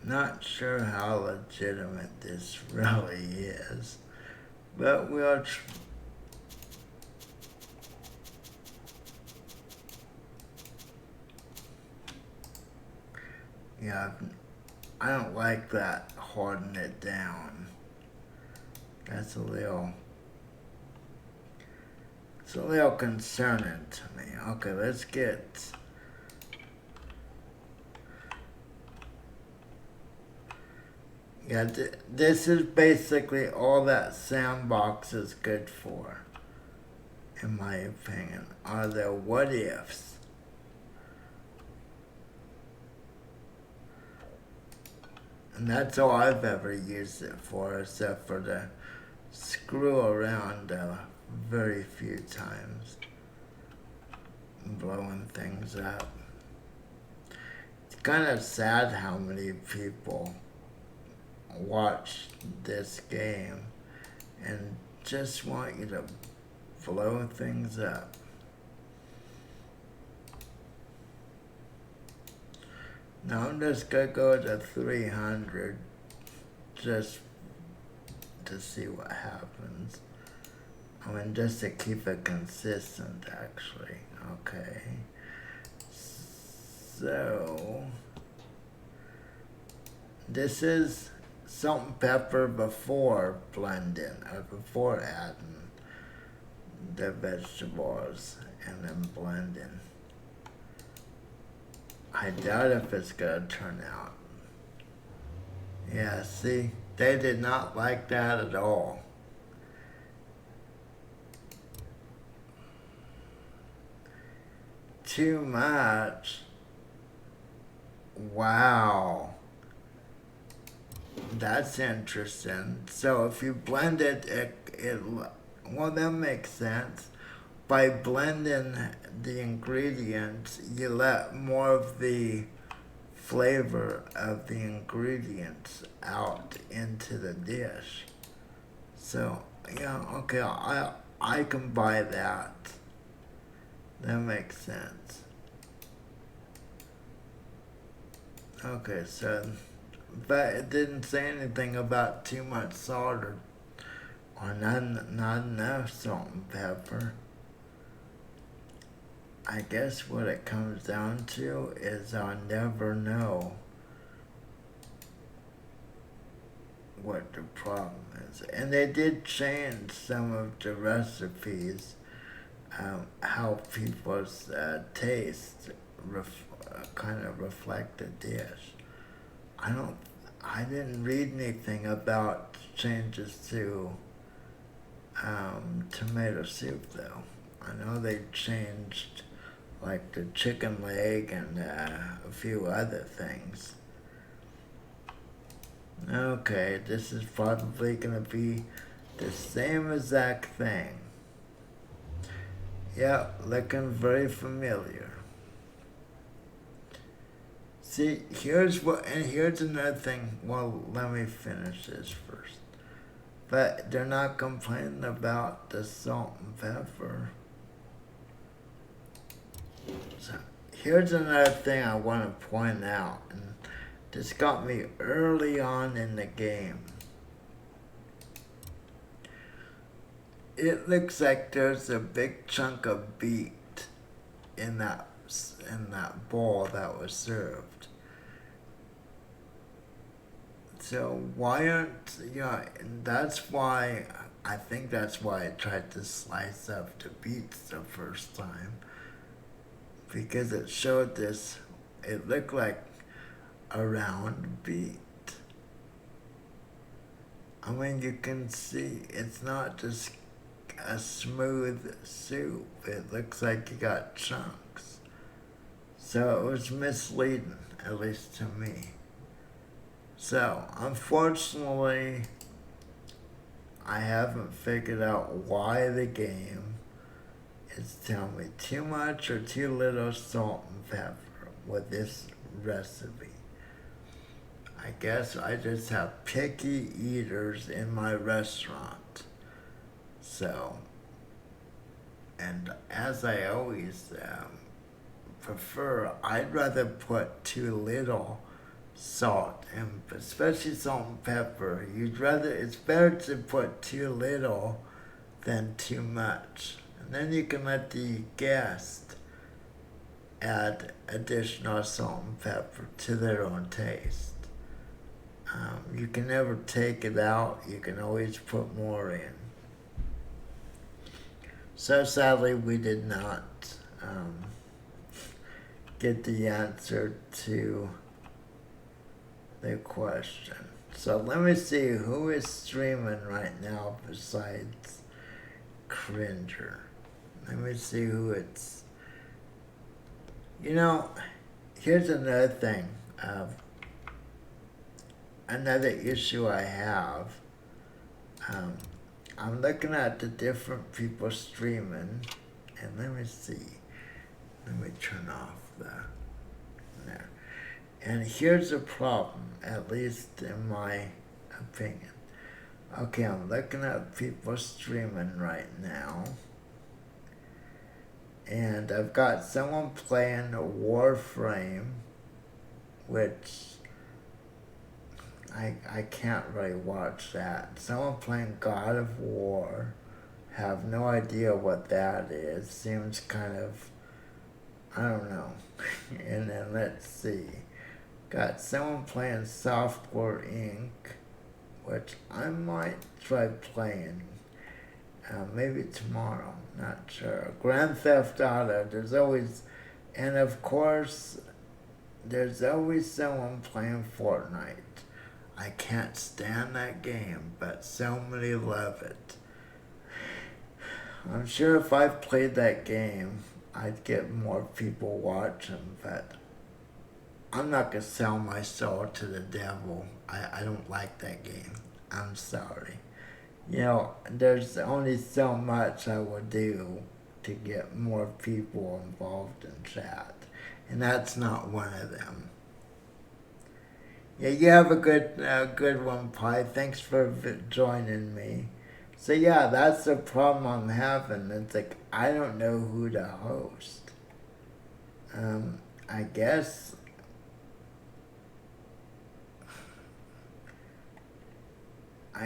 Not sure how legitimate this really is, but we'll yeah, I don't like that holding it down. That's it's a little concerning to me. Okay, let's get yeah, this is basically all that Sandbox is good for, in my opinion, are the what ifs. And that's all I've ever used it for, except for the screw around very few times, blowing things up. It's kind of sad how many people watch this game and just want you to blow things up. Now I'm just gonna go to 300 just to see what happens. I mean, just to keep it consistent, actually. Okay. So this is salt and pepper before blending, or before adding the vegetables and then blending. I doubt if it's gonna turn out. Yeah, see, they did not like that at all. Too much. Wow. That's interesting. So if you blend it well, that makes sense. By blending the ingredients, you let more of the flavor of the ingredients out into the dish. So yeah, okay, I can buy that. That makes sense. Okay, so but it didn't say anything about too much salt or not enough salt and pepper. I guess what it comes down to is I'll never know what the problem is. And they did change some of the recipes, how people's taste kind of reflect the dish. I didn't read anything about changes to tomato soup though. I know they changed like the chicken leg and a few other things. Okay, this is probably gonna be The same exact thing. Yeah, looking very familiar. See, here's another thing. Well, let me finish this first. But they're not complaining about the salt and pepper. So, here's another thing I want to point out. And this got me early on in the game. It looks like there's a big chunk of beet in that bowl that was served. So why aren't that's why I think that's why I tried to slice up the beets the first time, because it showed this. It looked like a round beet. I mean, you can see it's not just a smooth soup. It looks like you got chunks. So it was misleading, at least to me. So, unfortunately, I haven't figured out why the game is telling me too much or too little salt and pepper with this recipe. I guess I just have picky eaters in my restaurant. So, and as I always prefer, I'd rather put too little salt, and especially salt and pepper. It's better to put too little than too much. And then you can let the guest add additional salt and pepper to their own taste. You can never take it out. You can always put more in. So sadly, we did not get the answer to the question. So let me see who is streaming right now besides Cringer. Let me see who it's. Here's another thing. Another issue I have. I'm looking at the different people streaming, and let me see. Let me turn off there. And here's the problem, at least in my opinion. Okay, I'm looking at people streaming right now. And I've got someone playing Warframe, which I can't really watch that. Someone playing God of War, have no idea what that is. Seems kind of, I don't know. And then let's see. Got someone playing Software Inc., which I might try playing. Maybe tomorrow, not sure. Grand Theft Auto, and of course, there's always someone playing Fortnite. I can't stand that game, but so many love it. I'm sure if I played that game, I'd get more people watching, but I'm not going to sell my soul to the devil. I don't like that game. I'm sorry. There's only so much I will do to get more people involved in chat. And that's not one of them. Yeah, you have a good one, Pi. Thanks for joining me. So yeah, that's the problem I'm having. It's like, I don't know who to host. I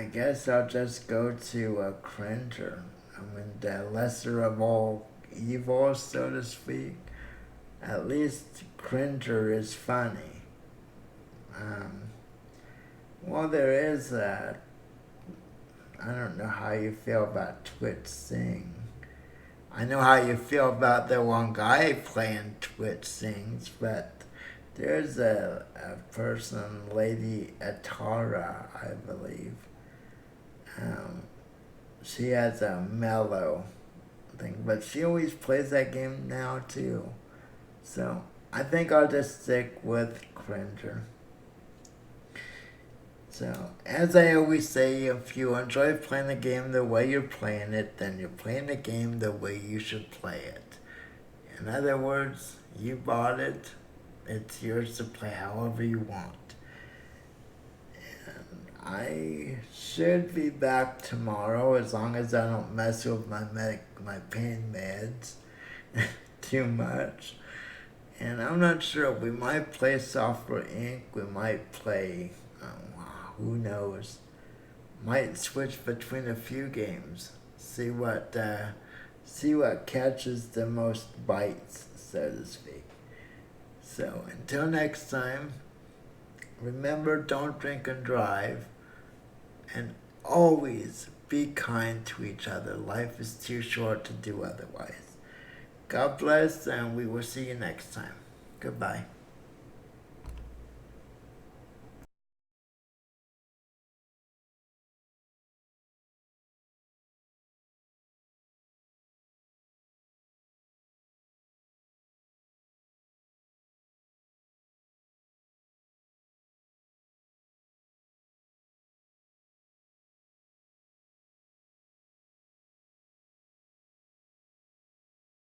guess I'll just go to Cringer. I mean, the lesser of all evils, so to speak. At least Cringer is funny. Well, there is that. I don't know how you feel about Twitch Sing. I know how you feel about the one guy playing Twitch Sings, but there's a person, Lady Atara, I believe. She has a mellow thing, but she always plays that game now too. So I think I'll just stick with Cringer. So, as I always say, if you enjoy playing the game the way you're playing it, then you're playing the game the way you should play it. In other words, you bought it, it's yours to play however you want. And I should be back tomorrow as long as I don't mess with my pain meds too much. And I'm not sure. We might play Software Inc. We might play, who knows? Might switch between a few games. See what catches the most bites, so to speak. So until next time, remember, don't drink and drive, and always be kind to each other. Life is too short to do otherwise. God bless, and we will see you next time. Goodbye.